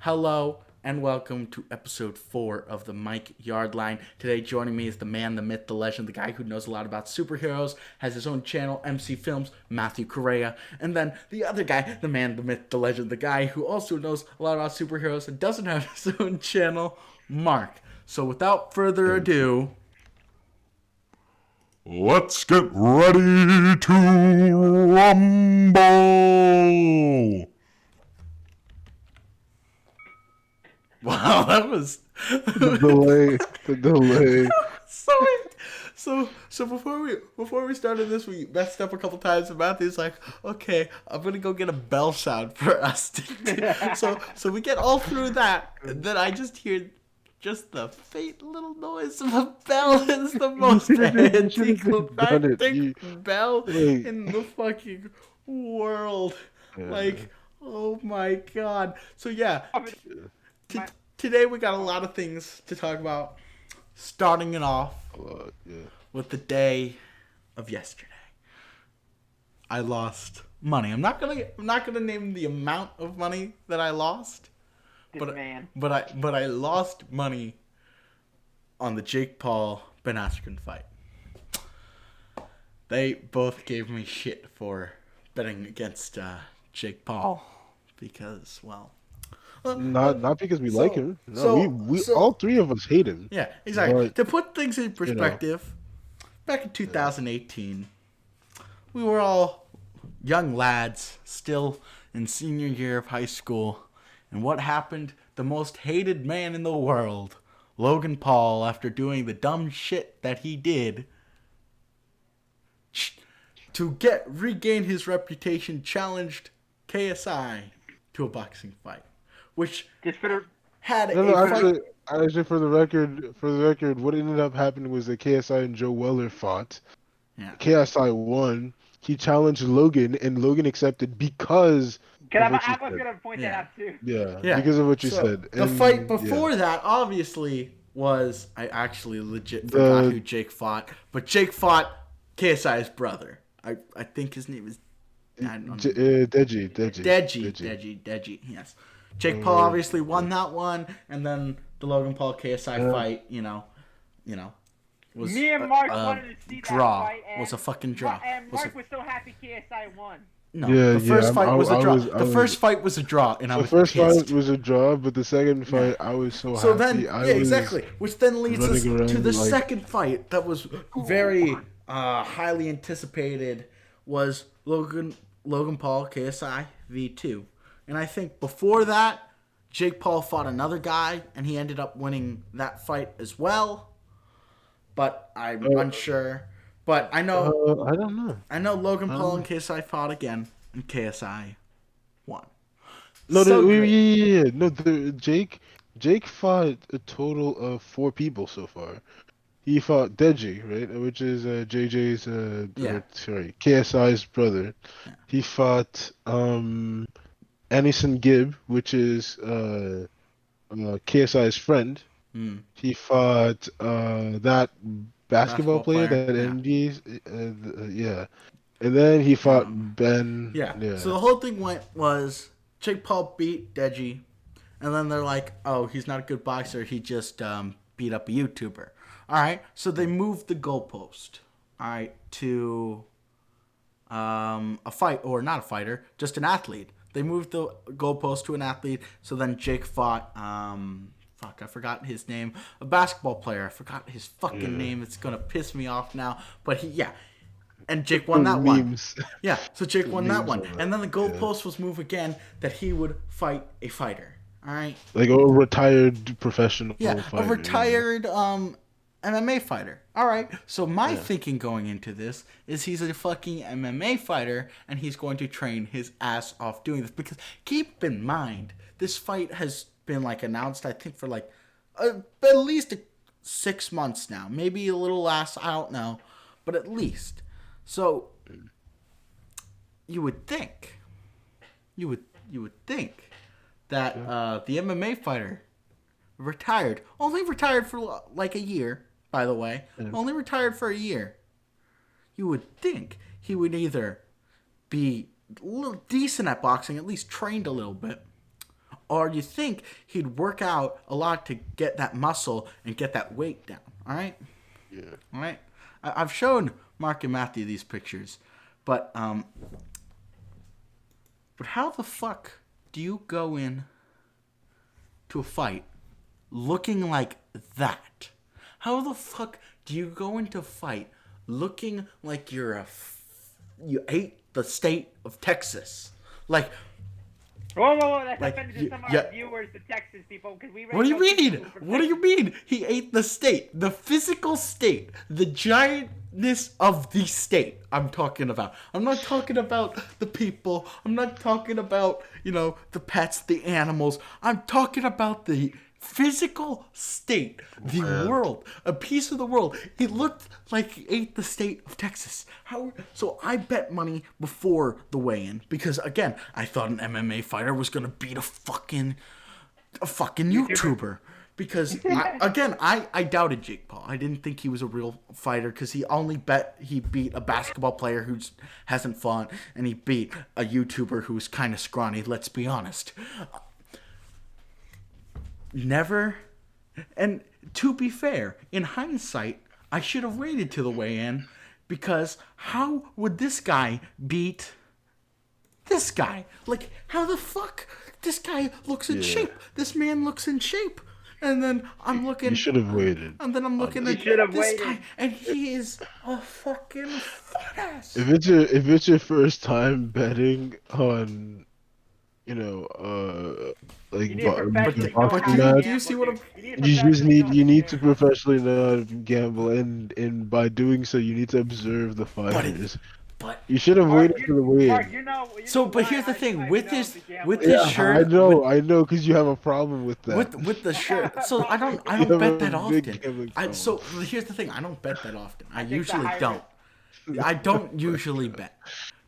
Hello and welcome to episode 4 of the Mike Yardline. Today joining me is the man, the myth, the legend, the guy who knows a lot about superheroes, has his own channel, MC Films, Matthew Correa. And then the other guy, the man, the myth, the legend, the guy who also knows a lot about superheroes and doesn't have his own channel, Marc. So without further ado, let's get ready to rumble! wow, that was The delay. So before we started this, we messed up a couple times, and Matthew's like, "Okay, I'm gonna go get a bell sound for us." So we get all through that, and then I just hear just the faint little noise of a bell. It's the most anticlimactic bell in the fucking world. Like, oh my god. So yeah. Today we got a lot of things to talk about. Starting it off with the day of yesterday. I lost money. I'm not gonna name the amount of money that I lost, but I lost money on the Jake Paul Ben Askren fight. They both gave me shit for betting against Jake Paul because, well. Not because we like him. No, we all three of us hate him. Yeah, exactly. To put things in perspective, back in 2018, we were all young lads, still in senior year of high school. And what happened? The most hated man in the world, Logan Paul, after doing the dumb shit that he did, to regain his reputation, challenged KSI to a boxing fight. Which had a fight. Actually, for the record, what ended up happening was that KSI and Joe Weller fought. Yeah. KSI won. He challenged Logan, and Logan accepted because. I was gonna point that out too. Yeah, because of what you said. The fight before that, obviously, was I actually legit forgot who Jake fought, but Jake fought KSI's brother. I think his name is. Deji. Yes. Jake Paul obviously won that one, and then the Logan Paul KSI fight, was me and Mark wanted to see draw. That fight. And was a fucking draw. And Mark was so happy KSI won. No, the first fight was a draw. The first fight was a draw, and I was pissed. The first fight was a draw, but the second fight, I was so happy. So then, exactly. Which then leads us to the second fight that was very highly anticipated, was Logan Paul KSI v2. And I think before that, Jake Paul fought another guy, and he ended up winning that fight as well. But I'm unsure. But I know. I don't know. I know Logan Paul and KSI fought again, and KSI won. No, Jake fought a total of 4 people so far. He fought Deji, right, which is JJ's KSI's brother. Yeah. He fought Anderson Gibb, which is KSI's friend. He fought that basketball player that NBA, and then he fought Ben. Yeah. So the whole thing was Jake Paul beat Deji, and then they're like, "Oh, he's not a good boxer. He just beat up a YouTuber." All right. So they moved the goalpost. All right, to a fight, or not a fighter, just an athlete. They moved the goalpost to an athlete. So then Jake fought, I forgot his name. A basketball player. I forgot his fucking name. It's going to piss me off now. But and Jake won that one. Yeah, so Jake won that one. And then the goalpost was moved again that he would fight a fighter. All right? Like a retired professional fighter. A retired MMA fighter. All right. So my thinking going into this is he's a fucking MMA fighter, and he's going to train his ass off doing this. Because keep in mind, this fight has been announced, I think, for at least 6 months now. Maybe a little less. I don't know, but at least. So you would think that the MMA fighter only retired for a year. By the way, only retired for a year. You would think he would either be a little decent at boxing, at least trained a little bit, or you think he'd work out a lot to get that muscle and get that weight down. All right. Yeah. All right. I've shown Mark and Matthew these pictures, but how the fuck do you go in to a fight looking like that? How the fuck do you go into a fight looking like you ate the state of Texas? Like, Whoa, that's Like, offended you- to some of yeah. our viewers, the Texas people, because we. what do you mean? What do you mean? He ate the state, the physical state, the giantness of the state. I'm talking about. I'm not talking about the people. I'm not talking about, the pets, the animals. I'm talking about the physical state, the world, a piece of the world. He looked like he ate the state of Texas. So I bet money before the weigh-in because, again, I thought an MMA fighter was gonna beat a fucking YouTuber. Because I doubted Jake Paul. I didn't think he was a real fighter because he beat a basketball player who hasn't fought, and he beat a YouTuber who's kind of scrawny. Let's be honest. Never, and to be fair, in hindsight, I should have waited to the weigh-in because how would this guy beat this guy? Like, how the fuck? This guy looks in shape. This man looks in shape. And then I'm looking. You should have waited. And then I'm looking at should have this waited. guy, and he is a fucking fat ass. If it's your first time betting on, like You need to professionally know boxing how to match, do you see what I'm- you need to professionally know how to gamble, and by doing so, you need to observe the fighters. But You should have waited for the weigh-in. Mark, but here's the thing with his shirt. I know, because you have a problem with that. With the shirt, so I don't You have bet that a big often. gambling So problem. here's the thing, I don't bet that often. I think the usually higher- don't. I don't usually bet,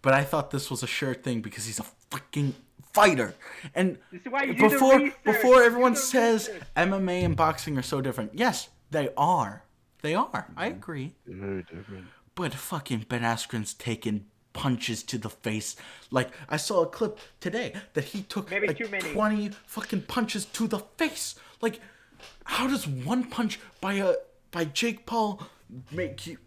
but I thought this was a sure thing because he's a fucking fighter. And This is why you do the research. before everyone Do the says research. MMA and boxing are so different, yes, they are. They are. I agree. They're very different. But fucking Ben Askren's taking punches to the face. Like, I saw a clip today that he took Maybe like too many. 20 fucking punches to the face. Like, how does one punch by Jake Paul make you,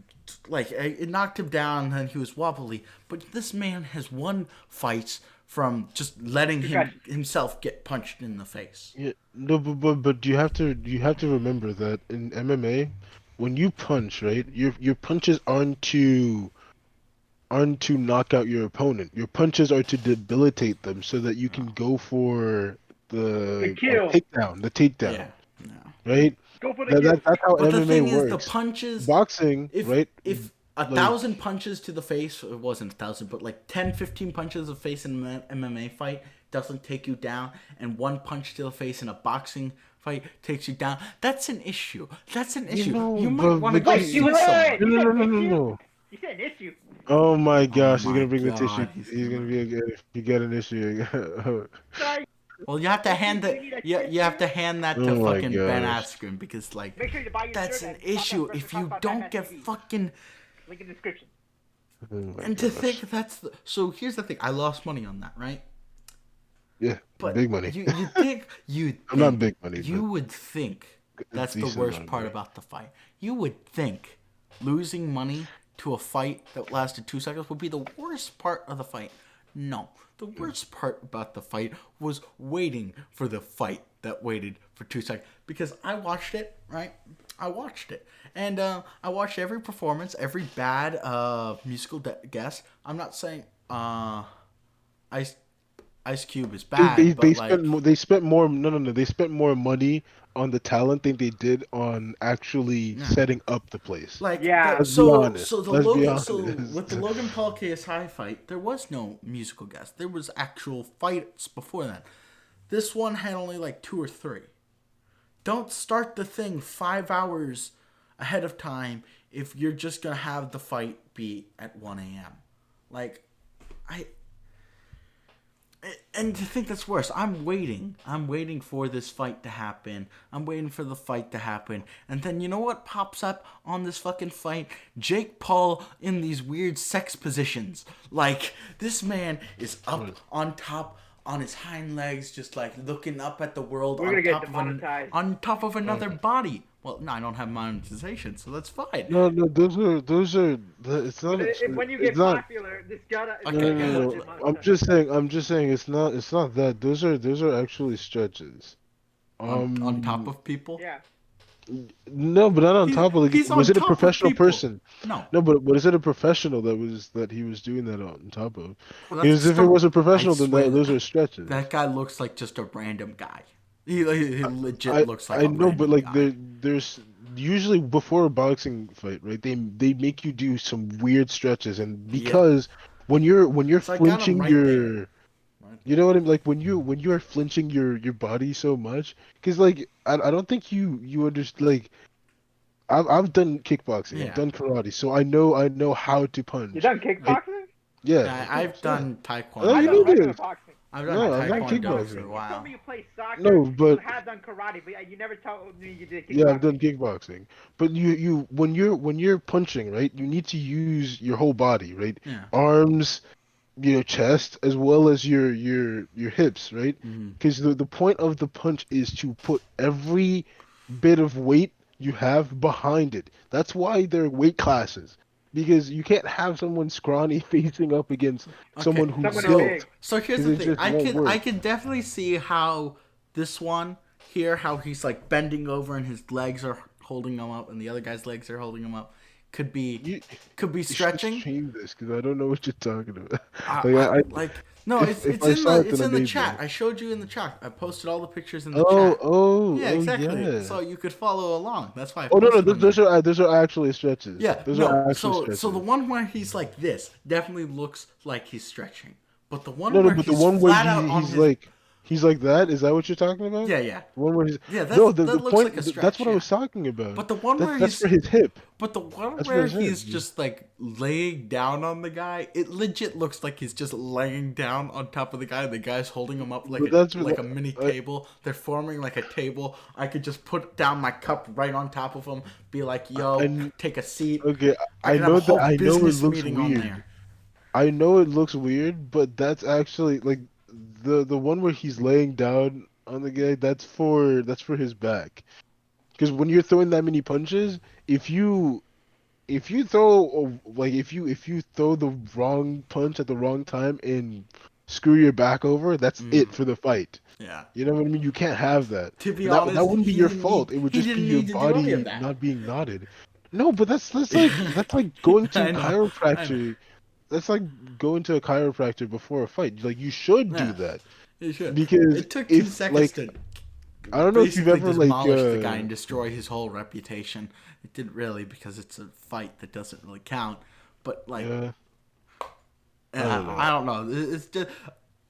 like, it knocked him down and he was wobbly, but this man has won fights from just letting himself get punched in the face. Yeah, no, but you have to remember that in MMA, when you punch, right, your punches aren't to knock out your opponent. Your punches are to debilitate them so that you can go for the kill. the takedown, Yeah. No. right? Go for the That's how But the MMA thing works. is, the punches. Boxing, right? If a thousand punches to the face, it wasn't 1,000, but like 10, 15 punches to the face in an MMA fight doesn't take you down, and one punch to the face in a boxing fight takes you down, that's an issue. That's an issue. You might want to go but see you someone. would. No. You said an issue. Oh my gosh, my he's gonna bring the God, tissue. He's gonna be if you get an issue. Sorry. Well, you have to hand that. You have to hand that to Oh my fucking Ben gosh. Askren because, like, Make sure you buy your that's shirt an and issue. talk If you about don't that get TV. fucking. Link in the description. Oh my And to gosh. think that's the. So here's the thing. I lost money on that, right? Yeah, But big money. You think I'm not big money. You but would think that's the decent worst amount of part money. about the fight. You would think losing money to a fight that lasted 2 seconds would be the worst part of the fight. No. The worst part about the fight was waiting for the fight that waited for 2 seconds. Because I watched it, right? I watched it. And I watched every performance, every bad musical guest. I'm not saying Ice Cube is bad, they spent more. No. They spent more money on the talent than they did on actually setting up the place. Like, Yeah. Let's be honest. so the Let's be Logan, so honest. with the Logan Paul KSI fight, there was no musical guest. There was actual fights before that. This one had only like 2 or 3. Don't start the thing 5 hours ahead of time if you're just gonna have the fight be at 1 a.m. Like, and to think that's worse, I'm waiting for this fight to happen. I'm waiting for the fight to happen. And then you know what pops up on this fucking fight? Jake Paul in these weird sex positions. Like, this man is up on top on his hind legs, just like looking up at the world We're on gonna get top of demonetized. on top of another body. Well, no, I don't have monetization, so that's fine. No, those are. It's But not. when you It's get not. popular, this gotta it's Okay, No, gonna no, get no, no. I'm demonetized. just saying. I'm just saying. It's not that. Those are actually stretches. On top of people. Yeah. No, but not on top of. Like, He's was on it a top of professional people. person? No, No, but is it a professional that he was doing that on top of? well, that's Because if just it was a I professional, then swear those are stretches. that guy looks like just a random guy. He legit I looks like I a know, but random like guy. there's usually before a boxing fight, right? They make you do some weird stretches, and Yeah. because when you're So I got him flinching right there. your, Right you there. know what I mean? Like when you are flinching your body so much, because like I don't think you understand. Like I've done kickboxing, I've Yeah. done karate, so I know how to You punch. done Right? kickboxing? Yeah, Yeah, I've 100%. done Oh, I you done know taekwondo. regular this? boxing. I've done No, I've done Regular taekwondo for boxing. a kickboxing. You told while. me you play soccer. No, You but have done karate, but you never told me you did yeah, I've kickboxing. done kickboxing. But you when you're punching, right? You need to use your whole body, right? Yeah. Arms, chest, as well as your hips, right? Hmm. Because the point of the punch is to put every bit of weight you have behind it. That's why there are weight classes. Because you can't have someone scrawny facing up against Okay. someone who's Someone is So built, big. here's because the it thing. just won't I work. could definitely see how this one here, how he's like bending over and his legs are holding him up, and the other guy's legs are holding him up. Could be You, could be you should stretching. stream this because I don't know what you're talking about. I, Like I I like no, if I saw it, it's then I in the may chat. know. I showed you in the chat. I posted all the pictures in the Oh, chat. oh, Yeah, oh, exactly. yeah. So you could follow along. That's why I Oh no, no, posted those, them there. those are actually stretches. Yeah, Those no. are actually So the stretches. one where he's like this definitely looks like he's stretching. But the one No, no, where but the he's one where flat out on he's his he's like that. Is that what you're talking about? yeah, yeah. The one where he's Yeah, no, that the looks point. like a That's stretch, what I yeah. was talking about. But the one where That's he's for his hip. but the one That's what where I said. he's just like laying down on the guy, it legit looks like he's just laying down on top of the guy. The guy's holding him up But that's what like a mini table. They're forming like a table. I could just put down my cup right on top of him, be like, "Yo, and take a seat." okay. I can have a whole I know it business looks meeting on weird. there. I know it looks weird, but that's actually like the one where he's laying down on the guy. That's for his back. Because when you're throwing that many punches, if you if you throw the wrong punch at the wrong time and screw your back over, that's it for the fight. Yeah. You know what I mean? You can't have that. To be And that honest, wouldn't be your fault. It would he just be didn't your need to do any of body that. not being knotted. No, but that's like going to I know. I know. chiropractor. That's like going to a chiropractor before a fight. Like you should do Yeah. that You should. because It took 2 seconds if to I don't know if you've basically ever like demolish the guy and destroy his whole reputation. It didn't really because it's a fight that doesn't really count. But like, I don't know. It's just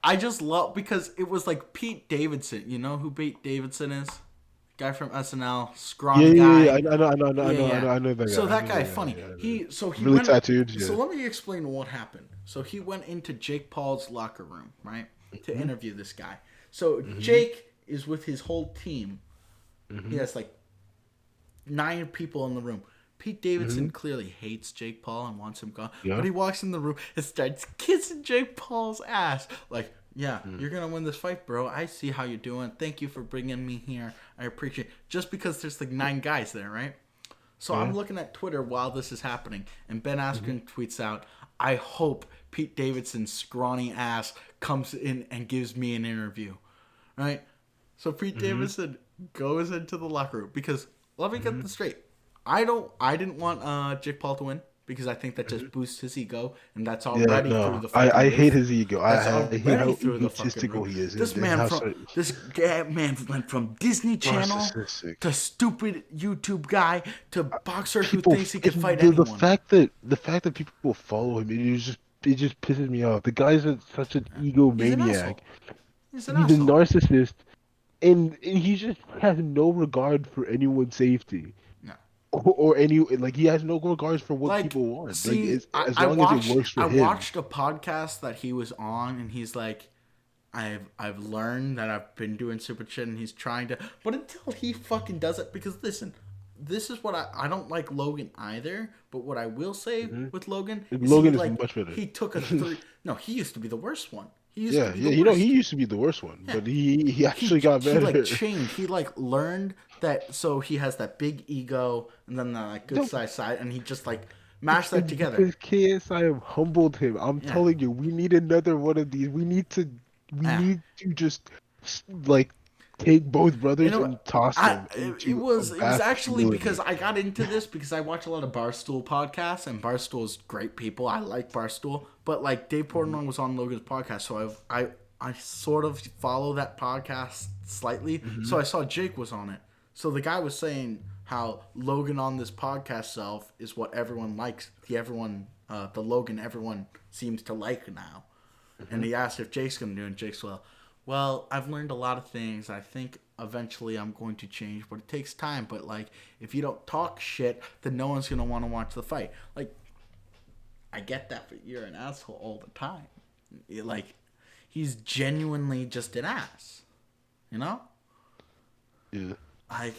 I just love because it was like Pete Davidson. You know who Pete Davidson is? Guy from SNL, scrawny guy. yeah. I Yeah, know yeah. I know that guy. So I that know guy, that funny. yeah. He Really went. tattooed. So Yeah. let me explain what happened. So he went into Jake Paul's locker room, right, to interview this guy. So Jake is with his whole team. He has like 9 people in the room. Pete Davidson clearly hates Jake Paul and wants him gone. Yeah. But he walks in the room and starts kissing Jake Paul's ass. Like, yeah, you're going to win this fight, bro. I see how you're doing. Thank you for bringing me here. I appreciate it. Just because there's like 9 guys there, right? So I'm looking at Twitter while this is happening. And Ben Askren tweets out, I hope Pete Davidson's scrawny ass comes in and gives me an interview. Right? So Pete Davidson goes into the locker room because let me get this straight. I didn't want Jake Paul to win because I think that just boosts his ego and that's Yeah, already through no, the fucking I roof. hate his ego. That's I hate already how through the fucking egotistical roof. he is. This and man how went from Disney Channel narcissistic. to stupid YouTube guy to boxer who People, thinks he can fight the anyone. fact that people follow him, it just pisses me off. The guy's such an He's an asshole. egomaniac. He's an He's a asshole. narcissist, and he just has no regard for anyone's safety. No. Or any like he has no regards for what Like, people want. see, As I long as it works for I him. watched a podcast that he was on, and he's like, I've learned that I've been doing stupid shit, and he's trying to. But until he fucking does it, because listen, this is what I don't like Logan either. But what I will say with Logan is Logan he, is like, much better. He took a 3. No, he used to be the worst one. He used to Yeah, be yeah. the You know, worst. he used to be the worst one, Yeah. but he actually got He like better. changed. He like learned that. So he has that big ego and then the like good No, side, and he just like mashed that it's together. because KSI have humbled him. I'm Yeah. telling you, we need another one of these. We Yeah. need to just like take both You brothers know, and toss them it into a was bath of actually because humility. I got into this because I watch a lot of Barstool podcasts and Barstool's great people. I like Barstool, but like Dave Portnoy was on Logan's podcast, so I sort of follow that podcast slightly. Mm-hmm. So I saw Jake was on it. So the guy was saying how Logan on this podcast self is what everyone likes. The Logan everyone seems to like now. And he asked if Jake's gonna do it, and Jake's well, I've learned a lot of things. I think eventually I'm going to change, but it takes time. But like, if you don't talk shit, then no one's gonna want to watch the fight. Like, I get that, but you're an asshole all the time. Like, he's genuinely just an ass. You know? Yeah. Like,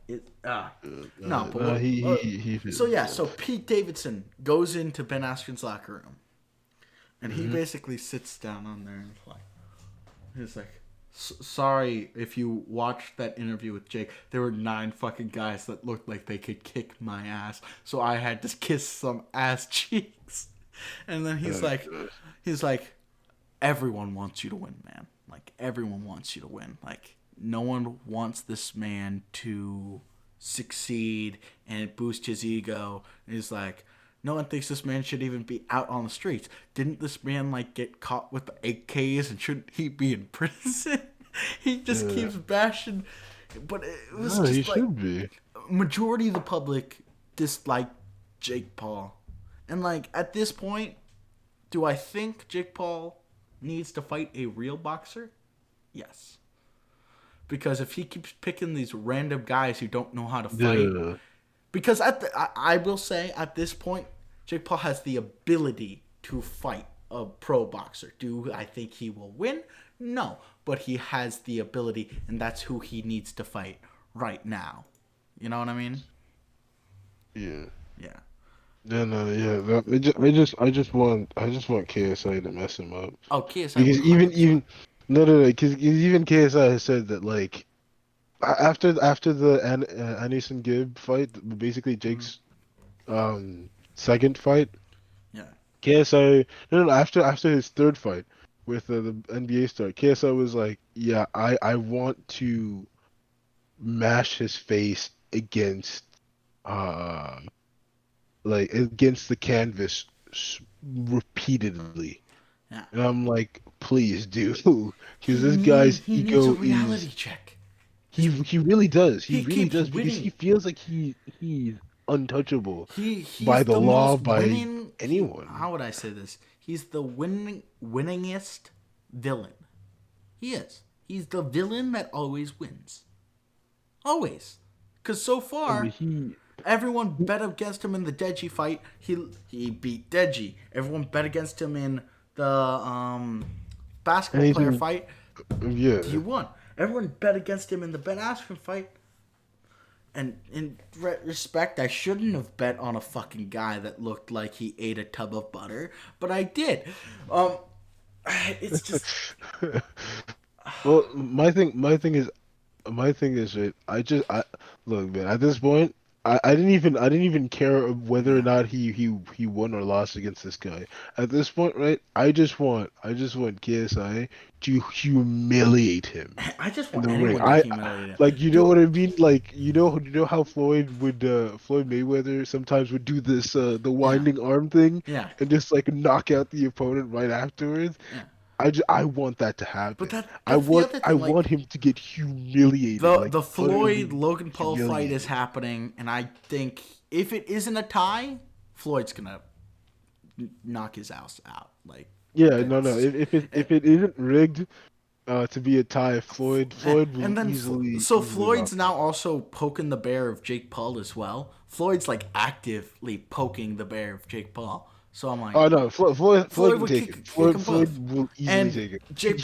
No, but what, he so yeah, so Pete Davidson goes into Ben Askren's locker room, and he basically sits down on there and he's like, sorry if you watched that interview with Jake. There were 9 fucking guys that looked like they could kick my ass, so I had to kiss some ass cheeks. And then he's like, everyone wants you to win, man. Like, everyone wants you to win. Like, no one wants this man to succeed and boost his ego. And he's like, no one thinks this man should even be out on the streets. Didn't this man like get caught with the AKs and shouldn't he be in prison? He just keeps bashing, but it was he just like should be. majority of the public dislike Jake Paul, and like at this point, do I think Jake Paul needs to fight a real boxer? Yes. Because if he keeps picking these random guys who don't know how to fight, because I will say at this point, Jake Paul has the ability to fight a pro boxer. Do I think he will win? No, but he has the ability, and that's who he needs to fight right now. You know what I mean? Yeah. Yeah. No, yeah. I just want KSI to mess him up. Oh, KSI Because 100%. even no, because even KSI has said that like after the Anderson Gibb fight, basically Jake's second fight, Yeah. KSI no after his third fight with the NBA star, KSI was like, yeah, I want to mash his face against like against the canvas repeatedly. Yeah. And I'm like, please do, because this guy's He needs a ego reality is check. he really does. He He really keeps does because winning. he feels like he's untouchable by He's the the law, most by winning. anyone. How would I say this? He's the winningest villain. He is. He's the villain that always wins. Always. Because so far, everyone bet against him in the Deji fight. He beat Deji. Everyone bet against him in the basketball player fight. Yeah. He won. Everyone bet against him in the Ben Askren fight. And in respect, I shouldn't have bet on a fucking guy that looked like he ate a tub of butter, but I did. It's just Well, my thing is right. I look, man. At this point, I didn't even care whether or not he won or lost against this guy. At this point, right? I just want KSI to humiliate him I just in want the ring. anyone to humiliate him. Like, you know what I mean? Like, you know how Floyd Mayweather sometimes would do this the winding arm thing, Yeah. and just like knock out the opponent right afterwards. Yeah. I want that to happen. But that's I the other thing, want him to get humiliated. Like, the Floyd utterly Logan Paul fight humiliated. is happening, and I think if it isn't a tie, Floyd's gonna knock his ass out. Like, Yeah, no. If it isn't rigged to be a tie, Floyd will and then easily. Floyd's knock now also poking the bear of Jake Paul as well. Floyd's like actively poking the bear of Jake Paul. So I'm like, Oh no, Floyd can would take kick it. Floyd them will easily and take it. Jake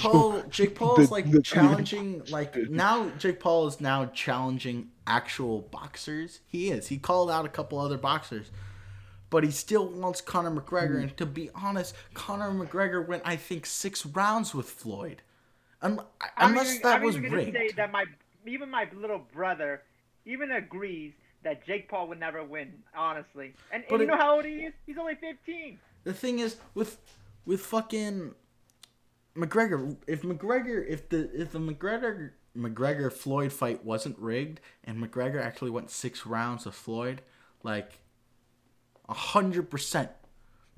Paul is like The challenging, like now Jake Paul is now challenging actual boxers. He is. He called out a couple other boxers, but he still wants Conor McGregor. And to be honest, Conor McGregor went, I think, 6 rounds with Floyd. Unless that was I'm even rigged. gonna say that even my little brother even agrees that Jake Paul would never win, honestly. And you know how old he is? He's only 15. The thing is, with fucking McGregor, if the McGregor Floyd fight wasn't rigged and McGregor actually went 6 rounds with Floyd, like 100%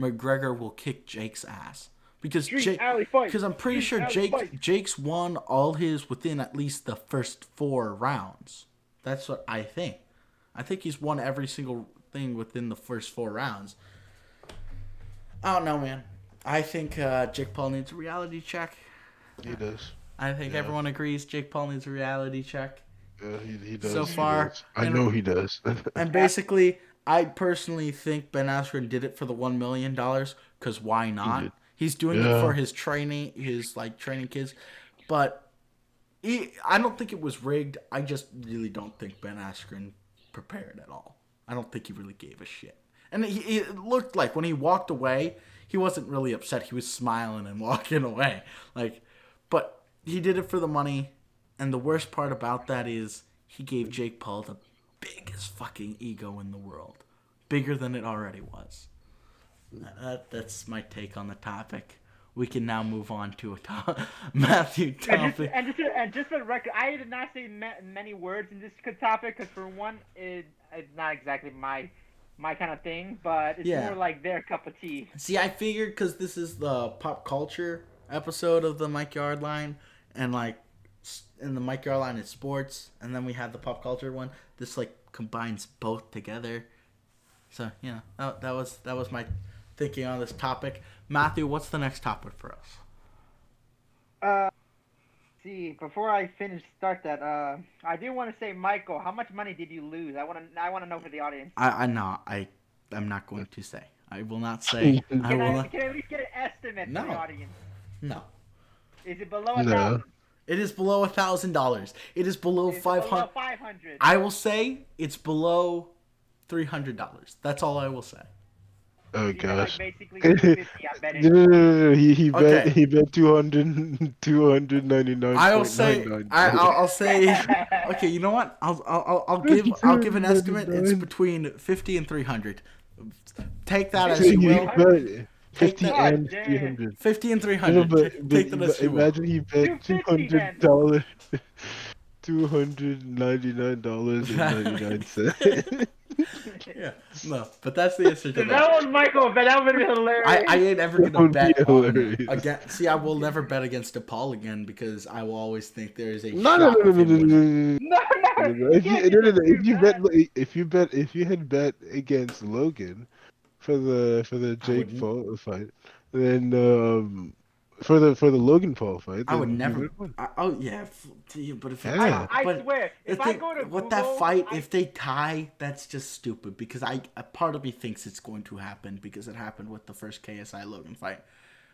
McGregor will kick Jake's ass. Because I'm pretty sure Jake's won all his within at least the first 4 rounds. That's what I think. I think he's won every single thing within the first 4 rounds. I don't know, man. I think Jake Paul needs a reality check. He does. I think everyone agrees Jake Paul needs a reality check. Yeah, he does. So far. Does. I know he does. And basically, I personally think Ben Askren did it for the $1 million, because why not? He's doing it for his training kids. But I don't think it was rigged. I just really don't think Ben Askren prepared at all. I don't think he really gave a shit. And it looked like when he walked away, he wasn't really upset. He was smiling and walking away. But he did it for the money. And the worst part about that is he gave Jake Paul the biggest fucking ego in the world. Bigger than it already was. That's my take on the topic. We can now move on to a Matthew topic. And just for the record, I did not say many words in this topic because for one, it's not exactly my kind of thing, but it's more like their cup of tea. See, I figured because this is the pop culture episode of the Mike Yard Line, and in the Mike Yard Line is sports, and then we have the pop culture one. This combines both together. So that was my thinking on this topic. Matthew, what's the next topic for us? See, before I start that, I do want to say, Michael, how much money did you lose? I want to know for the audience. I'm not going to say. I will not say. Can I at least get an estimate for the audience? No. Is it below $1,000? It is below $1,000. It is below $500. Below $500. I will say it's below $300. That's all I will say. Oh gosh. Basically 250, I bet it. No. He bet 299. I'll say. Okay, you know what? I'll give an estimate. It's between 50 and 300. Take that as you will. 50 and 300. 50 and 300. Take that as you will. Imagine he bet $200. $299.99. Yeah, no, but that's the answer to that one, Michael. That would be hilarious. I ain't ever gonna bet again. See, I will never bet against DePaul again because I will always think there is a No. If you had bet against Logan for the Jake Paul fight, then for the Logan Paul fight, I would never. But if I swear, if I go to with that fight, if they tie, that's just stupid because a part of me thinks it's going to happen because it happened with the first KSI Logan fight.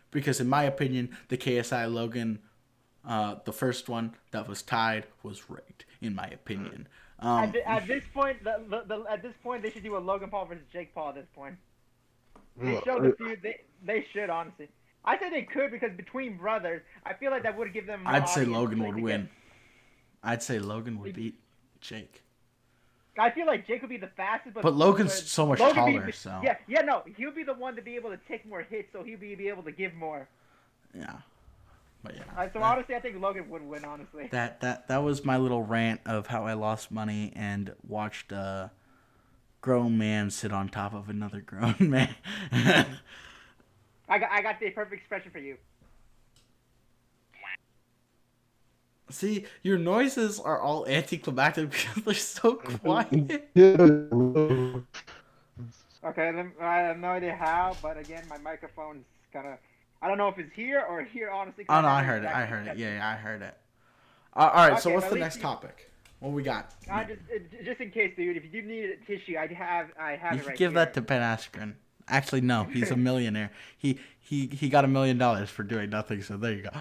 Because in my opinion, the KSI Logan, the first one that was tied was rigged. In my opinion, at this point, they should do a Logan Paul versus Jake Paul. At this point, they show the feud. They should honestly. I say they could because between brothers, I feel like that would give them more I'd say Logan would win. I'd say Logan would beat Jake. I feel like Jake would be the fastest, but Logan's so much taller, so... No, he'll be the one to be able to take more hits, so he'll be able to give more. Yeah. But yeah. So honestly, I think Logan would win, honestly. That was my little rant of how I lost money and watched a grown man sit on top of another grown man. I got the perfect expression for you. See, your noises are all anticlimactic because they're so quiet. Okay, I have no idea how, but again, my microphone is kind of... I don't know if it's here or here, honestly. Oh, no, I heard it. Yeah, I heard it. All right, so what's the next topic? What we got? Just in case, dude, if you do need a tissue, I have it right here. You can give that to Ben Askren. Actually, no, he's a millionaire. He got $1 million for doing nothing. So there you go.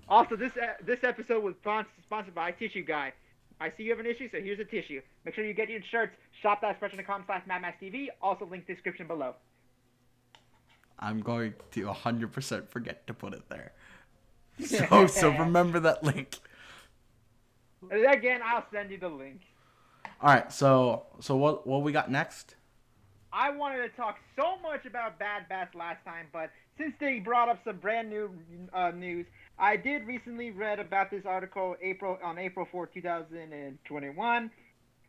Also, this episode was sponsored by Tissue Guy. I see you have an issue, so here's a tissue. Make sure you get your shirts. Shop.expression.com/MadMaxTV. Also, link description below. I'm going to 100% forget to put it there. So remember that link. Again, I'll send you the link. All right, so what we got next? I wanted to talk so much about Bad Batch last time, but since they brought up some brand new news, I did recently read about this article on April 4th, 2021.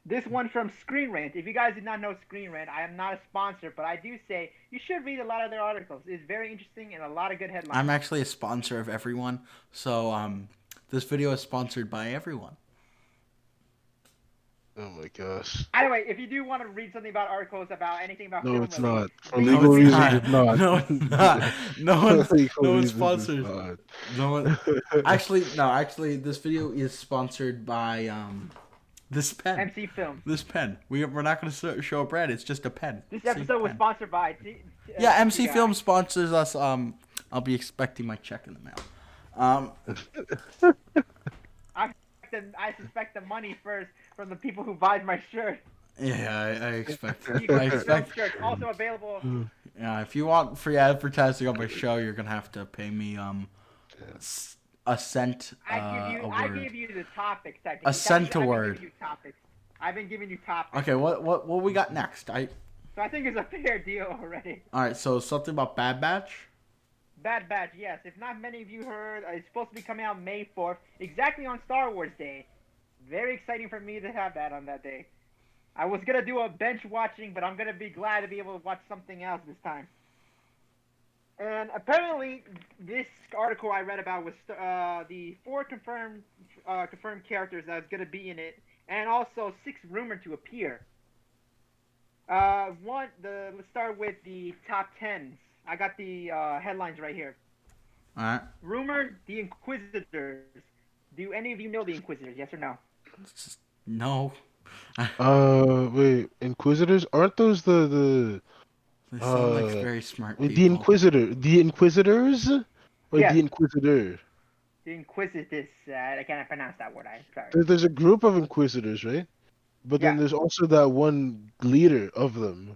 This one from Screen Rant. If you guys did not know Screen Rant, I am not a sponsor, but I do say you should read a lot of their articles. It's very interesting and a lot of good headlines. I'm actually a sponsor of everyone, so this video is sponsored by everyone. Oh my gosh. Anyway, if you do want to read something about articles about anything about film, It's not. For read- legal reasons, it's not. No, it's not. No one Reasons, sponsors. it's not. No one. Actually, this video is sponsored by this pen. MC Film. This pen. We're not going to show a brand. It's just a pen. This See, episode was pen. sponsored by. Yeah, MC Film sponsors us. I'll be expecting my check in the mail. I suspect the money first from the people who buy my shirt. Yeah, I expect. You can I see expect. film shirts also available. Yeah, if you want free advertising on my show, you're gonna have to pay me a cent a I word. give you the topics. Technically. A cent a I've been word. giving you topics. I've been giving you topics. Okay, what we got next? So I think it's a fair deal already. All right, so something about Bad Batch. Bad Batch, yes. If not many of you heard, it's supposed to be coming out May 4th, exactly on Star Wars Day. Very exciting for me to have that on that day. I was going to do a bench watching, but I'm going to be glad to be able to watch something else this time. And apparently, this article I read about was the 4 confirmed characters that was going to be in it, and also 6 rumored to appear. Let's start with the top 10s. I got the headlines right here. All right. Rumored, the Inquisitors. Do any of you know the Inquisitors? Yes or no? No. Wait, Inquisitors? Aren't those the They sound like very smart wait, people. the Inquisitors? Or Yes. the Inquisitor? The Inquisitors. I cannot pronounce that word. I'm sorry. There's a group of Inquisitors, right? But then Yeah. there's also that one leader of them,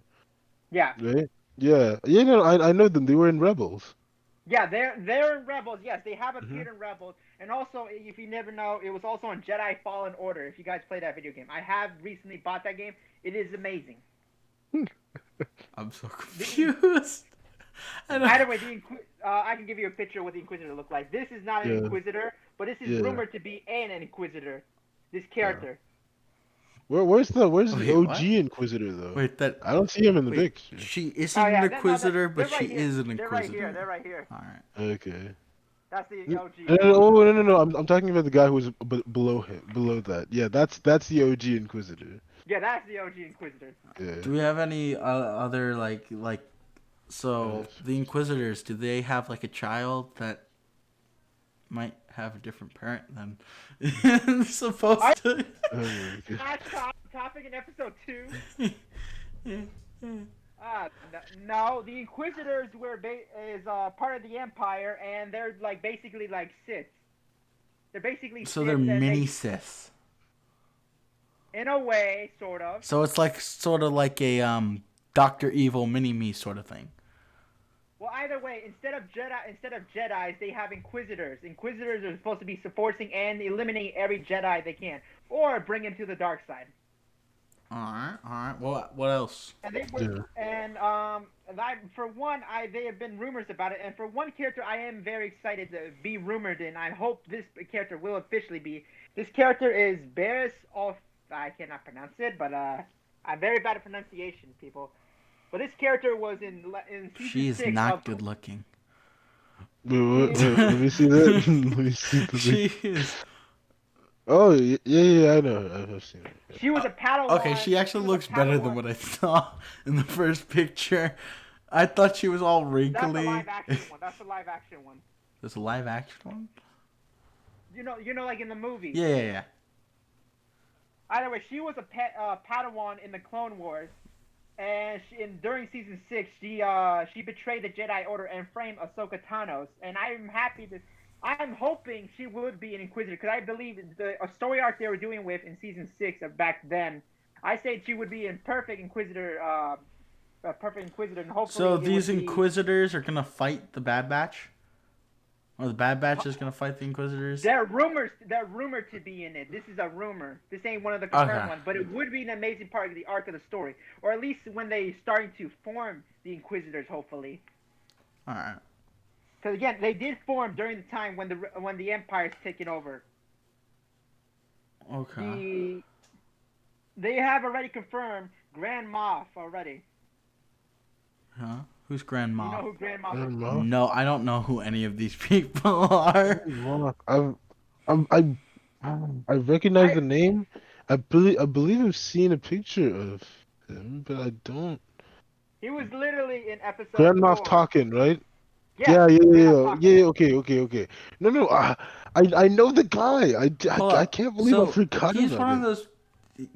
Yeah. right? Yeah. Yeah, no, I know them. They were in Rebels. Yeah, they're in Rebels. Yes, they have appeared in Rebels. And also, if you never know, it was also on Jedi Fallen Order. If you guys play that video game, I have recently bought that game. It is amazing. I'm so confused. Either way, I can give you a picture of what the Inquisitor looked like. This is not an Yeah. Inquisitor, but this is Yeah. rumored to be an Inquisitor. This character. Where's the Wait, OG Inquisitor though? Wait, that I don't see him in the wait, picture. she isn't Oh, yeah, an Inquisitor, but they're she right here. is an They're Inquisitor. right here. They're right here. All right. Okay. That's the OG. No. I'm talking about the guy who's below him, below that. Yeah, that's the OG Inquisitor. Yeah, that's the OG Inquisitor. Yeah. Do we have any other like so Yes. the Inquisitors? Do they have like a child that might have a different parent than supposed to? Okay. Last topic in episode 2. No, the Inquisitors is part of the Empire, and they're like basically like Siths. They're basically So Siths they're and mini Siths. in a way, sort of. So it's like sort of like a Doctor Evil mini me sort of thing. Well, either way, instead of Jedis, they have Inquisitors. Inquisitors are supposed to be supporting and eliminating every Jedi they can, or bring him to the dark side. All right. What else? And they were, they have been rumors about it. And for one character, I am very excited to be rumored in. I hope this character will officially be. This character is Beres of. I cannot pronounce it, but I'm very bad at pronunciation, people. But this character was in season She is 6 not of, good looking. Wait, let me see that. Let me see the She is. Oh yeah, I know. I've seen it. She was a Padawan. Okay, she actually was a looks better than Padawan. what I saw in the first picture. I thought she was all That's wrinkly. the live action one. That's the live action one. There's a live action one? You know, like in the movie. Yeah. Either way, she was a Padawan in the Clone Wars, and during season 6, she betrayed the Jedi Order and framed Ahsoka Tano. And I'm happy to I'm hoping she would be an Inquisitor because I believe a story arc they were doing with in season 6 of back then. I said she would be a perfect Inquisitor, and hopefully So it these would be. Inquisitors are gonna fight the Bad Batch, or the Bad Batch is gonna fight the Inquisitors. They're rumors. They're rumored to be in it. This is a rumor. This ain't one of the confirmed Okay. ones, but it would be an amazing part of the arc of the story, or at least when they starting to form the Inquisitors. Hopefully, All right. because again, they did form during the time when the Empire's taken over. Okay. They have already confirmed Grand Moff already. Huh? Who's Grand You know Moff? who Grand Moff Grand is? Moff? No, I don't know who any of these people are. Mark, I recognize the name. I believe I've seen a picture of him, but I don't. He was literally in episode Grand Moff 4. talking, right? Yes, Yeah, yeah, Grand yeah, Moff yeah, talking. yeah. Okay, okay, okay. No, no. I know the guy. Hold I up. can't believe I So forgot he's about one of it. those.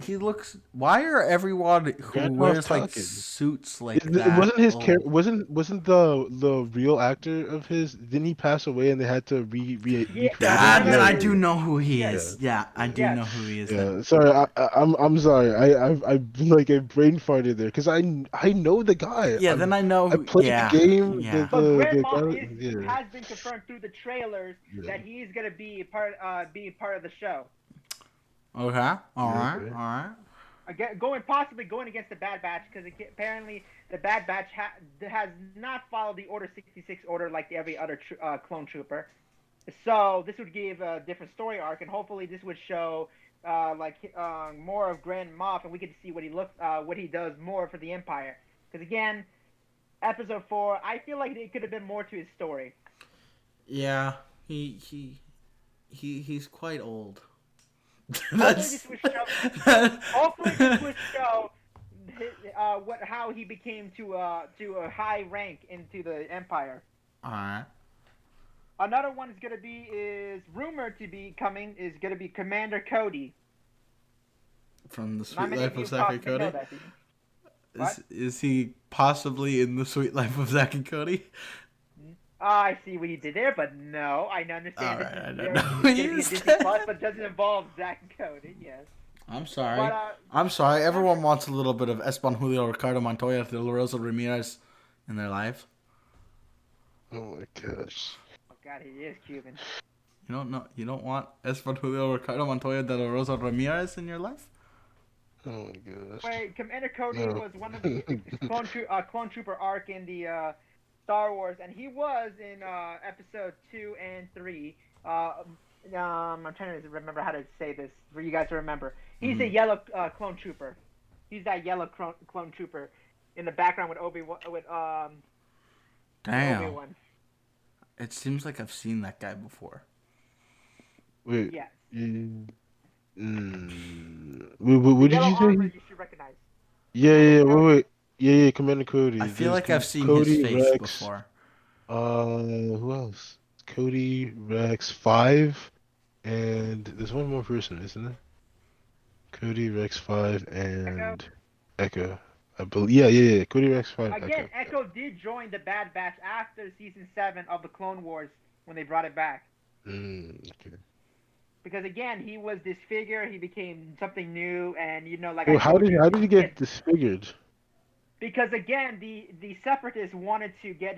He looks. Why are everyone who Grand Moff wears like talking. suits like It that wasn't his old? wasn't the real actor of his? Didn't he pass away and they had to Yeah, recreate him Ah, no, no, then no, I again? do know who he Yeah, is. Yeah, I yeah. do yes. know who he is. Then. Yeah, sorry, I'm sorry. I like I brain farted there because I know the guy. Yeah, then I know. I Who, played the yeah, game. yeah. But Grand The Moff yeah, has been confirmed through the trailers yeah. that he's gonna be part of the show. Okay. All Yeah, right. okay. All right. Again, possibly going against the Bad Batch because apparently the Bad Batch has not followed the Order 66 order like every other clone trooper. So this would give a different story arc, and hopefully this would show more of Grand Moff, and we get to see what he does more for the Empire. Because again, episode 4, I feel like it could have been more to his story. Yeah. He's quite old. Hopefully this would show. Hopefully this would show how he became to a high rank into the Empire. All right. Another one is rumored to be coming is gonna be Commander Cody. From the Not Sweet many Life of you of Zack and possibly know Cody. that. Do you? What? Is he possibly in the Sweet Life of Zack and Cody? I see what you did there, but no, I understand All right, I this don't is know gonna what be you a Disney said. Plus, but doesn't involve Zack and Cody. Yes. I'm sorry. But I'm sorry. Everyone wants a little bit of Esteban Julio Ricardo Montoya de La Rosa Ramirez in their life. Oh my gosh. oh god, he is Cuban. You don't know. You don't want Esteban Julio Ricardo Montoya de La Rosa Ramirez in your life? Oh my gosh. Wait, Commander Cody No. was one of the clone trooper arc in the Star Wars, and he was in episode 2 and 3. I'm trying to remember how to say this for you guys to remember. He's a yellow clone trooper. He's that yellow clone trooper in the background with Damn. Obi-Wan. It seems like I've seen that guy before. Wait. Yes. What did Yellow you armor say? you should recognize. Yeah, yeah, yeah. Wait. Yeah, yeah. Commander Cody. I feel There's like I've seen Cody, his face Rex. before. Who else? Cody, Rex, 5, and there's one more person, isn't there? Cody, Rex, 5, and Echo. I believe. Yeah, yeah, yeah. Cody, Rex, 5, Again, Echo. Echo did join the Bad Batch after season 7 of the Clone Wars when they brought it back. Okay. Because again, he was disfigured. He became something new, and like Well, I told you, how did he get disfigured? Because again, the Separatists wanted to get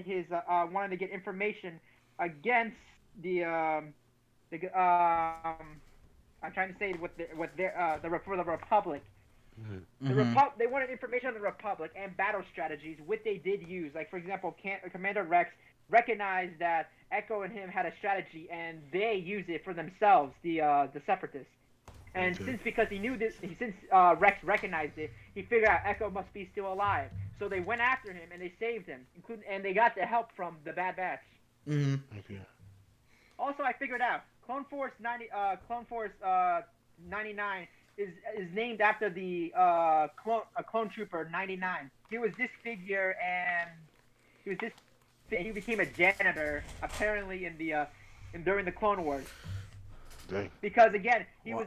information against the I'm trying to say it the Republic. They wanted information on the Republic and battle strategies, which they did use. Like for example, Commander Rex recognized that Echo and him had a strategy, and they used it for themselves, the Separatists. And because he knew this, since Rex recognized it, he figured out Echo must be still alive. So they went after him and they saved him, and they got the help from the Bad Batch. Okay. Also, I figured out Clone Force 99 is named after the clone trooper 99. He was this figure, and he became a janitor apparently during the Clone Wars. Dang. Because again, his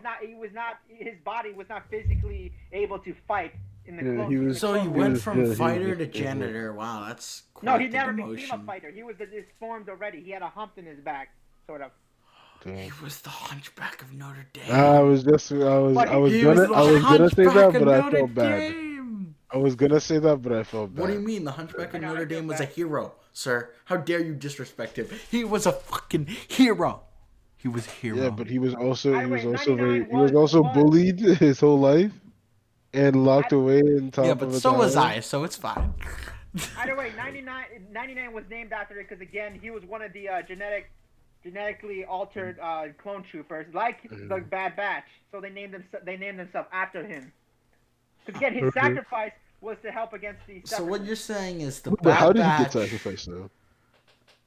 body was not physically able to fight in the Clone Wars. So he went from fighter to janitor. Wow, that's quite No, he the never demotion. became a fighter. He was disformed already. He had a hump in his back. sort of. He was the Hunchback of Notre Dame. I was He was the I was gonna say Hunchback that, of but I Notre felt bad. Dame. I was gonna say that, but I felt bad. What do you mean the Hunchback of I know, Notre I feel Dame was a bad. hero, sir? How dare you disrespect him? He was a fucking hero. He was a hero. Yeah, but he was also By the way, very 99 he was also was bullied his whole life and locked I- away in top Yeah, of but a so tower. was I, so it's fine. Either way, 99 was named after it because again, he was one of the genetically altered clone troopers, like the Bad Batch. So they named themselves after him. Because again, his Okay. sacrifice was to help against the. So what you're saying is the But how Bad did he get Batch. sacrificed though?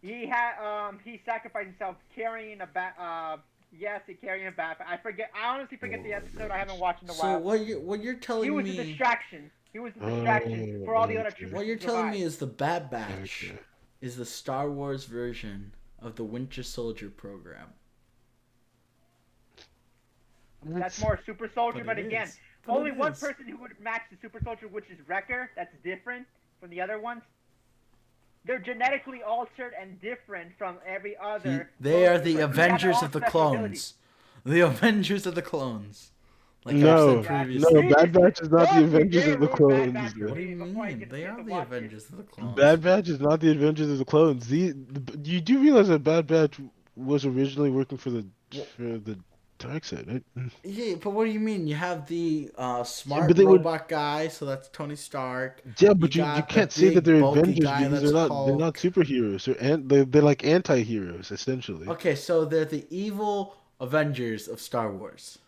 He sacrificed himself carrying a bat. Yes, he carrying a bat. I honestly forget the episode. I haven't watched in a So while. what you're He telling was me? a distraction. He was a distraction for all the other okay. troopers. What you're to telling me survive. is the Bad Batch Okay. is the Star Wars version of the Winter Soldier program. That's more super soldier, But but it again, is. But only it one is. person who would match the super soldier, which is Wrecker. That's different from the other ones. They're genetically altered and different from every other. They are the clone trooper. They have Avengers all of the special abilities. clones. The Avengers of the clones. Like No, I've said previously. no, Bad Batch is not the Don't Avengers you of the ruin Bad clones. Batch for What do you before I mean? get They to are the watch it. Avengers of the clones. Bad Batch is not the Avengers of the clones. You do realize that Bad Batch was originally working for the dark side, right? Yeah, but what do you mean? You have the smart but they would- robot guy, so that's Tony Stark. Yeah, but you got the can't say that big, they're bulky Avengers guy because that's they're not Hulk. superheroes. They're like anti-heroes essentially. Okay, so they're the evil Avengers of Star Wars.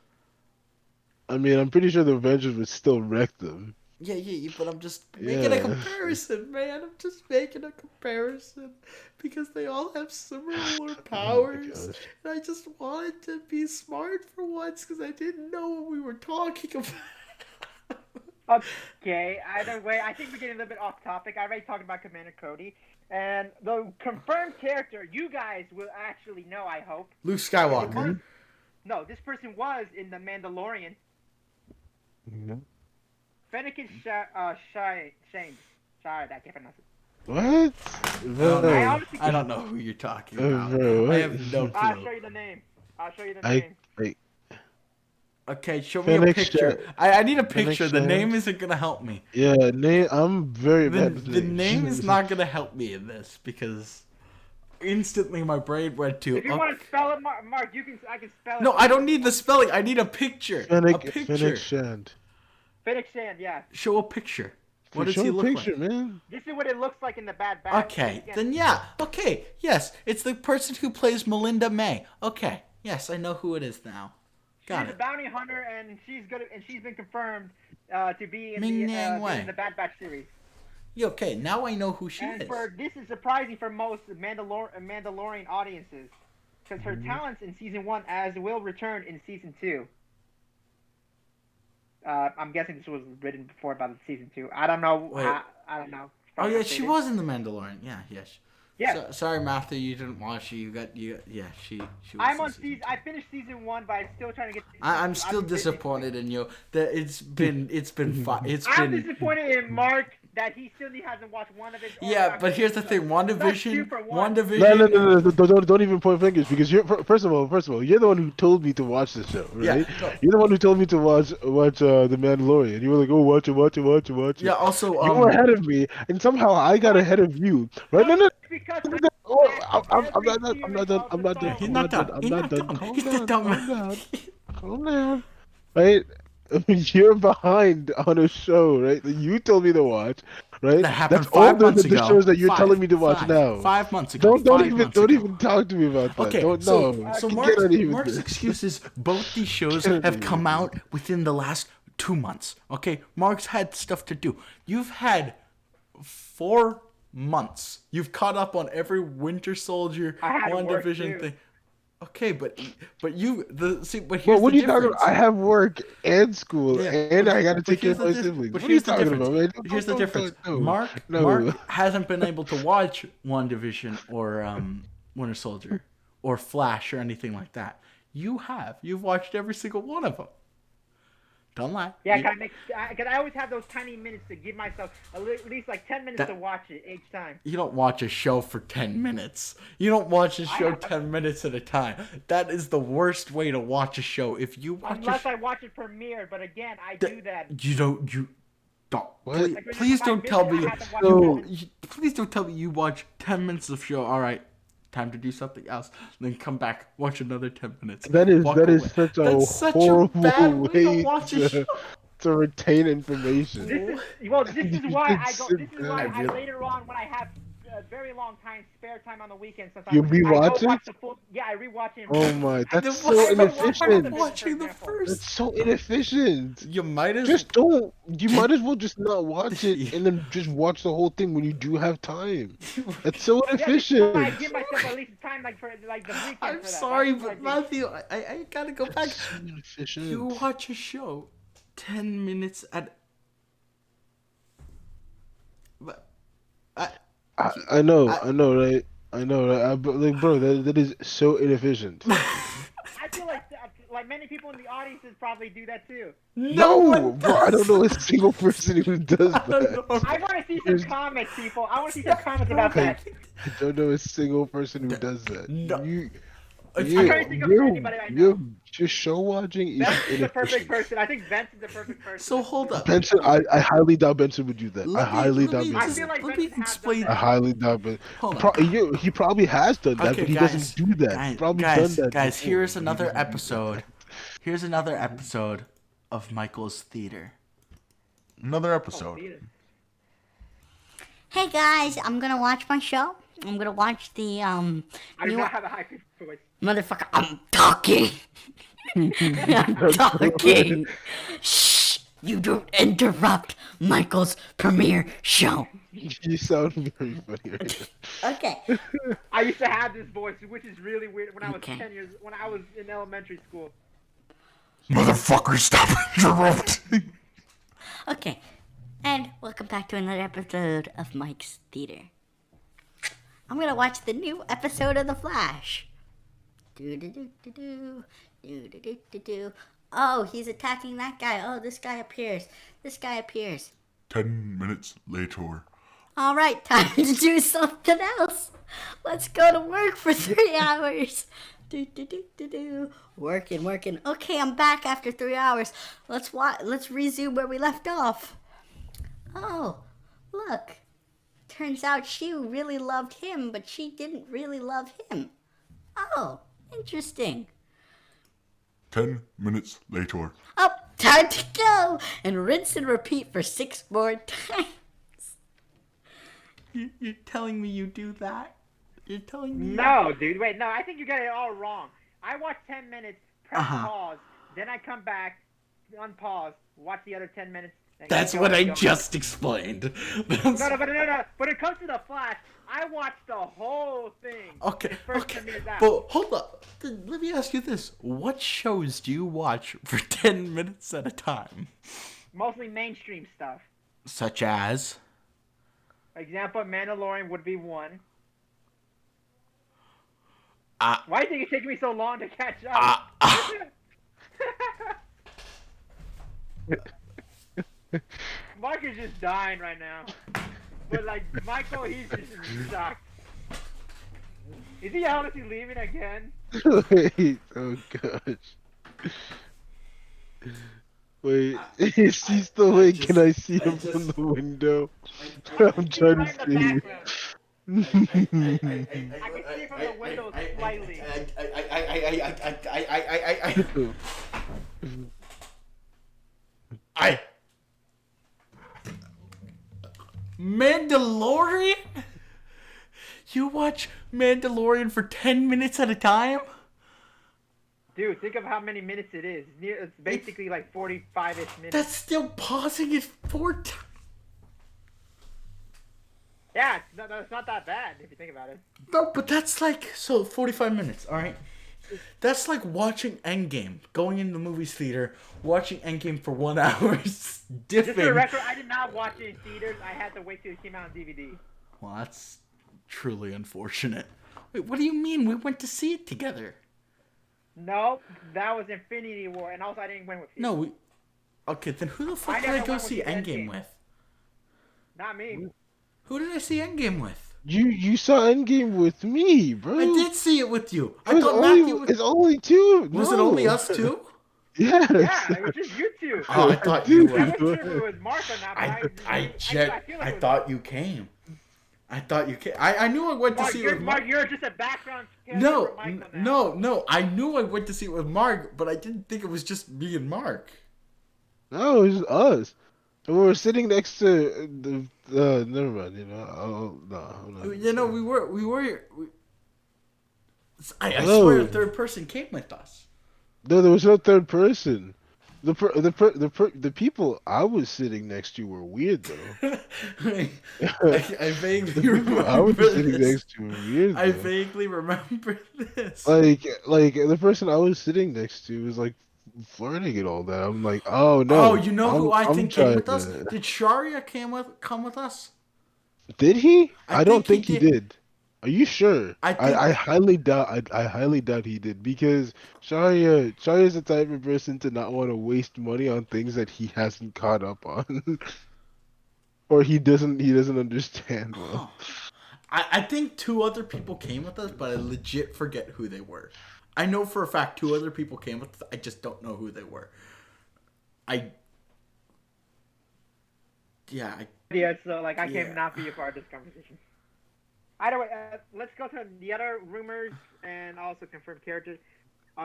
I mean, I'm pretty sure the Avengers would still wreck them. Yeah, but I'm just making a Yeah. comparison, man. I'm just making a comparison because they all have similar Oh my powers. gosh. And I just wanted to be smart for once because I didn't know what we were talking about. Okay, either way, I think we're getting a little bit off topic. I already talked about Commander Cody. And the confirmed character, you guys will actually know, I hope. Luke Skywalker. No, this person was in The Mandalorian. Yeah. Fennec Shane. Sorry, I can't pronounce it. What? I honestly I don't know who you're talking Uh, about. bro, I what? have no I'll clue. show you the name. I Okay, show me a Fennec picture. Shand. I need a Fennec picture. The name Shand. isn't gonna help me. yeah, I'm very bad with The names. name is not gonna help me in this because instantly my brain went to. If you want to spell it, Mark, I can spell it. No, I don't need the spelling. I need a picture. Fennec, a picture. Fennec Shand. Fennec Shand, yeah. Show a picture. What does Show he a look picture, like? man. This is what it looks like in the Bad Batch. Okay, Again, then yeah. Okay, yes, it's the person who plays Melinda May. Okay, yes, I know who it is now. Got she's a it. bounty hunter, and she's been confirmed to be in Ming-Yang Wei. the Bad Batch series. Yeah, okay, now I know who she And is. this is surprising for most Mandalorian audiences, because her talents in season 1 as will return in season 2. I'm guessing this was written before about season 2. I don't know. Wait. I don't know. Oh yeah, she was in the Mandalorian. Yeah. Yeah. Sorry, Matthew, you didn't watch it. Yeah, she was. I'm in on season season. I finished season 1, but I'm still trying to get. I'm still I've been busy. disappointed in you. That it's been I'm disappointed in Mark that he still hasn't watched one of his. Yeah, but here's the thing. WandaVision. No, don't even point fingers because first of all, you're the one who told me to watch the show, right? Yeah, no. You're the one who told me to watch The Mandalorian. You were like, oh, watch it. Yeah. Also, You were ahead of me, and somehow I got ahead of you, right? No. Because I'm not done. He's not done. He's not done. He's not done. Calm down. Right? You're behind on a show, right? That you told me to watch, right? That happened That's all 5 months ago. the shows that you're Five, telling me to watch five, now. 5 months ago. Don't 5 months don't ago. even talk to me about that. Okay, Don't, so no. Mark's, Get out of here with Mark's this. excuse is both these shows have come out within the last 2 months. Okay, Mark's had stuff to do. You've had 4 months. You've caught up on every Winter Soldier, I had work, WandaVision too. thing. Okay, but here's Well, the what are you talking difference. about? I have work and school, Yeah, and I gotta but take care of here's my the siblings. but What are you here's the talking difference. about, man? Here's the difference. No. Mark hasn't been able to watch WandaVision or Winter Soldier or Flash or anything like that. You have. You've watched every single one of them. Don't lie. Yeah, because I always have those tiny minutes to give myself at least like 10 minutes to watch it each time. You don't watch a show for 10 minutes. You don't watch a show have. 10 minutes at a time. That is the worst way to watch a show. If you watch Unless I watch it premiered, but again, I do that. You don't. What? Please don't tell me. So- Please don't tell me you watch 10 minutes of show. All right, time to do something else. Then come back, watch another 10 minutes. That is walk that is away. such a That's such a horrible bad way to way watch a show. to retain information. This is why I go. This is why I really- later on when I have very long time, spare time on the weekends. Sometimes You I rewatch go it? watch the full. Yeah, I rewatch it. Oh my, that's Then so what's the point inefficient. of watching the That's first? so inefficient. You might as Just don't. You might as well just not watch it and then just watch the whole thing when you do have time. That's so Yeah, this is inefficient. why I give myself at least time for the weekend. I'm for that. sorry, That's but what I do. Matthew, I gotta go back. So inefficient. You watch a show 10 minutes at. But I know, right? I know, right? But like, bro, that is so inefficient. I feel like many people in the audiences probably do that too. No, one bro, I don't does. know a single person who does I don't that. know. I want to see some comments, people. I want to see some comments about that. I don't know a single person who does that. No. I'm trying to think of anybody I know. Your show watching is Vance is the perfect inefficient. person. I think Vance is the perfect person. So hold up. Benson, I highly doubt Benson would do that. I Let me- highly let doubt me I Benson. feel like Let me Benson has explain- done I that. highly doubt Benson. Hold on. He probably has done that, Okay, but he guys, doesn't do that. Guys, He's probably guys, done that. guys, before, here's but he another doesn't do episode. that. Here's another episode of Michael's Theater. Another episode. Hey guys, I'm gonna watch my show. I'm gonna watch the I do new not have a high pitched voice. motherfucker. I'm talking. I'm talking. Shh! You don't interrupt Michael's premiere show. You sound very funny right now. Okay. I used to have this voice, which is really weird when I was Okay. 10 years, when I was in elementary school. Motherfucker, stop interrupting. Okay. And welcome back to another episode of Mike's Theater. I'm gonna watch the new episode of The Flash. Do-do-do-do-do. Do-do-do-do-do. Oh, he's attacking that guy. Oh, this guy appears. 10 minutes later. All right, time to do something else. Let's go to work for 3 hours. Do. Working. Okay, I'm back after 3 hours. Let's resume where we left off. Oh, look. Turns out she really loved him, but she didn't really love him. Oh, interesting. 10 minutes later. Oh, time to go and rinse and repeat for 6 more times. You're telling me you do that? You're telling me? No, dude, wait, no, I think you got it all wrong. I watch 10 minutes, press pause, then I come back, unpause, watch the other 10 minutes. then That's go what I go. just explained. No, no. When it comes to The Flash, I watched the whole thing. Okay, the first okay. 10 minutes out. But hold up. Let me ask you this. What shows do you watch for 10 minutes at a time? Mostly mainstream stuff. Such as? For example, Mandalorian would be one. Ah. Why do you think it's taking me so long to catch up? Mark is just dying right now. But like Michael, he's just shocked. Is he honestly leaving again? Wait, oh gosh. Wait, is he still awake? Can I see him from the window? I'm He's trying right to in the see. background. I can see from the window slightly. Mandalorian? You watch Mandalorian for 10 minutes at a time? Dude, think of how many minutes it is. It's basically like 45-ish minutes. That's still pausing it 4 times. Yeah, it's not that bad if you think about it. No, but that's like, so 45 minutes, alright? That's like watching Endgame, going in the movies theater, watching Endgame for 1 hour, Just for the dipping. record, I did not watch it in theaters. I had to wait till it came out on DVD. Well, that's truly unfortunate. Wait, what do you mean? We went to see it together. No, that was Infinity War, and also I didn't win with you. No, Okay, then who the fuck I did I never go went with see the Endgame Endgame. with? Not me. Who did I see Endgame with? You saw Endgame with me, bro. I did see it with you. I It was thought only Matthew was. it's only two. Was No. it only us two? Yes. Yeah, it was just you two. Oh, I thought Dude, you I were. wasn't sure if it was Mark or not, but I feel like I it was thought you came. I thought you came. I knew I went to Mark. see it with Mark. You're just a background character No, for Michael now. no. I knew I went to see it with Mark, but I didn't think it was just me and Mark. No, it's just us. And we were sitting next to the. Never mind. No. I'm not You know, saying. I swear a No, third person came with us. no, there was no third person. The people I was sitting next to were weird though. I vaguely The people I was remember sitting this. next to were weird I though. vaguely remember this. Like the person I was sitting next to was like flirting and all that. I'm like, oh Oh, no, you know who I I'm think came trying with us? to. Did Sharia come with us? Did he? I I don't think he think he did. did. Are you sure? I think I highly doubt. I highly doubt he did because Sharia is the type of person to not want to waste money on things that he hasn't caught up on, or he doesn't understand huh. well. I think two other people came with us, but I legit forget who they were. I know for a fact two other people came with us. I just don't know who they were. I yeah, Yeah, so like I Yeah. cannot be a part of this conversation. Either way, let's go to the other rumors and also confirmed characters.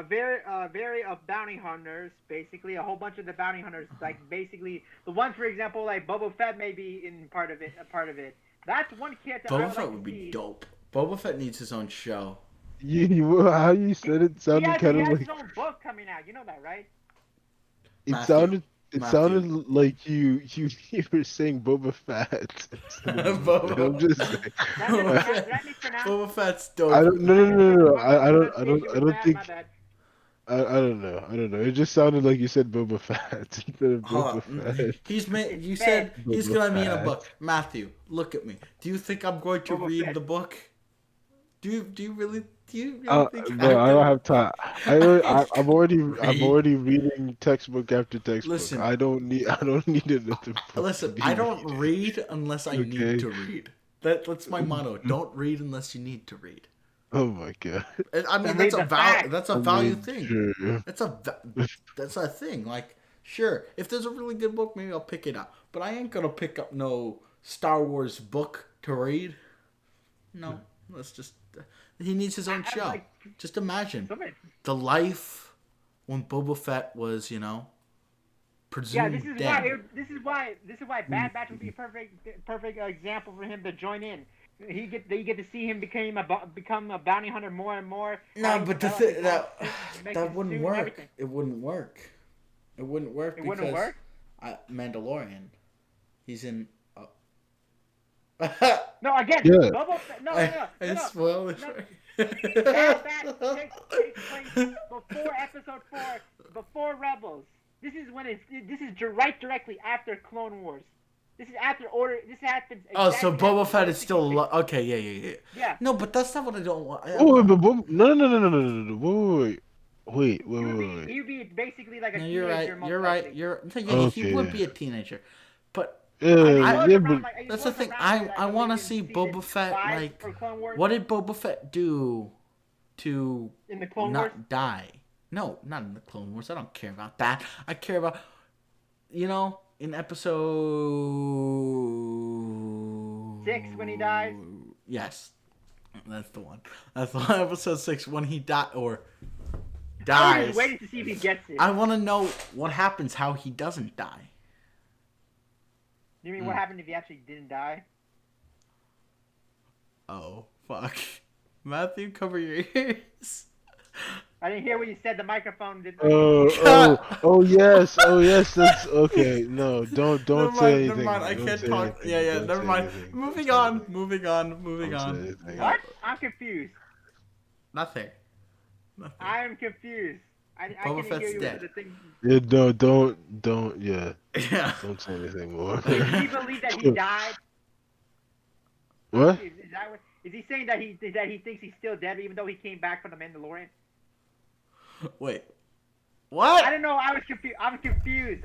Very of bounty hunters, basically a whole bunch of the bounty hunters, like basically the one, for example, like Boba Fett may be in part of it. A part of it. That's one character I Boba would Fett like would to be see. dope. Boba Fett needs his own show. How you said it He sounded has, kind he of has like his own book coming out. You know that, right? it Matthew. sounded. It Matthew. sounded like you were saying Boba Fett instead of his book. I'm just saying. Did I mispronounce? Boba Fett's I dope. don't. No, I no, no, no, no. my pronunciation I was don't bad. My think. bad. I don't know. I don't know. It just sounded like you said Boba Fett instead of Hold Boba on. Fett. He's made. You Fett. said he's Boba gonna be in a Fett. book. Matthew, look at me. Do you think I'm going to Boba read Fett. the book? Do you really think No, I'm I don't gonna have time. I'm read? already reading textbook after textbook. Listen, I don't need another book to listen. be I don't reading. read unless I need Okay. to read. That's my motto. Don't read unless you need to read. Oh my god. I mean, And read the facts. that's a I value mean, thing. sure. That's a thing. Like, sure, if there's a really good book, maybe I'll pick it up. But I ain't gonna pick up no Star Wars book to read. No, let's just. He needs his own show. like- Just imagine Somebody- the life when Boba Fett was, Yeah, presumed this is dead. why Bad Batch would be a perfect example for him to join in. You get to see him become a bounty hunter more and more. No, but the thing Make that his wouldn't suit and work. everything. It wouldn't work. It wouldn't work It because wouldn't work? Mandalorian. He's in. No, again, Yeah. Boba Fett. No. I spoiled it. no. for- Bad Batch takes place before Episode 4, before Rebels. This is directly after Clone Wars. This is after Order. This happens. Oh, so exactly Boba after Fett Order is still 66. okay. Yeah. Yeah. No, but that's not what I don't want. Oh, but no. Wait. He'd be basically like a No, teenager. you're right. most You're right. likely. You're yeah. He would Okay. be a teenager, but Yeah, He but was around, that's the thing. I want to see Boba Fett like. What did Boba Fett do to in the Clone not Wars? die? No, not in the Clone Wars. I don't care about that. I care about, in episode 6 when he dies. Yes, that's the one. That's the one. Episode 6 when he dies or I was dies. just waiting to see if he gets it. I want to know what happens, how he doesn't die. You mean what happened if he actually didn't die? Oh fuck, Matthew, cover your ears. I didn't hear what you said. The microphone didn't. oh yes, That's okay. No, don't Never say mind, anything. never mind. I Don't can't say talk. anything. Yeah, Don't never say mind. anything. Moving Don't say on, anything. moving on, moving Don't say on. anything. What? I'm confused. Nothing. I'm confused. I Boba can't Fett's hear you dead. with the thing. Yeah, don't. Yeah, Yeah. don't say anything more. Does he believe that he died? What? Is he saying that he thinks he's still dead even though he came back from the Mandalorian? Wait. What? I don't know. I was confused.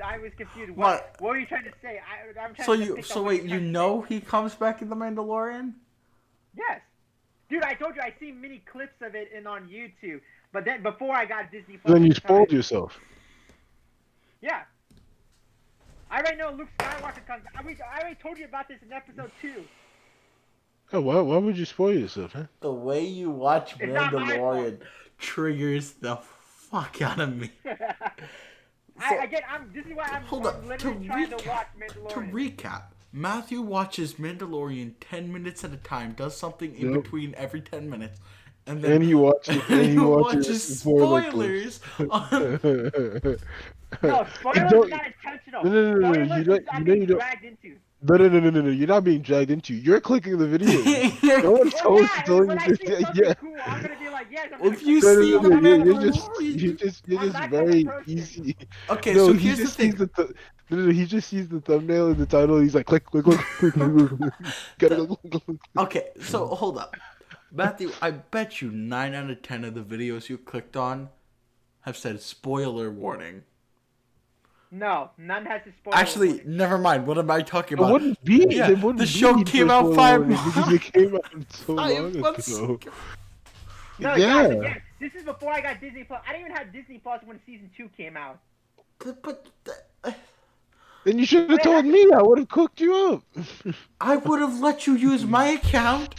What were you trying to say? I'm trying So to you think so of what wait, you're you trying to know say. he comes back in the Mandalorian? Yes. Dude, I told you I seen mini clips of it on YouTube. But then before I got Disney Plus Then at you the time. spoiled yourself. Yeah. I already know Luke Skywalker comes. I already told you about this in episode 2. Oh, why would you spoil yourself, huh? The way you watch It's not my Mandalorian triggers the fuck out of me. This is why I'm Hold up. literally trying to watch Mandalorian. To recap, Matthew watches Mandalorian 10 minutes at a time, does something in Yep. between every 10 minutes, and And he watches spoiler spoilers clips. on... No, spoilers don't- are not intentional. No. Spoilers I'm being dragged into. No. You're not being dragged into. You're clicking the video. No one's Well, telling yeah, you when I this. see something Yeah. cool, I'm gonna be like, yes, I'm If gonna you click see it. the You're Mandalorian... just I'm that kind of very person. easy. Okay, No, so he here's the just sees thing. he just sees the thumbnail and the title. He's like, click. Gotta go. Okay, so hold up. Matthew, I bet you 9 out of 10 of the videos you clicked on have said spoiler warning. No, none has to spoil. Actually, never mind. What am I talking It about? wouldn't be. Yeah, It wouldn't the be show for came out spoiler 5 warning because it came out so 5 long months ago. ago. No, Yeah. guys, again, this is before I got Disney Plus. I didn't even have Disney Plus when season 2 came out. But Then you should have told me. I would have cooked you up. I would have let you use my account.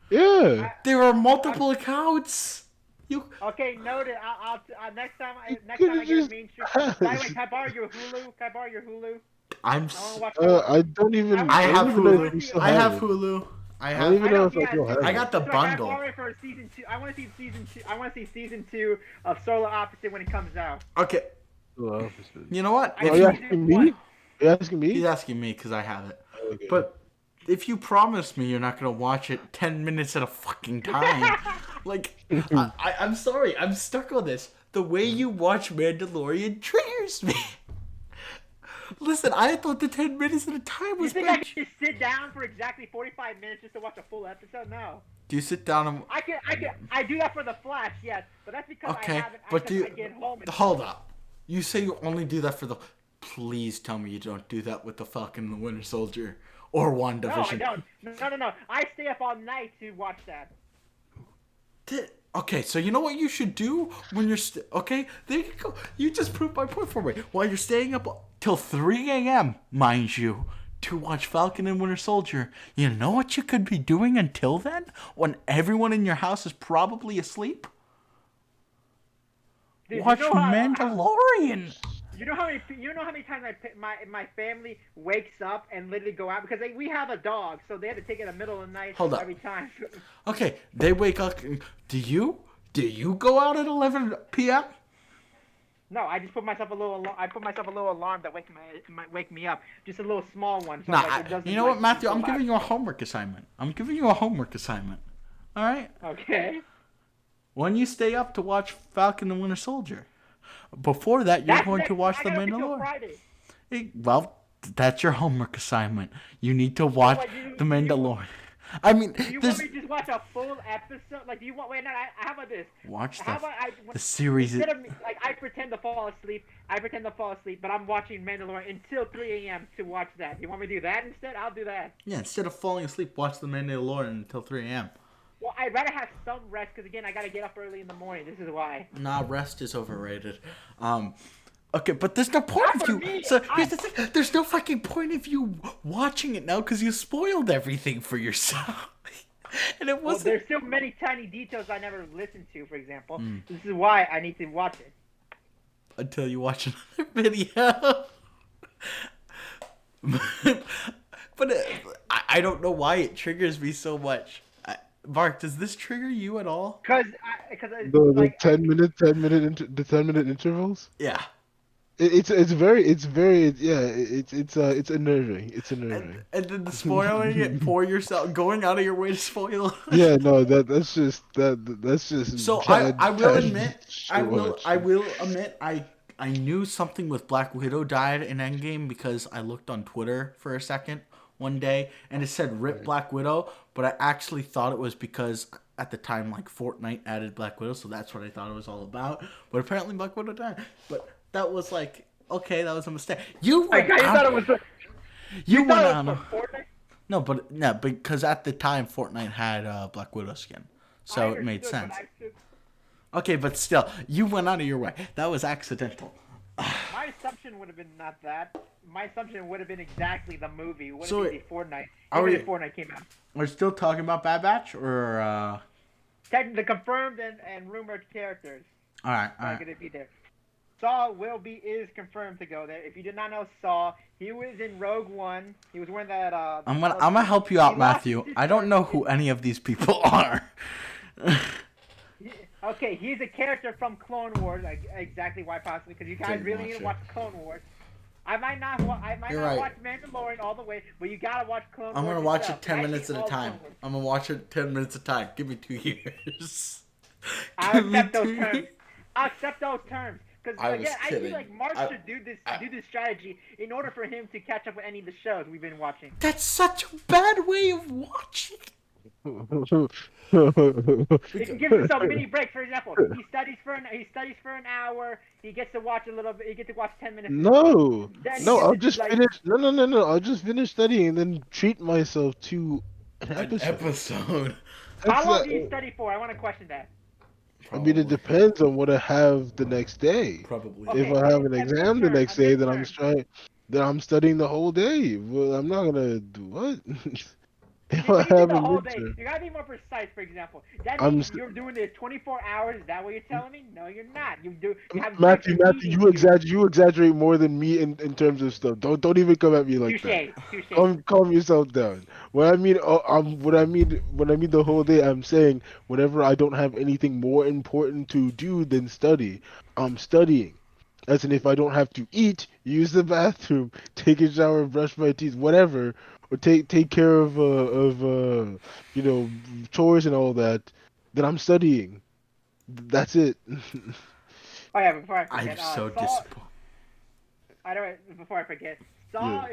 Yeah. There are multiple accounts. You Okay, noted. I'll next time I could've get a just mainstream. asked. By the way, can I borrow your Hulu? I'm. I want to watch. I don't even. I have don't even know Hulu. if you still I have it. Hulu. I I don't even have. know know, if I yeah, still have I it. got the So I gotta bundle. borrow it for season 2. I want to see season 2. I want to see season 2 of Solar Opposite when it comes out. Okay. Well, You know what? I If are you you, asking me? Are you asking me? he's asking me because I have it. Okay. But if you promise me you're not gonna watch it 10 minutes at a fucking time, like I'm sorry, I'm stuck on this. The way you watch Mandalorian triggers me. Listen, I thought the 10 minutes at a time You was think I bad. can just sit down for exactly 45 minutes just to watch a full episode? No. Do you sit down and I do that for the Flash, yes, but that's because okay? I haven't. But do I you get home. And hold up? You say you only do that for the. Please tell me you don't do that with the Falcon and the Winter Soldier or no, I WandaVision. don't. No. I stay up all night to watch that. Okay, so you know what you should do when you're okay? There you go. You just proved my point for me. While you're staying up till 3 a.m., mind you, to watch Falcon and Winter Soldier, you know what you could be doing until then? When everyone in your house is probably asleep? Dude, Watch you know how- Mandalorian. You know how many times my family wakes up and literally go out because we have a dog, so they have to take it in the middle of the night Hold up. every time. Okay, they wake up. Do you go out at 11 p.m.? No, I just put myself a little. I put myself a little alarm that might wake me up, just a little small one. So Nah, like, it doesn't, you know what, Matthew? go I'm loud. giving you a homework assignment. All right? Okay. When you stay up to watch Falcon and Winter Soldier. Before that, you're going to watch The I gotta wait till Mandalorian. Friday. Well, that's your homework assignment. You need to watch The Mandalorian. I mean, Do you there's want me to just watch a full episode? Like, do you want? Wait, no. How about this? watch How about the series. Instead of like, I pretend to fall asleep. But I'm watching Mandalorian until 3 a.m. to watch that. You want me to do that instead? I'll do that. Yeah, instead of falling asleep, watch The Mandalorian until 3 a.m. Well, I'd rather have some rest because again, I gotta get up early in the morning. This is why. Nah, rest is overrated. Okay, but there's no point Not of for you. me. So here's the thing: there's no fucking point of you watching it now because you spoiled everything for yourself. And it Well, wasn't. there's still many tiny details I never listened to. For example, this is why I need to watch it. Until you watch another video. But I don't know why it triggers me so much. Mark, does this trigger you at all? Because The like 10 minute intervals. Yeah. It's unnerving. It's unnerving. And then the spoiling it for yourself, going out of your way to spoil. Yeah, no, that's just. So bad- I will bad admit, shit I will watch. admit, I knew something with Black Widow died in Endgame because I looked on Twitter for a second one day and it said "Rip Black Widow," but I actually thought it was because at the time, like Fortnite added Black Widow, so that's what I thought it was all about. But apparently Black Widow died. But that was like, okay, that was a mistake. You Like, went you thought it was. you went thought on. it was for Fortnite? No, but no, because at the time Fortnite had Black Widow skin, so it made understood, sense. but Okay, but still, you went out of your way. That was accidental. my assumption would have been not that. My assumption would have been exactly the movie. Would So have been the Fortnite. are Even we- if Fortnite came out. We're still talking about Bad Batch, or The confirmed and rumored characters all right, all are right. going to be there. Saw is confirmed to go there. If you did not know Saw, he was in Rogue One. He was wearing that. I'm gonna help you out, he lost Matthew. his I don't know shirt. who any of these people are. Okay, he's a character from Clone Wars. Exactly why possibly because you guys Didn't really watch need it. to watch Clone Wars. I might not You're right. watch Mandalorian all the way, but you gotta watch Clone Wars. I'm gonna watch yourself. it 10 Actually, minutes at a all time. Clone Wars. I'm gonna watch it 10 minutes at a time. Give me 2 years. I'll Give me accept those 2 terms. years. I'll accept those terms. Because I was again, I kidding. feel like Mark I- should do this strategy in order for him to catch up with any of the shows we've been watching. That's such a bad way of watching. He can give himself a mini break. For example, he studies for an hour. He gets to watch a little bit. He gets to watch 10 minutes. No, Then he no, gets I'll to, just like- finish. No. I'll just finish studying and then treat myself to an An episode. episode. How That's long not- do you study for? I want to question that. I mean, it depends on what I have the next day. Probably. Okay. If I have an a exam the midterm, next a day, then midterm. I'm studying the whole day. Well, I'm not gonna do what? If When I you do have the a whole day, midterm, you gotta be more precise. For example, that I'm means st- you're doing it 24 hours. Is that what you're telling me? No, you're not. You have Matthew, breaks in you meetings. you exaggerate more than me in terms of stuff. Don't even come at me like that. Touche. Calm yourself down. What I mean, when I mean the whole day, I'm saying whenever I don't have anything more important to do than study, I'm studying. As in, if I don't have to eat, use the bathroom, take a shower, brush my teeth, whatever, or take care of chores and all that, then I'm studying. That's it. Oh yeah, before I I'm forget, so Saw, disappointed. I don't. Before I forget, Saw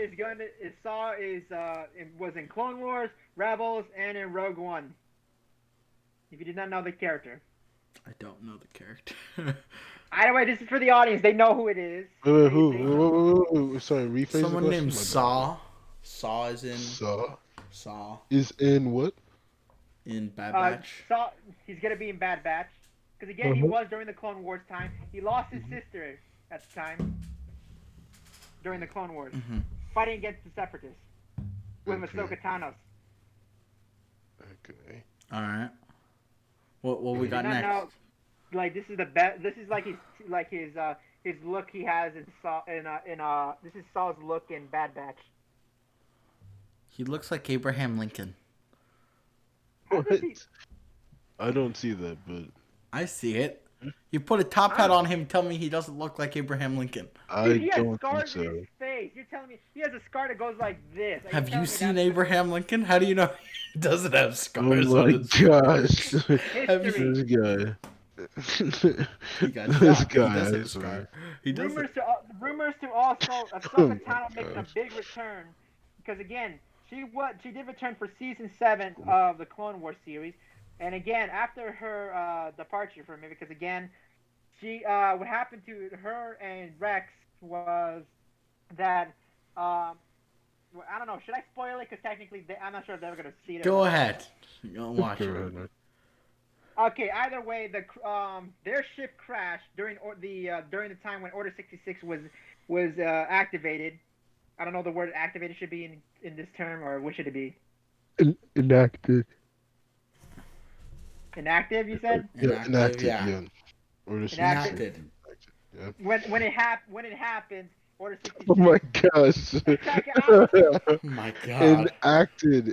was in Clone Wars, Rebels, and in Rogue One. If you did not know the character. I don't know the character. Either way, this is for the audience. They know who it is. Wait, They know. wait, sorry, rephrase the Someone question. named My bad. Saw. Saw is in Saw Saw is in what? in Bad Batch. Saw, he's gonna be in Bad Batch. Because again, he Mhm. was during the Clone Wars time. He lost his sister at the time. During the Clone Wars, fighting against the Separatists with Okay. Ahsoka Tano. Okay. All right. What we got Did not next? know, like this is the best. This is like his look he has in Saw this is Saw's look in Bad Batch. He looks like Abraham Lincoln. What? I don't see that, but I see it. You put a top hat on him. Tell me he doesn't look like Abraham Lincoln. I Dude, he has don't think scars in so. his face. You're telling me he has a scar that goes like this. Are Have telling you me seen that's Abraham Lincoln? How do you know he doesn't have Oh scars my on his gosh. history? This guy. He got This shot. guy, He does I have a swear. scar. He does. Rumors to also Oh Ahsoka my Tano making a gosh. big return because again she did return for season 7 of the Clone Wars series, and again after her departure from it because again she what happened to her and Rex was that well, I don't know, should I spoil it because technically I'm not sure if they're gonna see it. or Go not. ahead. Go watch it. Okay, either way, their ship crashed during the time when Order 66 was activated. I don't know the word activated should be in this term or what should it be? Enacted. Inactive, you said? Yeah, enacted. Yeah. Or just Enacted. Enacted. When it happened, Order 66. Oh my gosh. Oh my god. Enacted.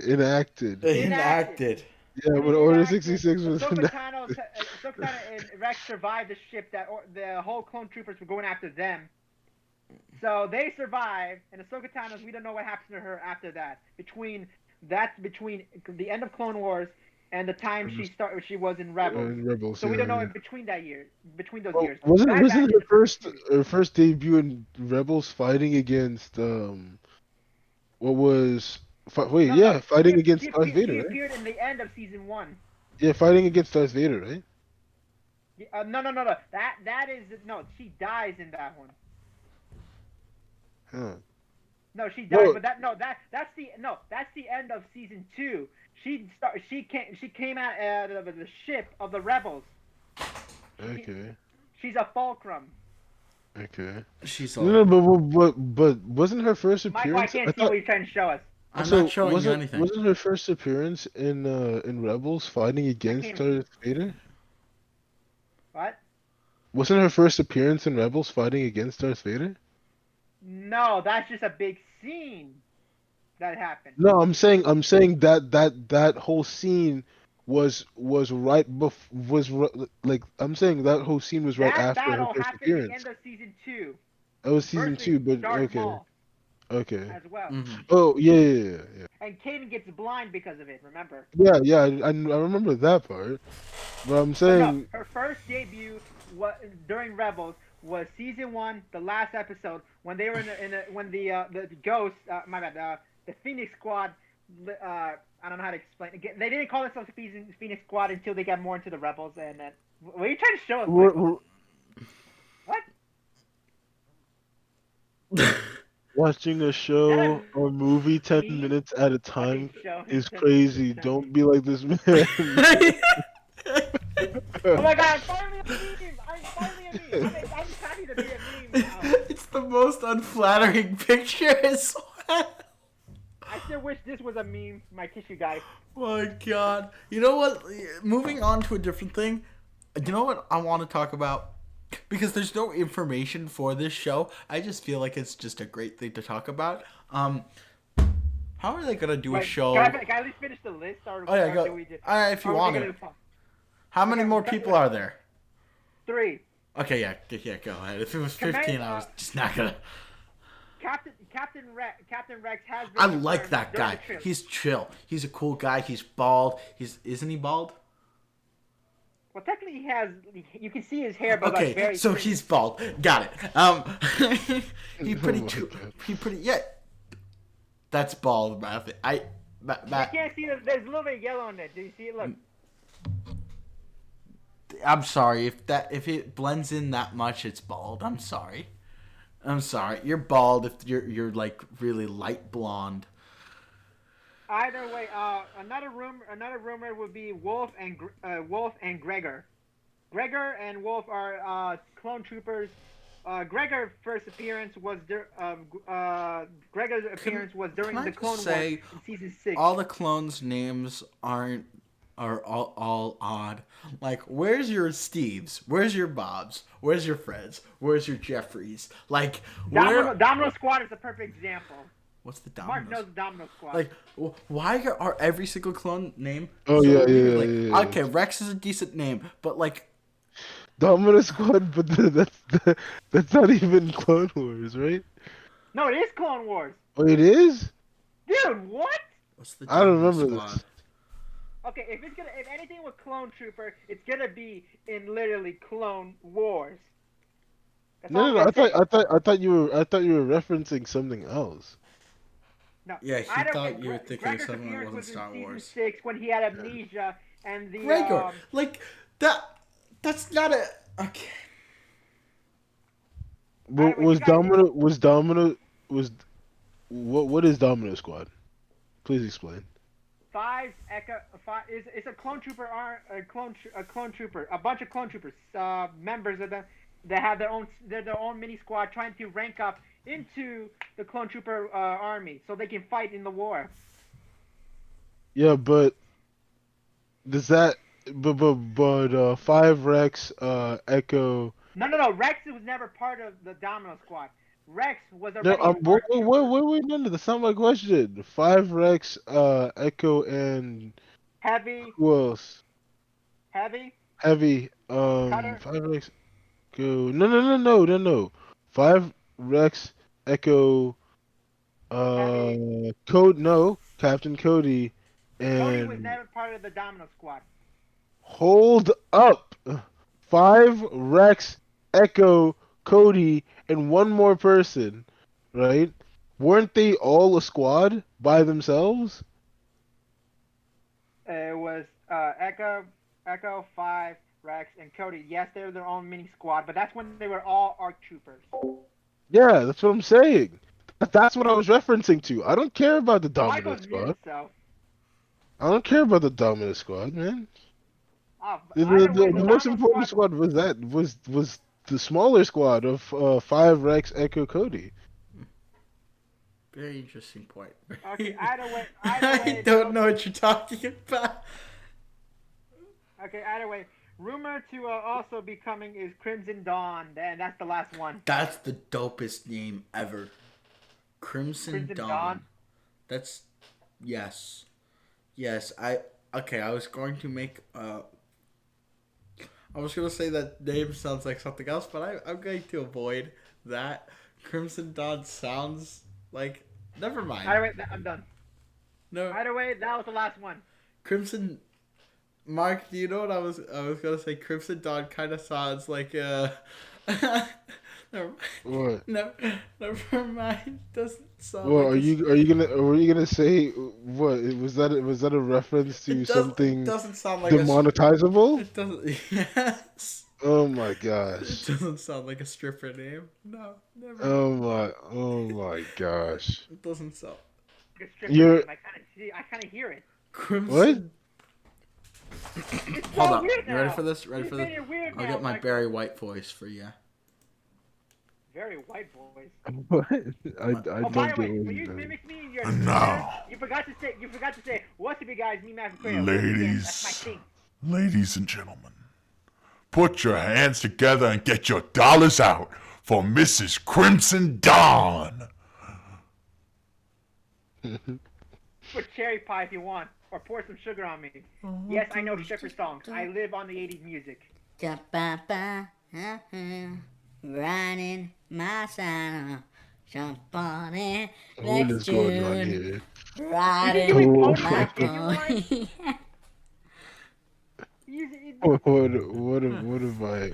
Enacted. Yeah, When when it Order enacted, 66 was Ahsoka enacted. Tano and Rex survived the ship that the whole clone troopers were going after them. So they survived, and Ahsoka Tano, we don't know what happened to her after that. Between the end of Clone Wars and the time she was in Rebels. Rebels. So we yeah, don't know yeah. in between those Oh, years. wasn't Bad Batch her is- first debut in Rebels fighting against No, fighting she against Darth Vader, She right? appeared in the end of season 1. Yeah, fighting against Darth Vader, right? No. That is no. She dies in that one. Huh. No, she died. No. But that's the end of season 2. She came out of the ship of the rebels. Okay. She's a fulcrum. Okay. She's No, all. but wasn't her first Michael, I appearance? I can't see thought. what you're trying to show us. I'm not So showing you anything. wasn't her first appearance in Rebels fighting I against can't. Darth Vader? What? Wasn't her first appearance in Rebels fighting against Darth Vader? No, that's just a big scene that happened. No, I'm saying that whole scene was right like I'm saying that whole scene was right That after her battle first happened at the appearance. end of season 2 That was season versus 2, but Darth okay, Maul okay. as well. Mhm. Oh yeah. And Kaden gets blind because of it. Remember? Yeah, I remember that part. But I'm But no, saying her first debut during Rebels was season 1, the last episode when they were when the ghost, my bad, the Phoenix Squad. I don't know how to explain. Again, they didn't call themselves Phoenix Squad until they got more into the Rebels. And then, what are you trying to show us, Michael? What? watching a show or movie 10 meme? minutes at a Fucking time show. is crazy. Don't be like this man. Oh my god, I'm finally a meme! I'm finally a meme! I'm happy to be a meme now. It's the most unflattering picture as well. I still wish this was a meme, my tissue guy. My God. You know what? Moving on to a different thing. You know what I want to talk about? Because there's no information for this show. I just feel like it's just a great thing to talk about. How are they gonna do a Wait, show? Can I at least finish the list? Or, Oh yeah, or go. do we just, If you want to. How many more people are there? 3. Okay, yeah, go ahead. If it was 15, I was just not gonna. Captain Rex has been I like confirmed that during guy. the trip. He's chill. He's a cool guy. He's bald. Isn't he bald? Well, technically, you can see his hair, but like Okay, very. so thin. he's bald. Got it. He pretty. He pretty. Yeah. That's bald, Matt. I can't see there's a little bit of yellow on it. Do you see it? Look. I'm sorry if it blends in that much, it's bald. I'm sorry. You're bald if you're like really light blonde. Either way, another rumor would be Wolf and Gregor. Gregor and Wolf are clone troopers. Gregor's appearance was during the Clone Wars in season 6. All the clones' names are all odd. Like, where's your Steves? Where's your Bobs? Where's your Freds? Where's your Jeffries? Like, Domino Squad is a perfect example. What's the Domino? Mark knows the Domino Squad. Like, why are every single clone name? Oh, so yeah, weird? yeah, Like, yeah. okay, Rex is a decent name, but like, Domino Squad, but that's not even Clone Wars, right? No, it is Clone Wars. Oh, it is? Dude, what? what's the I don't Domino remember Squad? this. Okay, if anything with Clone Trooper, it's gonna be in literally Clone Wars. That's all No. I'm I gonna say. thought you were referencing something else. No. Yeah, he Either thought way, you were thinking of Gregor's something that appearance wasn't was in Star season Wars. 6 when he had amnesia and the Gregor, like that's not a okay. But Anyway, you guys- what is Domino Squad? Please explain. Five is a clone trooper a clone trooper, a bunch of clone troopers, members of them that have their own mini squad trying to rank up into the clone trooper army so they can fight in the war. Yeah, but does that but 5 Rex Echo. No. Rex was never part of the Domino Squad. Rex was No, already. wait, no, that's not my question. 5 Rex Echo and Heavy. who else? Heavy. Heavy 5 Rex Echo. No. 5 Rex Echo Captain Cody Cody was and never part of the Domino Squad. hold up. 5 Rex Echo Cody and one more person, right? Weren't they all a squad by themselves? It was Echo, Five, Rex, and Cody. Yes, they're their own mini squad, but that's when they were all ARC troopers. Yeah, that's what I'm saying. That's what I was referencing to. I don't care about the dominant Michael's squad. muted, so. I don't care about the dominant squad, man. The, Either way, the most important squad was the smaller squad of 5 Rex, Echo, Cody. Very interesting point. Okay, either way, I don't know what you're talking about. Okay, either way, rumor to also be coming is Crimson Dawn, and that's the last one. That's the dopest name ever. Crimson Dawn. That's yes. I was going to make I was gonna say that name sounds like something else, but I'm going to avoid that. Crimson Dawn sounds like never mind. Either way, I'm done. No. Either way, that was the last one. Crimson. Mark, do you know what I was gonna say? Crimson Dawn kind of sounds like never, What? no, never mind. Doesn't sound. Well, like are you gonna say what? Was that a reference to something It doesn't sound like demonetizable? It doesn't. Yes. Oh my It gosh. doesn't sound like a stripper name. No, never. Oh my gosh. It doesn't sound. Like a stripper You're- name. I kind of hear it. Crimson. It's so Hold up. weird You ready now. for this? Ready You for made this? it weird I'll now, get my Michael. Barry White voice for you. Very white boys. What? I Oh, don't by get the way, what when you you said. mimicked me in your And now- you forgot to say, what's up, you guys? Me, Mac, and Ladies. That's my thing. Ladies and gentlemen, put your hands together and get your dollars out for Mrs. Crimson Dawn. Put cherry pie if you want, or pour some sugar on me. Yes, I know stripper songs. I live on the 80s music. Riding my saddle, jump on it. What Let's is going on tune. here? Riding we Oh post my like genuine? pony. What have I?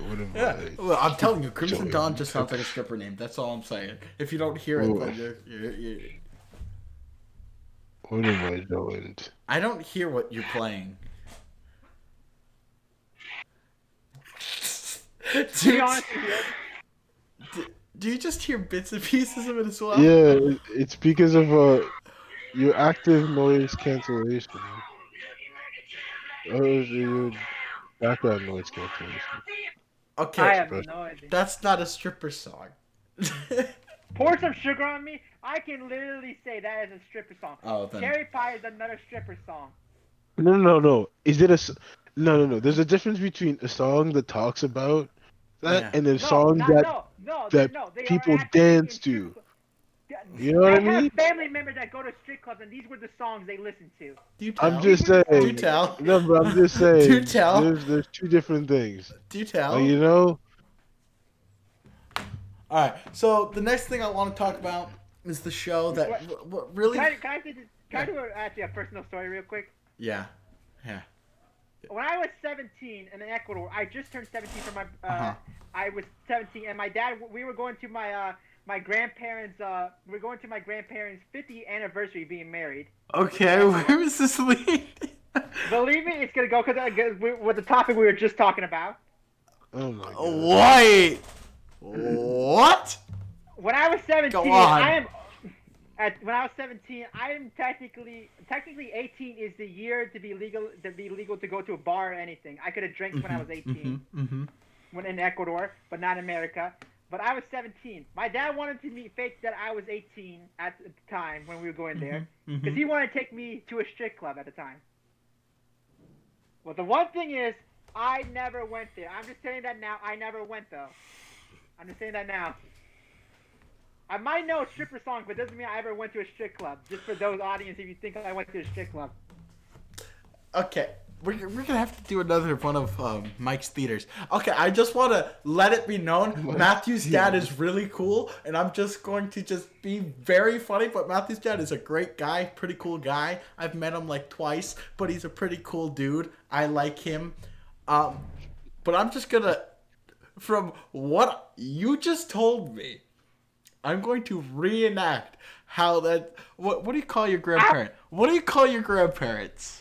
Well, I'm telling you, Crimson Joey, Dawn just sounds like a stripper name. That's all I'm saying. If you don't hear it, Oh. then you're... What have I joined? I don't hear what you're playing. To be honest with you, Do you just hear bits and pieces of it as well? Yeah, it's because of your active noise cancellation. Oh, your background noise cancellation. Okay, I have no idea. that's not a stripper song. Pour some sugar on me. I can literally say that is a stripper song. Oh, then. Cherry pie is another stripper song. No. Is it no? There's a difference between a song that talks about that Yeah. and a No, song not, that no, that no, they are people actually dance in to. strip You know what I I have mean? family members that go to strip clubs, and these were the songs they listened to. Do tell? I'm just Do saying. tell? No, but I'm just saying. Do tell? There's two different things. Do tell? You know? All right. So the next thing I want to talk about is the show that really. Can I do actually a personal story real quick? Yeah. When I was 17 in Ecuador, I just turned 17 for my. I was 17, and my dad. We were going to my grandparents. We were going to my grandparents' 50th anniversary being married. Okay. Where is this leading? Believe me, it's gonna go because with the topic we were just talking about. Oh my god. Wait. What? When I was 17, Go on. when I was 17, I am technically 18 is the year to be legal to go to a bar or anything. I could have drank when I was 18 when in Ecuador, but not in America. But I was 17. My dad wanted to fake that I was 18 at the time when we were going there because he wanted to take me to a strip club at the time. Well, the one thing is, I never went there. I'm just saying that now. I never went though. I'm just saying that now. I might know stripper songs, but it doesn't mean I ever went to a strip club. Just for those audience, if you think I went to a strip club. Okay. We're gonna have to do another one of Mike's theaters. Okay, I just want to let it be known Matthew's dad is really cool, and I'm just going to just be very funny. But Matthew's dad is a great guy, pretty cool guy. I've met him like twice, but he's a pretty cool dude. I like him. But I'm just gonna, from what you just told me, I'm going to reenact how that. What do you call your grandparent? What do you call your grandparents?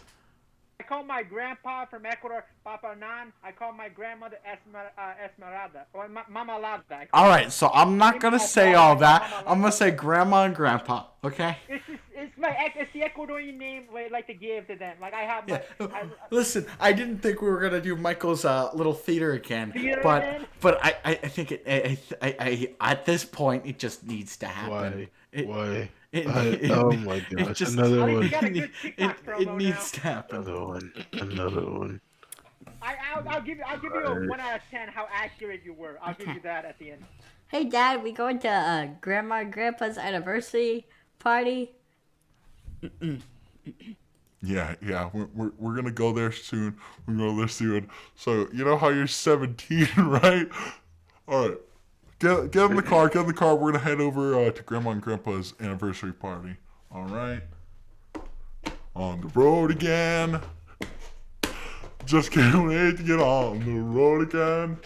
I call my grandpa from Ecuador Papa Nan. I call my grandmother Esmeralda or Mama Lada. All right, so I'm not gonna say all that. I'm gonna say grandma and grandpa. Okay. It's the Ecuadorian name I like to give to them. Like I have. Yeah. Listen, I didn't think we were gonna do Michael's little theater again, but I think at this point it just needs to happen. Why? Oh my gosh! Another one. It needs to happen. Another one. I'll give you a 1 out of 10 how accurate you were. I'll give you that at the end. Hey, Dad, we going to Grandma and Grandpa's anniversary party? Yeah, we're gonna go there soon. We're gonna go there soon. So you know how you're 17, right? All right, get in the car. Get in the car. We're gonna head over to Grandma and Grandpa's anniversary party. All right. On the road again. Just can't wait to get on the road again.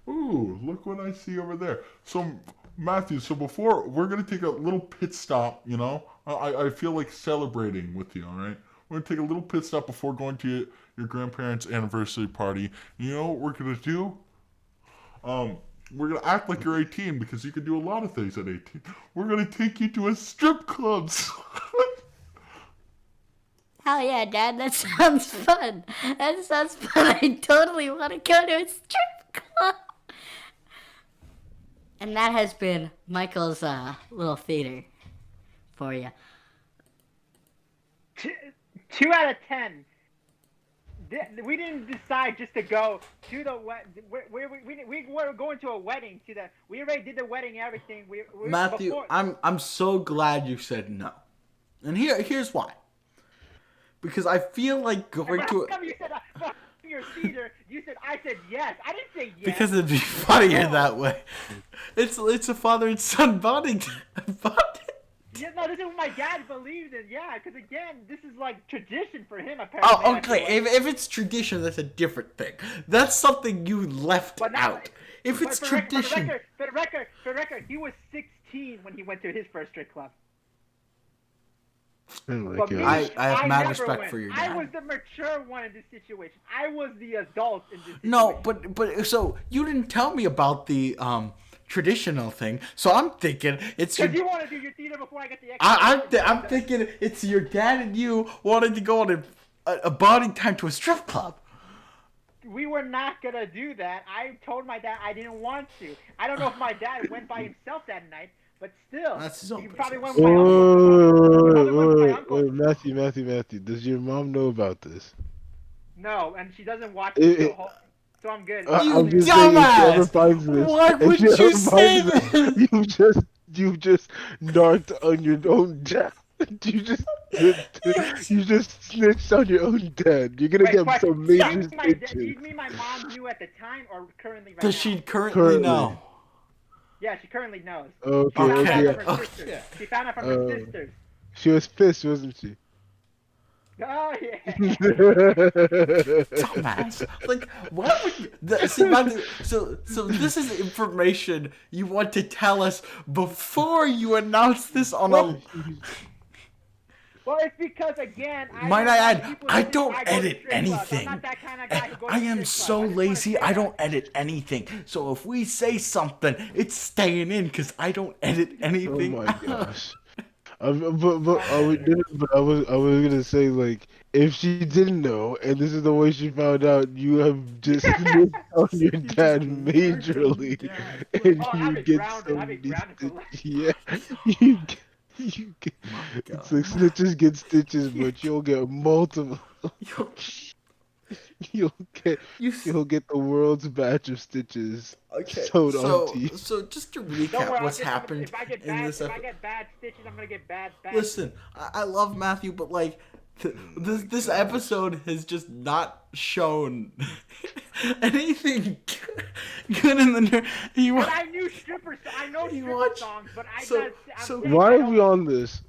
Ooh, look what I see over there. So Matthew, before we're gonna take a little pit stop. You know, I feel like celebrating with you. All right. We're gonna take a little pit stop before going to your grandparents' anniversary party. You know what we're gonna do? We're gonna act like you're 18 because you can do a lot of things at 18. We're gonna take you to a strip club. Hell yeah, Dad, that sounds fun. That sounds fun. I totally want to go to a strip club. And that has been Michael's little theater for you. 2 out of 10. We didn't decide just to go to the we were going to a wedding. We already did the wedding, everything. Matthew, before, I'm so glad you said no, and here's why. Because I feel like going to. You said your theater. You said I said yes. I didn't say yes. Because it'd be funnier that way. It's a father and son bonding. Yeah, no, this is what my dad believes in. Yeah, because again, this is like tradition for him apparently. Oh, okay. If it's tradition, that's a different thing. That's something you left out. If it's tradition. For the record, he was 16 when he went to his first strip club. I have mad respect for your dad. I was the mature one in this situation. I was the adult in this situation. No, but so you didn't tell me about the traditional thing, so I'm thinking it's because you want to do your theater before I get the. I'm thinking it's your dad and you wanted to go on a bonding time to a strip club. We were not gonna do that. I told my dad I didn't want to. I don't know if my dad went by himself that night. But still, that's his own you probably went with my uncle. Matthew, does your mom know about this? No, and she doesn't watch the whole, so I'm good. You dumbass! Why would you say this? You just narked on your own dad. You just snitched on your own dad. You're gonna get some major stitches. Do you mean my mom knew at the time or currently right Does now? she currently know? Yeah, she currently knows. Okay. She found out from her sisters. She was pissed, wasn't she? Oh, yeah. Dumbass. Like, why would you... See, Matthew, so this is information you want to tell us before you announce this on a... Well, it's because, again... Might I add, I don't edit anything. I'm not that kind of guy who goes I to am strip so club. lazy, I don't edit anything. So if we say something, it's staying in because I don't edit anything. Oh my gosh. I was gonna say, like, if she didn't know and this is the way she found out, you have just snitched on your dad majorly, and you get some. Yeah, you get. It's like snitches get stitches, but you'll get multiple. You'll get the world's batch of stitches. Okay, so just to recap what's happened in this episode. If I get bad stitches, I'm gonna get bad. Listen, I love Matthew, but like, this episode has just not shown anything good in the. But I knew stripper. I know stripper songs, but why are we on this?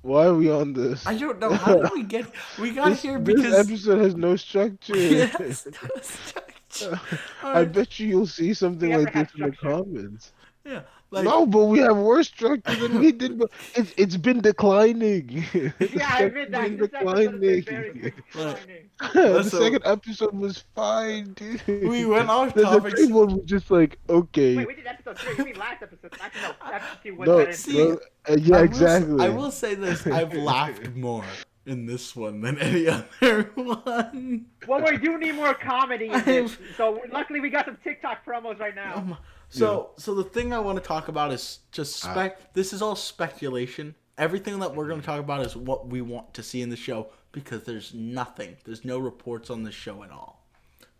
I don't know. How did we get? We got here because this episode has no structure. Yes, no structure. I bet you'll see something like this in the comments. Yeah. Like, No, but we have worse structure than we did. But it's been declining. The Yeah, I admit structure's that. been This episode has been very declining. declining. The so second episode was fine, dude. we went off The topics. third one was just like, okay. Wait, we did episode 3. You mean last episode? Actually, no. Episode 2 was No, better. See, no, yeah, exactly. I will say this: I've laughed more in this one than any other one. Well, we do need more comedy in this. So luckily we got some TikTok promos right now. So the thing I want to talk about is just This is all speculation. Everything that we're going to talk about is what we want to see in the show because there's nothing. There's no reports on the show at all.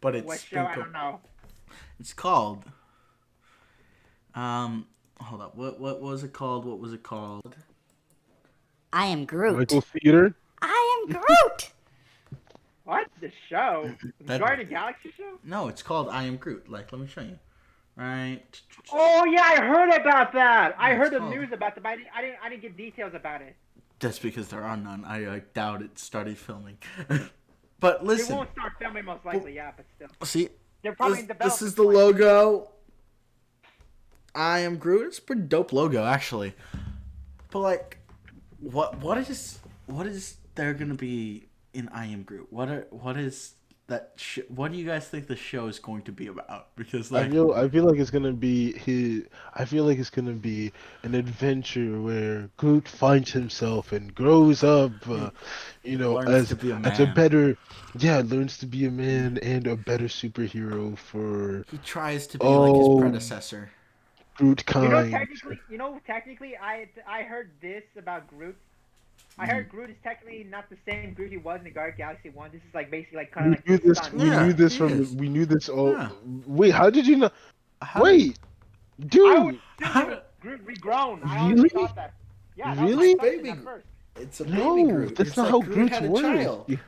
But it's What show? I don't know. It's called. Hold up. What was it called? What was it called? I am Groot. Michael Theater. I am Groot. What? The show? The Guardian of the Galaxy show? No, it's called I Am Groot. Like, let me show you. Right. Oh yeah, I heard about that. I heard the called? news about it, but I didn't get details about it. That's because there are none. I doubt it started filming. But They listen. won't start filming most likely, yeah, but still. See, They're probably in this development. is the logo. I Am Groot. It's a pretty dope logo, actually. But like, what is there gonna be in I Am Groot? What is that? What do you guys think the show is going to be about? Because like, I feel like it's gonna be I feel like it's gonna be an adventure where Groot finds himself and grows up. Learns to be a as a man. better, learns to be a man and a better superhero for he tries to be like his Oh. predecessor. Groot You know, kind. technically, I heard this about Groot. I heard Groot is technically not the same Groot he was in the Guardian of the Galaxy 1. This is like basically like kind We of like knew his this. son. We Yeah, knew this he from. is. We knew this all. Yeah. Wait, how did you know? How- Wait, I dude. would assume Groot regrown. I honestly Really? thought that. Yeah, that Really? was my assumption Baby at first. It's a No, baby Groot. that's It's not like how Groot Groot had a works. child.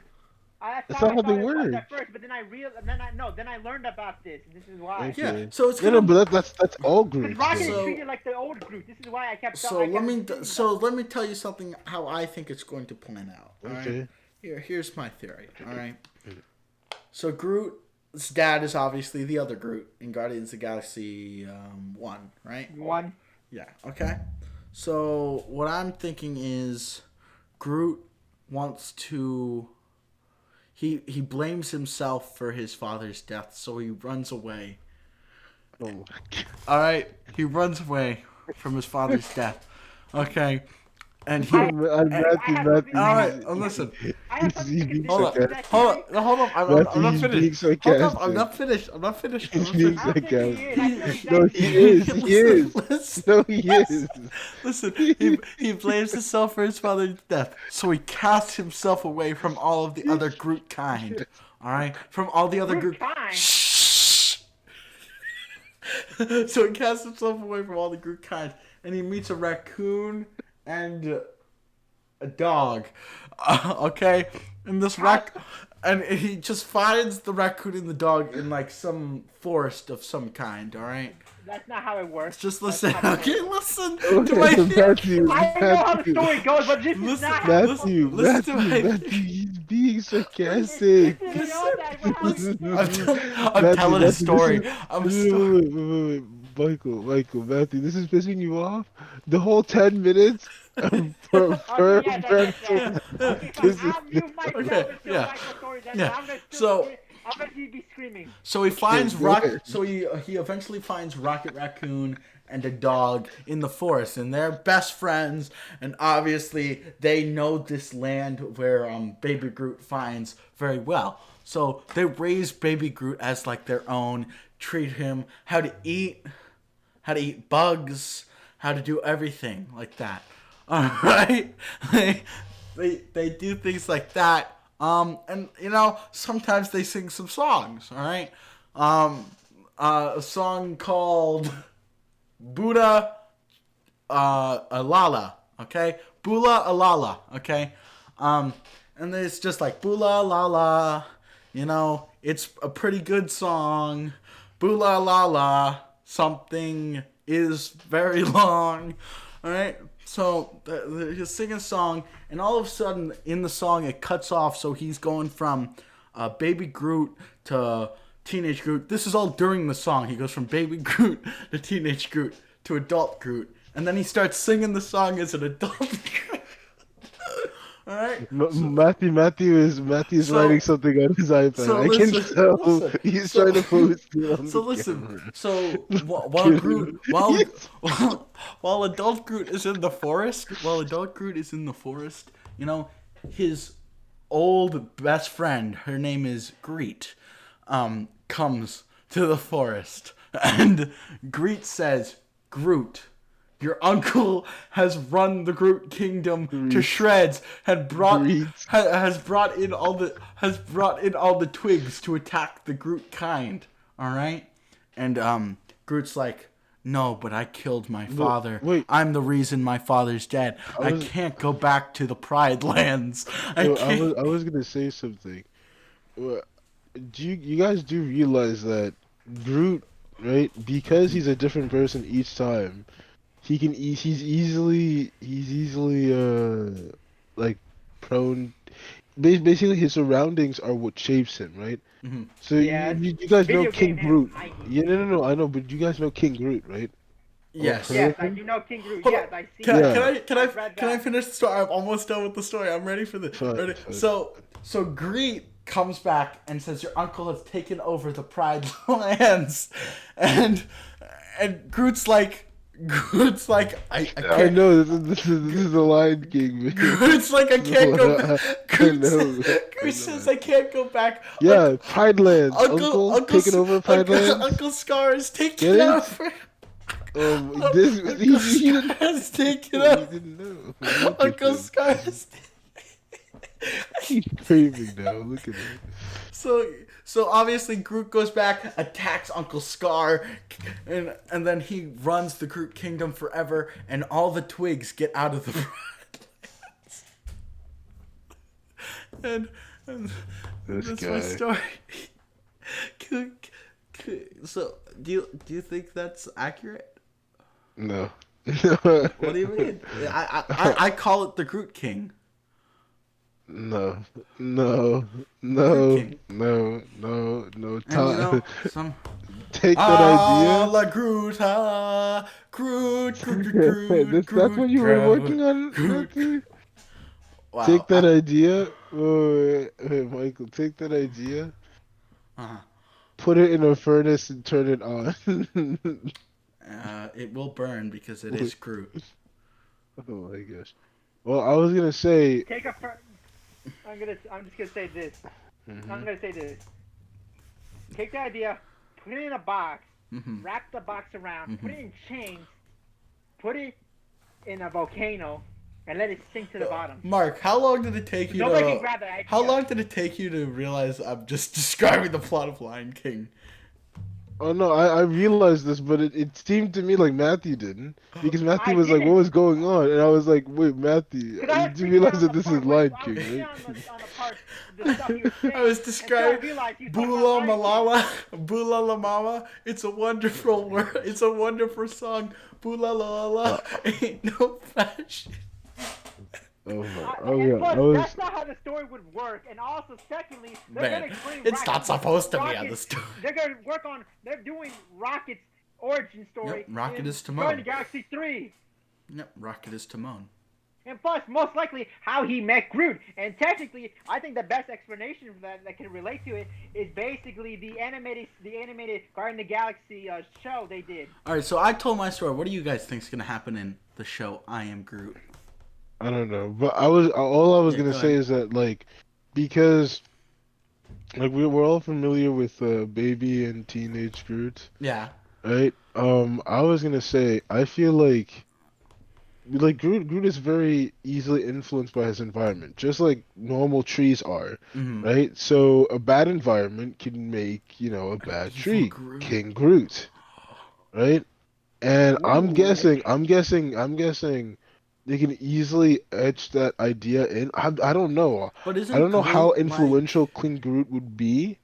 I That's thought not how they it was work. at first, but then then I learned about this, and this is why. Okay. Yeah. So it's No, gonna. no, but that's all Because Groot. Rocket So- is treated like the old Groot. This is why I kept. So I kept let me thinking let me tell you something how I think it's going to plan out. All right? Okay. Here's my theory. All right. So Groot's dad is obviously the other Groot in Guardians of the Galaxy 1, right? one. Yeah. Okay. So what I'm thinking is Groot wants to. He blames himself for his father's death, so he runs away. Oh. All right. He runs away from his father's death. Okay. And he. I'm Matthew. All right, listen. I have He's something to being Hold consider. on, hold on, no, hold on. I'm not He's being finished. Hold up, sarcastic. I'm not finished. I'm not finished. I'm He's not being finished. I don't think he is. I feel No, exactly- he is. He is. Listen, No, he is. listen. He blames himself for his father's death, so he casts himself away from all of the other Groot kind. All right, from all the other Groot Groot. kind? Shh. So he casts himself away from all the Groot kind, and he meets a raccoon and a dog. Okay, and and he just finds the raccoon and the dog in like some forest of some kind. All right, That's not how it works. just That's listen. not how it Okay, works. listen to my theory. Matthew, I don't know how the Matthew, story goes, but this is Listen, not how Matthew, Listen to my- Matthew, he's being sarcastic. This is not that- how it's- I'm telling a Matthew, story. this is- I'm wait, story. wait, Michael, Matthew, this is pissing you off? The whole 10 minutes? for Okay, yeah. Okay, fine. This is- I'll mute myself Okay, until yeah. Michael's story, then Yeah. I'm gonna So- I'm gonna be screaming. So he finds go Rocket. ahead. So he eventually finds Rocket Raccoon and a dog in the forest, and they're best friends. And obviously, they know this land where Baby Groot finds very well. So they raise Baby Groot as like their own. Treat him how to eat bugs, how to do everything like that. All right, they do things like that. And you know, sometimes they sing some songs. All right, a song called Buddha Alala. Okay, Bula Alala. Okay, and it's just like Bula Lala. You know, it's a pretty good song. Bula Lala. Something is very long. All right. So he's singing a song, and all of a sudden in the song it cuts off. So he's going from Baby Groot to Teenage Groot. This is all during the song. He goes from Baby Groot to Teenage Groot to adult Groot, and then he starts singing the song as an adult Groot. All right. Matthew's So- writing something on his iPad. so I can listen- tell listen. he's So- trying to post it on So the listen. camera. So while Groot, while adult Groot is in the forest, you know, his old best friend, her name is Greet, comes to the forest, and Greet says, "Groot, your uncle has run the Groot kingdom to shreds, and Greet. has brought in all the twigs to attack the Groot kind. All right." And Groot's like, "No, but I killed my father. wait. I'm the reason my father's dead. I can't go back to the Pride Lands. I Well, can't." I was gonna say something. Well, you guys do realize that Groot, right? Because he's a different person each time. He's easily like prone. Basically, his surroundings are what shapes him, right? Mhm. So Yeah, you guys know video King game Groot. has hygiene. Yeah, no, I know, but you guys know King Groot, right? Yes. Yeah. Yes, I do know King Groot. Hold Yes, on. I see. Can I, Yeah. can I've read I that. finish the story? I'm almost done with the story. I'm ready for this. Fine, Ready? fine. So Greet comes back and says your uncle has taken over the Pride Lands, and Groot's like I I can't. know this is the Lion King, man. Groot's like I can't go back. I know. Groot says I can't go back. Yeah, Pride Lands. Uncle taking over Pride Lands. Uncle Scar is taking Get it? over. This Uncle he Scar has taken he over. didn't know. Look at Uncle him. Scar is. He's craving now. Look at him. So obviously Groot goes back, attacks Uncle Scar, and then he runs the Groot Kingdom forever, and all the twigs get out of the Pride. and This that's guy. my story. So do you think that's accurate? No. What do you mean? I call it the Groot King. No. King. No. And you know, some Take that idea. La Groot, Groot, Groot, That's what you were working on, Groot. Matthew? Wow. Take that idea. Wait, Michael, take that idea. Uh-huh. Put it in a furnace and turn it on. It will burn because it is Groot. Oh my gosh. Well, I was gonna say. Take a. I'm just gonna say this. Mm-hmm. I'm gonna say this. Take the idea, put it in a box, Mhm. wrap the box around, put it in chains, put it in a volcano, and let it sink to the bottom. Mark, how long did it take you Nobody can to? grab that idea. How long did it take you to realize I'm just describing the plot of Lion King? Oh no, I realized this, but it seemed to me like Matthew didn't, because Matthew I was like, didn't. "What was going on?" And I was like, "Wait, Matthew, 'Cause I you was do freaking realize out that on the this is part Lion where- I was King, freaking right?" out on the part, the stuff he was saying, I was until describing realized he was talking Bula about Lion King. Malala, Bula La Mama. It's a wonderful word. It's a wonderful song. Bula La La. Ain't no fashion. Oh my, And plus, I was. that's not how the story would work. And also, secondly, they're Man, going to bring it's not supposed to be on the Rocket's- story. They're going to work on. They're doing Rocket's origin story. Yep, Rocket in is Timon. Guardians of the Galaxy 3. Yep, Rocket is Timon. And plus, most likely, how he met Groot. And technically, I think the best explanation for that can relate to it is basically the animated Guardians of the Galaxy show they did. All right, so I told my story. What do you guys think is gonna happen in the show I Am Groot? I don't know, but all I was Yeah, gonna go say ahead. is that like, because like we're all familiar with baby and teenage Groot, Yeah. right? I was gonna say I feel like Groot is very easily influenced by his environment, just like normal trees are, Mm-hmm. right? So a bad environment can make, a bad Evil tree, Groot. King Groot, right? And I'm Ooh, guessing they can easily etch that idea in. I don't know. But isn't I don't know how Groot, influential King Groot would be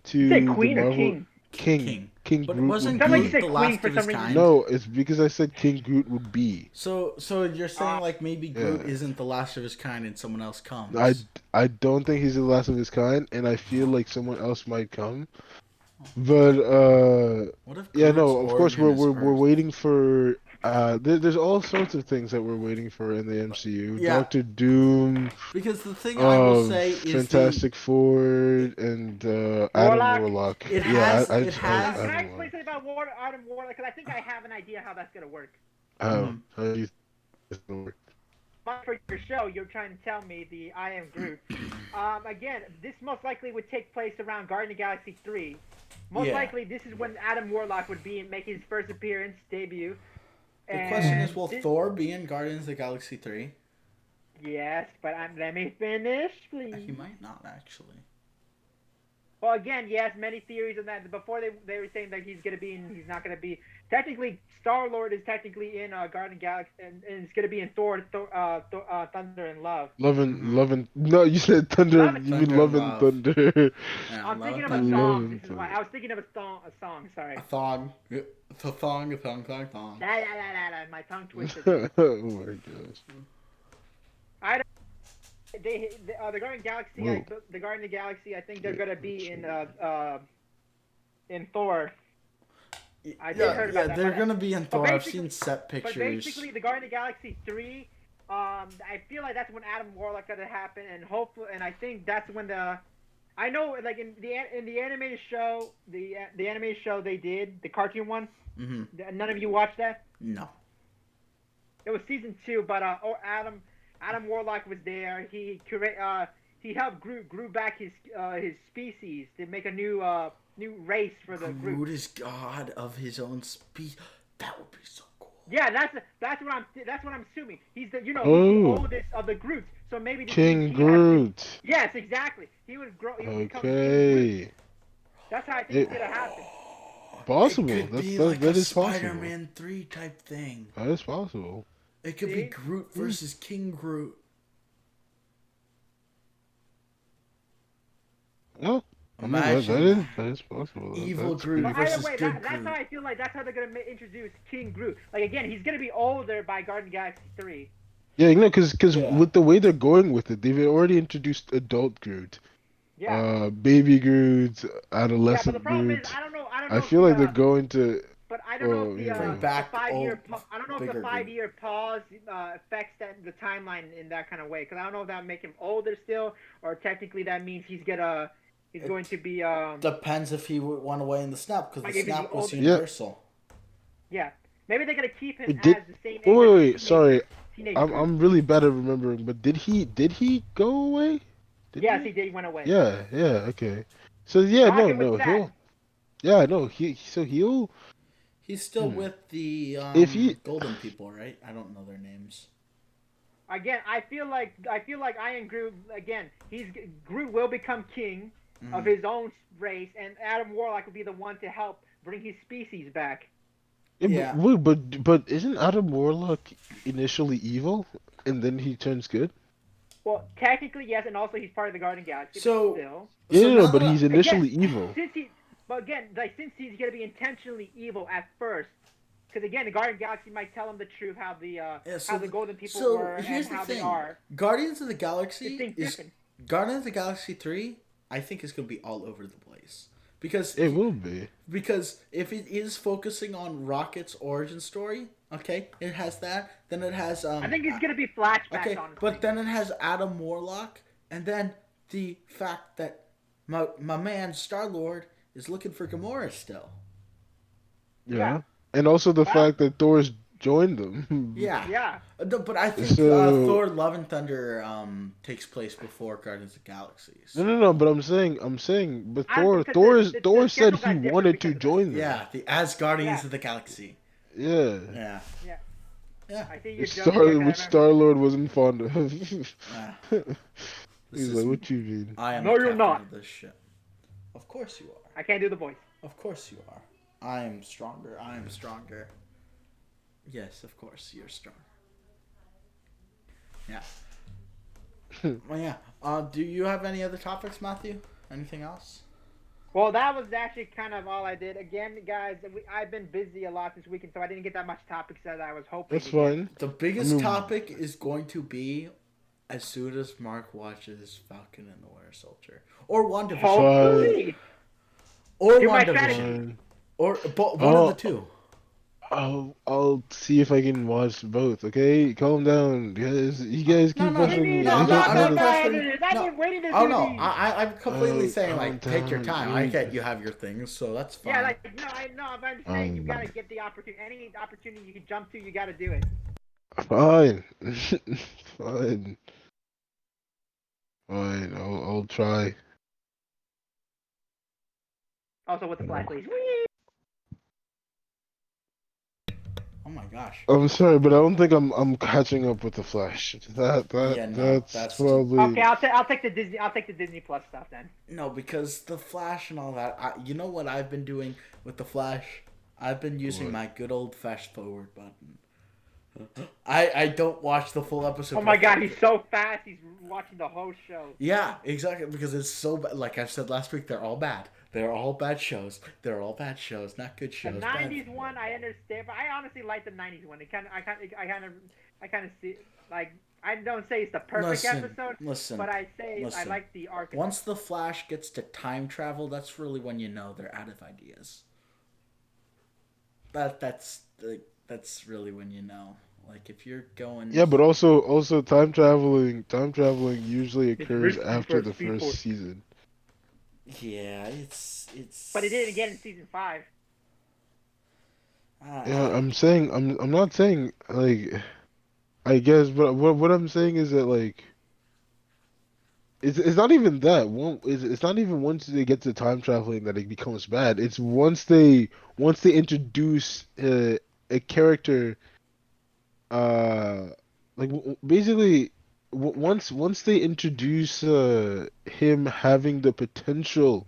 to You said the Queen or Marvel. King? King But Groot wasn't would Somebody be. Groot said the Queen last for of his some reason. kind? No, it's because I said King Groot would be. So you're saying like maybe Groot Yeah. isn't the last of his kind and someone else comes? I don't think he's the last of his kind, and I feel like someone else might come. But What if yeah, Groot's no, of course origin is we're Earth? waiting for There's all sorts of things that we're waiting for in the MCU. Yeah. Doctor Doom, Because the thing I will say is Fantastic Four, and Adam Warlock. Warlock. It yeah, has- I, it just- has- Can I Adam explain Warlock. something about Adam Warlock? Because I think I have an idea how that's gonna work. How do you think it's gonna work? But for your show, you're trying to tell me the I Am Groot. Again, this most likely would take place around Guardian of the Galaxy 3. Most Yeah. likely, this is when Adam Warlock would be making his first appearance, debut. The question is, And will Thor be in Guardians of the Galaxy 3? Yes, but let me finish, He please. might not, actually. Well, again, yes, many theories on that. Before they were saying that he's gonna be and he's not gonna be. Technically, Star-Lord is technically in Guardian of the Galaxy, and it's gonna be in Thunder and Love. Love and no, you said Thunder. Love and You mean Thunder Love and and Love. Thunder. Yeah, I'm Love thinking of and a Thunder. Love song. and This is why Thunder. I was thinking of a song. Sorry. A thong. It's a thong, a thong, thong, thong. My tongue twisted. Oh my gosh. The Guardian Galaxy, Whoa. the Guardian of the Galaxy. I think they're gonna be in Thor. I did heard about that, they're but- gonna be in but Thor. I've basically- seen set But pictures. basically, the Guardian of the Galaxy 3. I feel like that's when Adam Warlock gonna happen, and hopefully, and I think that's when I know, like in the animated show, the animated show they did, the cartoon one. hmm None of you watched that. No. It was season 2, but Adam Warlock was there. He helped grew back his species to make a new race for the group. Groot is god of his own species. That would be so cool. Yeah, that's what I'm assuming. He's the he's the Oh. oldest of the Groots, so maybe this King he has- Groot. Yes, exactly. He would grow. He would become King Groot. Okay. That's how I think it's gonna happen. Possible. It could be That like that a is possible. Spider-Man 3 type thing. That is possible. It could See? be Groot versus King Groot. Yeah. I mean, Imagine that is possible. evil That's Groot pretty But either versus way, good that's Groot. how I feel like that's how they're gonna introduce King Groot. Like again, he's gonna be older by Guardian of the Galaxy 3. Yeah, you know, because Yeah. with the way they're going with it, they've already introduced adult Groot, Yeah. baby Groot, Yeah, but adolescent the problem Groot. is, I don't know. I if feel the, like they're going to. But I don't know if the, yeah. Bring back the 5-year old, I don't know if bigger the Groot. 5-year pause affects the timeline in that kind of way. Because I don't know if that make him older still, or technically that means he's going to be Depends if he went away in the snap, because Like the if he's snap was older- universal. yeah. Maybe they're gonna keep him Did- as the same age. Wait, as sorry. Teenage I'm Groot. I'm really bad at remembering, but did he go away? Did Yes, he? he did. He went away. Yeah, okay. So yeah, Rocket no, was sad. he'll. Yeah, no, he'll. He's still with the If he- golden people, right? I don't know their names. Again, I feel like Iron Groot. Again, Groot will become king of his own race, and Adam Warlock will be the one to help bring his species back. Yeah. But isn't Adam Warlock initially evil, and then he turns good? Well, technically yes, and also he's part of the Guardian Galaxy. So- but still. Yeah, now but that- he's initially evil. Since he's gonna be intentionally evil at first, because again, the Guardian Galaxy might tell him the truth how the Golden People were here's and the how thing. they are. Guardians of the Galaxy Distinct is different. Guardians of the Galaxy 3. I think is going to be all over the place because It will be. if it is focusing on Rocket's origin story, okay, it has that. Then it has I think it's gonna be flashbacks. okay, honestly. but then it has Adam Warlock, and then the fact that my man Star-Lord is looking for Gamora still. Yeah. Yeah. And also the Well- fact that Thor's joined them. Yeah. yeah. No, but I think So- Thor: Love and Thunder takes place before Guardians of the Galaxies. No, but I'm saying, but I Thor, think Thor the said schedule got he different wanted because to of join them. Yeah, the as Guardians Yeah. of the Galaxy. Yeah. Yeah. Yeah. Yeah. I think you're Which joking. I Star Lord wasn't fond of. Yeah. This He's is- like, what you mean? I am No, the you're captain not. of this ship. Of course you are. I can't do the voice. Of course you are. I am stronger. I am stronger. Yes, of course you're stronger. Yeah. Well, yeah. Do you have any other topics, Matthew? Anything else? Well, that was actually kind of all I did. Again, guys, I've been busy a lot this weekend, so I didn't get that much topics as I was hoping. That's to get. fine. The biggest I mean- topic is going to be as soon as Mark watches Falcon and the Winter Soldier, or WandaVision, Hopefully. or Do my WandaVision, strategy. Fine. or one Oh. of the two. I'll see if I can watch both. Okay, calm down, guys. You guys No, keep no, What do you pressuring mean? me. no. I I'm don't not I'm know that not the. bad at questioning. this. I've No. been waiting to Oh do no, these. I'm completely saying Calm like take your down, time. I dude. get you have your things, so that's fine. Yeah, like no, I know, but I'm saying you gotta Um, get the opportunity. Any opportunity you can jump to, you gotta do it. fine, fine, fine. I'll try. Also with the flash, please. Oh my gosh. I'm sorry, but I don't think I'm catching up with the Flash. Yeah, no, That's that's too. Okay, probably. I'll take the Disney. I'll take the Disney Plus stuff then. No, because the Flash and all that. You know what I've been doing with the Flash? I've been using What? my good old fast forward button. I don't watch the full episode. Oh my god, he's so fast. He's watching the whole show. Yeah, exactly. Because it's so bad. Like I said last week, they're all bad. They're all bad shows. They're all bad shows, not good The shows. '90s one, I understand, but I honestly like the '90s one. I kind of see like I don't say it's the perfect episode, Listen. but I say I listen. like the arc. Once the Flash gets to time travel, that's really when you know they're out of ideas. That's really when you know. Like if you're going. Yeah, but also time traveling usually It's occurs risky for after a the Speed first Force. season. Yeah, it's. But it did again in season 5. Yeah, I'm not saying like I guess, but what I'm saying is that like it's not even that. It's not even once they get to time traveling that it becomes bad. It's once they introduce a character uh like basically once they introduce him having the potential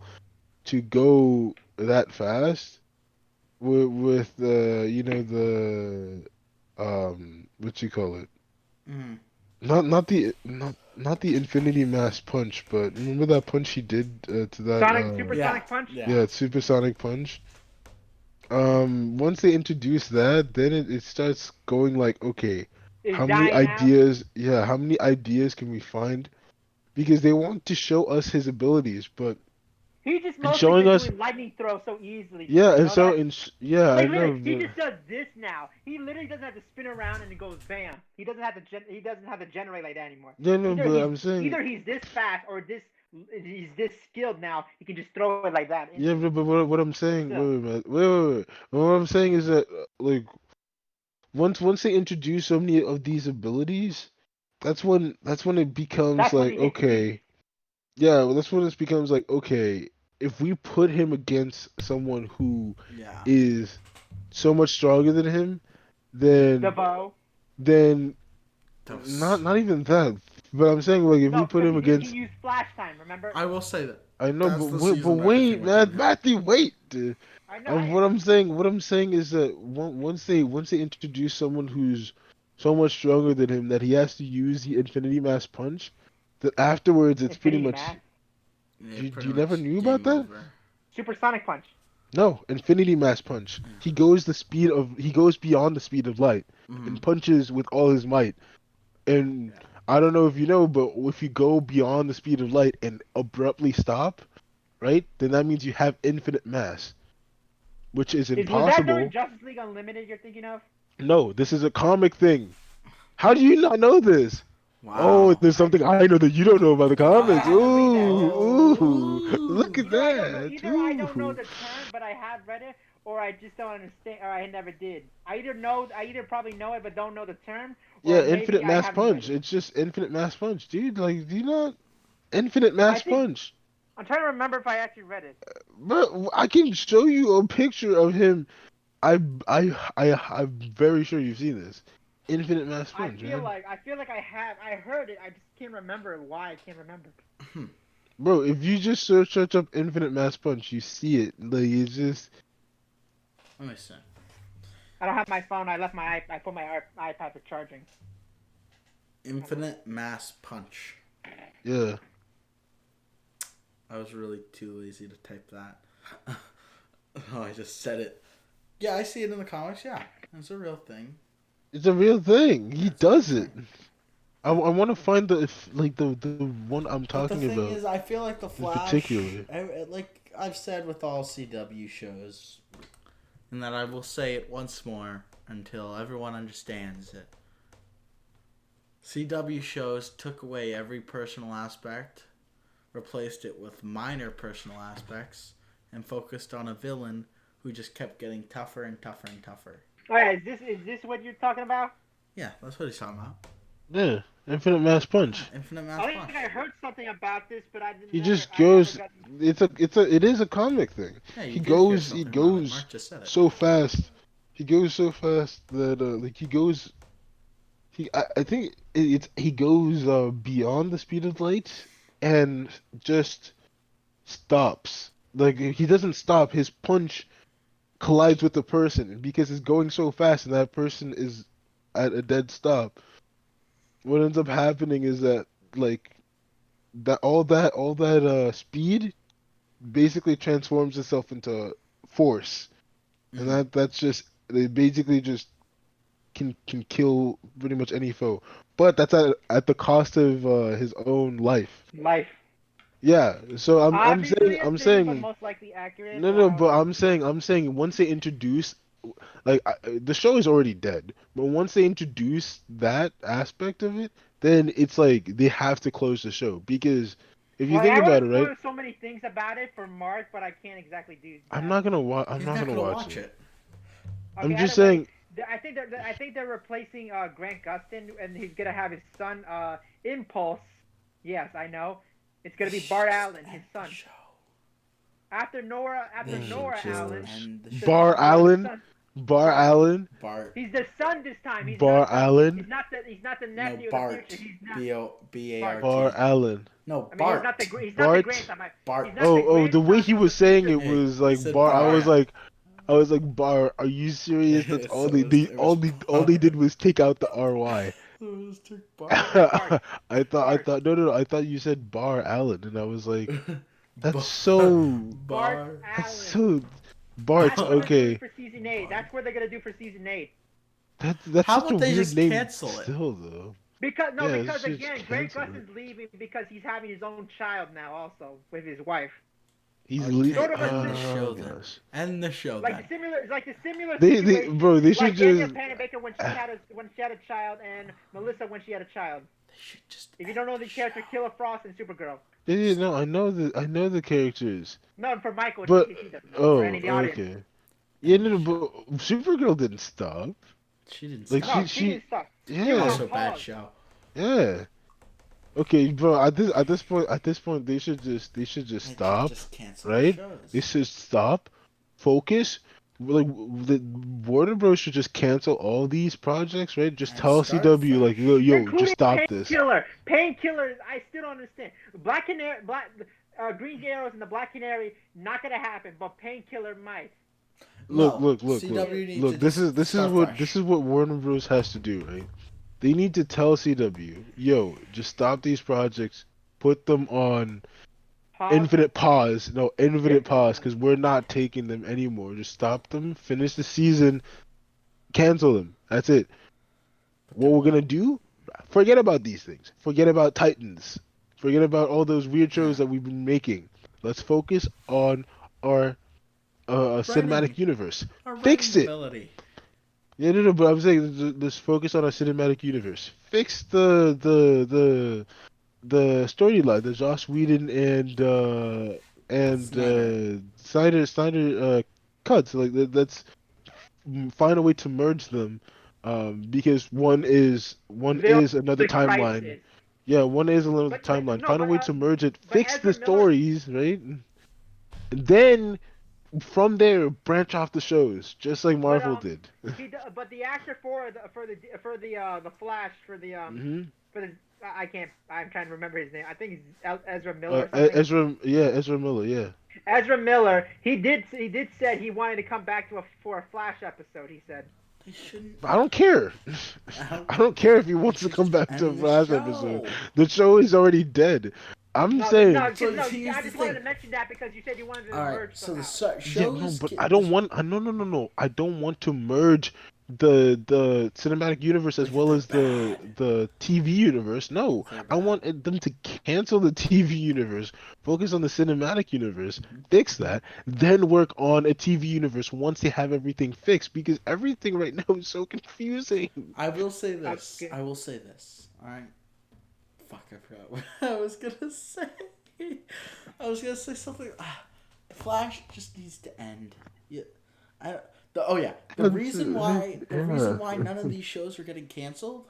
to go that fast with you know the what you call it, Mm, not the Infinity Mass punch, but remember that punch he did to that yeah, Supersonic Punch. yeah. yeah, supersonic punch. Once they introduce that, then it starts going like, okay, Is how many dying out. ideas, yeah, how many ideas can we find? Because they want to show us his abilities, but He's just in mostly showing been us, doing lightning throw so easily. yeah, You and know so that? yeah, I Like know, literally, he just does this now. He literally doesn't have to spin around and it goes bam. He doesn't have to he doesn't have to generate like that anymore. yeah, no, but I'm saying, Either he's this fast or he's this skilled now. He can just throw it like that. yeah, Instantly. but what I'm But saying, still, wait, wait. What I'm saying is that like once they introduce so many of these abilities, that's when it becomes that's when like he hits peak. okay. Yeah, well, that's when it becomes like, okay, if we put him against someone who Yeah. is so much stronger than him, The then bow. then Those. not even that. But I'm saying like if we No, put because him he against, used flash time. Remember? I will say that. I know, That's the but season that wait, became a thing. man, Matthew, wait. I know. I What I'm saying is that once they introduce someone who's so much stronger than him that he has to use the Infinity Mass Punch, that afterwards it's pretty Infinity much. Mass. Yeah, You pretty never much knew about game that? over. Supersonic Punch. No, Infinity Mass Punch. He goes beyond the speed of light Mm-hmm. and punches with all his might. And Yeah. I don't know if you know, but if you go beyond the speed of light and abruptly stop, right? Then that means you have infinite mass, which is Was that during impossible. Justice League Unlimited you're thinking of? No, this is a comic thing. How do you not know this? Oh, Wow. there's something I know that you don't know about the I comics. haven't read that. Ooh, ooh, look Ooh. at that. Either I don't know Ooh. the term, but I have read it, or I just don't understand, or I never did. I either probably know it but don't know the term, Yeah, or maybe infinite I mass haven't read punch. it. It's just infinite mass punch, dude. Like, do you not infinite I mass think punch? I'm trying to remember if I actually read it. Bro, I can show you a picture of him. I'm very sure you've seen this. Infinite mass punch, man. I feel like I heard it. I just can't remember why. I can't remember. Bro, if you just search up infinite mass punch, you see it. Like, it's just Let me see. I don't have my phone. I put my iPad for charging. Infinite Mass Punch. yeah. I was really too lazy to type that. Oh, I just said it. Yeah, I see it in the comics. Yeah, it's a real thing. It's a real thing. He That's a real does it. thing. I want to find the one I'm But the talking thing about is, I feel like the in Flash, particular. like I've said with all CW shows, and that I will say it once more until everyone understands it. CW shows took away every personal aspect, replaced it with minor personal aspects, and focused on a villain who just kept getting tougher and tougher and tougher. Oh yeah, is this what you're talking about? Yeah, that's what he's talking about. Yeah, Infinite Mass Punch. Infinite I Mass think Punch. I heard something about this, but I didn't. He never, just I never goes. got- It is a comic thing. Yeah, you He did hear goes. He something about it. goes Mark just said it. so fast. He goes so fast that like he goes. I think he goes beyond the speed of light and just stops. Like he doesn't stop. His punch collides with the person because it's going so fast and that person is at a dead stop. What ends up happening is that like all that speed basically transforms itself into force, and that's just they basically just can kill pretty much any foe. But that's at the cost of his own life. life. Yeah. So Obviously a I'm thing, but saying most likely accurate. no, or but however- I'm saying once they introduce like the show is already dead, but once they introduce that aspect of it, then it's like they have to close the show because if you Well, think I about want it, to right? spoil so many things about it for Mark, but I can't exactly do that. I'm not gonna watch. I'm He's not gonna watch watch it. it. Okay, I'm just either way, saying. I think they're replacing Grant Gustin, and he's gonna have his son Impulse. Yes, I know. It's gonna be Bart Allen, his son. After Nora Allen. And the the- Bar the Allen? son- Bar Allen? Bart. He's the son this time. He's Bar not the, Allen? He's not the No, nephew Bart. of the future. He's not. B-A-R-T. Bar Allen. No, I mean, Bart. he's not the Bart? grandson. Bart. He's not the The way he grandson was of the saying future. it was like said Bar. Bar. I was like Bar. Are you serious? That's all So it was all they Bar. did was take out the RY. Bart. I Bart. thought no, I thought you said Bar Allen, and I was like, that's so Bart that's Allen. so Bart. That's what they're doing Okay, for season 8. That's what they're gonna do for season 8. that's How such a about they weird just name. cancel it? Still though. Because Yeah, because it's just again, Grant cancel it. Gustin's leaving because he's having his own child now, also with his wife. He's Okay, leaving. Sort of a end the show then. Gosh. End the show Like then. the similar, it's like the similar They situation. bro, they should like Daniel just. Panabaker when she had a child, and Melissa when she had a child. They should just. If you don't know the character, Killer Frost and Supergirl. Yeah, no, I know the characters. No, for Michael, But he doesn't know. oh, For any of the audience. okay. Yeah, no, but Supergirl didn't stop. She didn't Like stop. No, she didn't stop. Yeah, Also, bad Pause. show. yeah. Okay, bro. At this point, they should just stop, Just cancel right? the shows. They should stop, focus. Like the Warner Bros should just cancel all these projects, right? Just And tell start CW like, yo, Including just stop this. Painkillers, I still don't understand. Green Arrows and the Black Canary, not gonna happen, but Painkiller might. Look, No, look, look, CW needs look. to This just is start what fresh. Warner Bros has to do, right? They need to tell CW, yo, just stop these projects, put them on infinite pause, because we're not taking them anymore. Just stop them, finish the season, cancel them. That's it. What we're gonna do? Forget about these things. Forget about Titans. Forget about all those weird shows that we've been making. Let's focus on our cinematic universe. Our Fix writing it. ability. Yeah, no, but I'm saying let's focus on our cinematic universe. Fix the storyline, the Joss Whedon and Snyder cuts. Like let's find a way to merge them, because one is another timeline. Crisis. Yeah, one is another But- timeline. no, Find a but, way to merge it. but Fix Ezra the Miller- stories, right? And then from there, branch off the shows, just like Marvel did. But the actor for the Flash Mhm. I'm trying to remember his name. I think it's Ezra Miller. Or something. Ezra Miller, yeah. Ezra Miller. He did said he wanted to come back for a Flash episode. He said. They shouldn't. I don't care. I don't care if he wants to come back to a End the Flash show. episode. The show is already dead. I'm No, saying. So no, here's I the just wanted thing. to mention that because you said you wanted to All merge right. So somehow. the Yeah, no, shows. but I don't want. No. I don't want to merge the cinematic universe as Because well they're as bad. the TV universe. No, They're I bad. want them to cancel the TV universe, focus on the cinematic universe, fix that, then work on a TV universe once they have everything fixed because everything right now is so confusing. I will say this. Okay. I will say this. All right. Fuck, I forgot what I was gonna say. I was gonna say something. Flash just needs to end. Yeah. I. Oh yeah. The reason why. The reason why none of these shows are getting canceled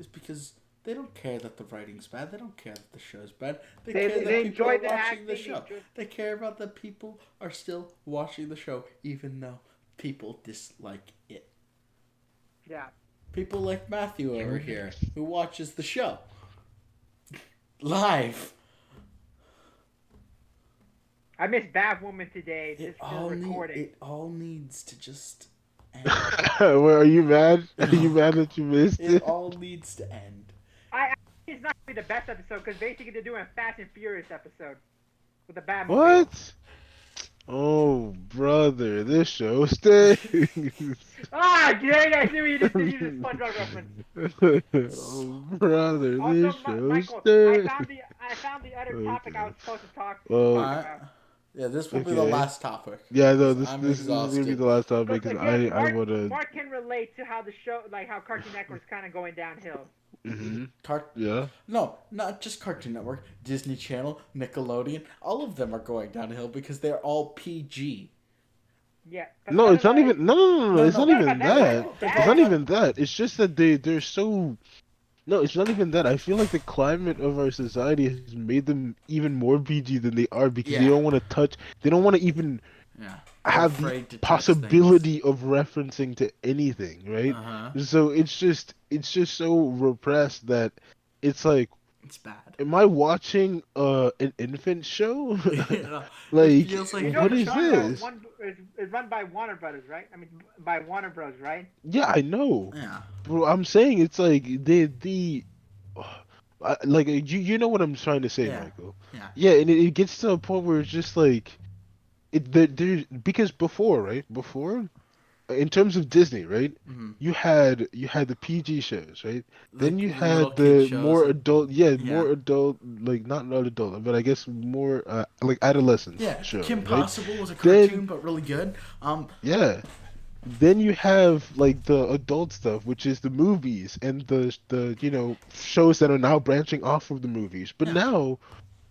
is because they don't care that the writing's bad. They don't care that the show's bad. They care that they people enjoy are the watching the acting. show. They care about that people are still watching the show, even though people dislike it. Yeah. People like Matthew over here, who watches the show live. I missed Batwoman today just for recording. It all needs to just end. Well, are you mad? Are you mad that you missed It it? all needs to end. I think it's not gonna be the best episode because basically they're doing a Fast and Furious episode with the Batmobile. What? Oh, brother, this show stinks. Ah, great! I knew you just did the SpongeBob reference. Oh, brother, Also, this show Michael, stinks. I found the other topic I was supposed to talk Well, Alright. about. Yeah, this will be the Okay. last topic. Yeah, no, because I'm this is gonna be exhausted. the last topic But because again, I wanna. Mark can relate to how the show, like how Cartoon Network's kind of going downhill. Hmm. Cart- Yeah. No, not just Cartoon Network, Disney Channel, Nickelodeon. All of them are going downhill because they're all PG. Yeah. But No, it's not like- even. No. No, It's no. not even That's that. what- It's not even that. It's just that they're so. No, it's not even that. I feel like the climate of our society has made them even more PG than they are because they Yeah. don't want to touch. They don't want to even Yeah. have afraid the to touch possibility of referencing to anything, right? Uh-huh. So it's just so repressed that it's like, It's bad. am I watching an infant show? Yeah. Like, It feels like You know what the is genre this? is run by Warner Brothers, right? I mean, by Warner Bros, right? Yeah, I know. Yeah. Bro, I'm saying it's like like you know what I'm trying to say, Yeah. Michael. Yeah. Yeah, and it gets to a point where it's just like there because before, right? Before, in terms of Disney, right? Mhm. You had the PG shows, right? Then Like you the little had kid the shows more and- adult, Yeah. more adult, like not adult, but I guess more like adolescent Yeah. shows, Kim right? Possible was a Then- cartoon, but really good. Yeah. Then you have like the adult stuff, which is the movies and the shows that are now branching off of the movies. But Yeah. now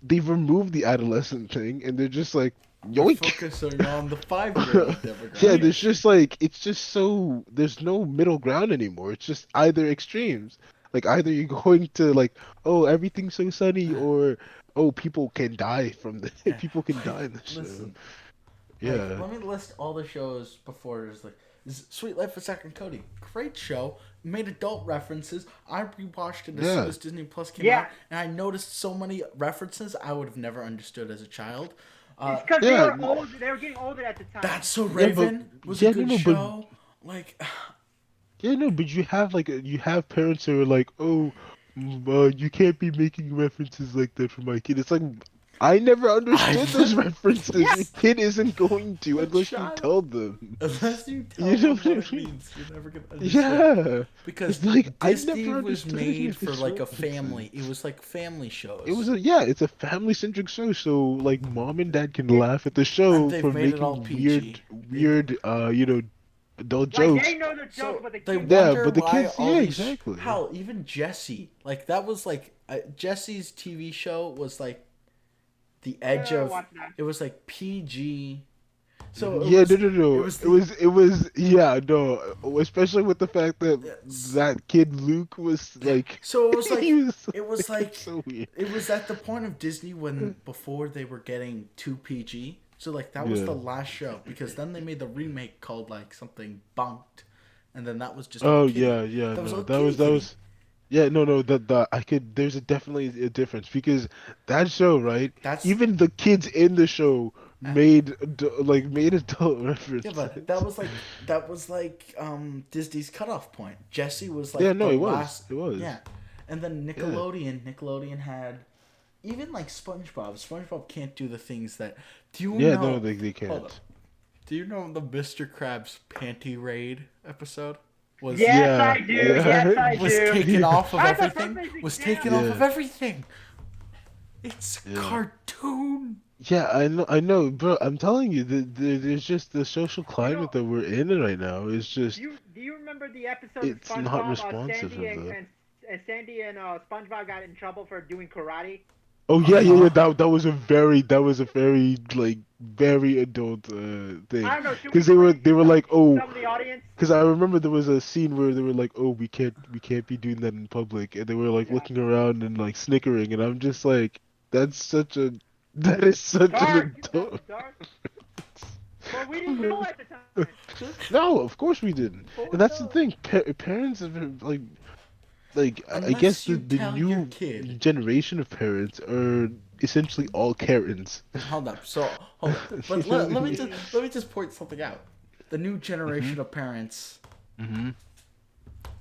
they've removed the adolescent thing and they're just like We're yoink. focusing on the 5-year-old demographic. Yeah, there's just like it's just so there's no middle ground anymore. It's just either extremes. Like either you're going to like, oh, everything's so sunny, or oh, people can die from the people can die in this show. Listen, Yeah. like, let me list all the shows before. There's like Sweet Life of Zack and Cody, great show. Made adult references. I rewatched it as soon as Disney Plus came Yeah. out, and I noticed so many references I would have never understood as a child. It's because yeah. they were old. They were getting older at the time. That's So but- Raven was yeah, a good no, but- show. Like, Yeah, no, but you have parents who are like, oh, you can't be making references like that for my kid. It's like, I never understood those references. Your kid isn't going to unless you child- tell them. unless you tell You know them what what it I mean? means, you're never gonna understand. Yeah, Because It's like, I Disney never was understood made any for of these like a references. family. It was like family shows. it's a family-centric show, so like mom and dad can laugh at the show And they've for made it all making PG. weird, adult Like jokes. they know the joke, but the they kids. Yeah, wonder but the why kids- all yeah, these, exactly. Hell, even Jesse, like that was like Jesse's TV show was like the edge of watch that. it was like PG. So it Yeah, was, no. It was yeah, no. Especially with the fact that Yes. that kid Luke was like. So it was like he was, it was like so weird. it was at the point of Disney when before they were getting too PG. So like that was Yeah. the last show because then they made the remake called like something Bunked, and then that was just Oh kitty. yeah. That was No, all that was kitty. Yeah, no. That I could. There's definitely a difference because that show, right? That's- Even the kids in the show made adult references. Yeah, but that was like Disney's cutoff point. Jesse was like Yeah, no, the it was. last. It was. Yeah, and then Nickelodeon had even like SpongeBob. SpongeBob can't do the things that. Do you know? No, they Hold can't. up. Do you know the Mr. Krabs panty raid episode? was Yes, Yeah, I do. yeah. Yes, I was do. taken off of That's a everything. perfect Was example. taken off Yeah. of everything. It's a Yeah. cartoon. Yeah, I know, bro. I'm telling you, there's just the social climate that we're in right now is just, Do you remember the episode of it's not SpongeBob? responsive Sandy of the. Sandy and SpongeBob got in trouble for doing karate. Oh yeah, yeah, Uh-huh. yeah. That was a very like very adult thing, I don't know. Should we because explain it they to were like, oh, some of the audience? because I remember there was a scene where they were like, oh, we can't be doing that in public, and they were like Yeah. looking around and like snickering, and I'm just like, that's such a that is such an Dark. That was adult. dark. But we didn't know at the time. No, of course we didn't. But we And that's the know. thing. Parents have been, like I guess Unless you the tell your new kid. generation of parents are essentially all Karens. Hold up. So hold up. But let me just point something out. The new generation of parents Mm-hmm.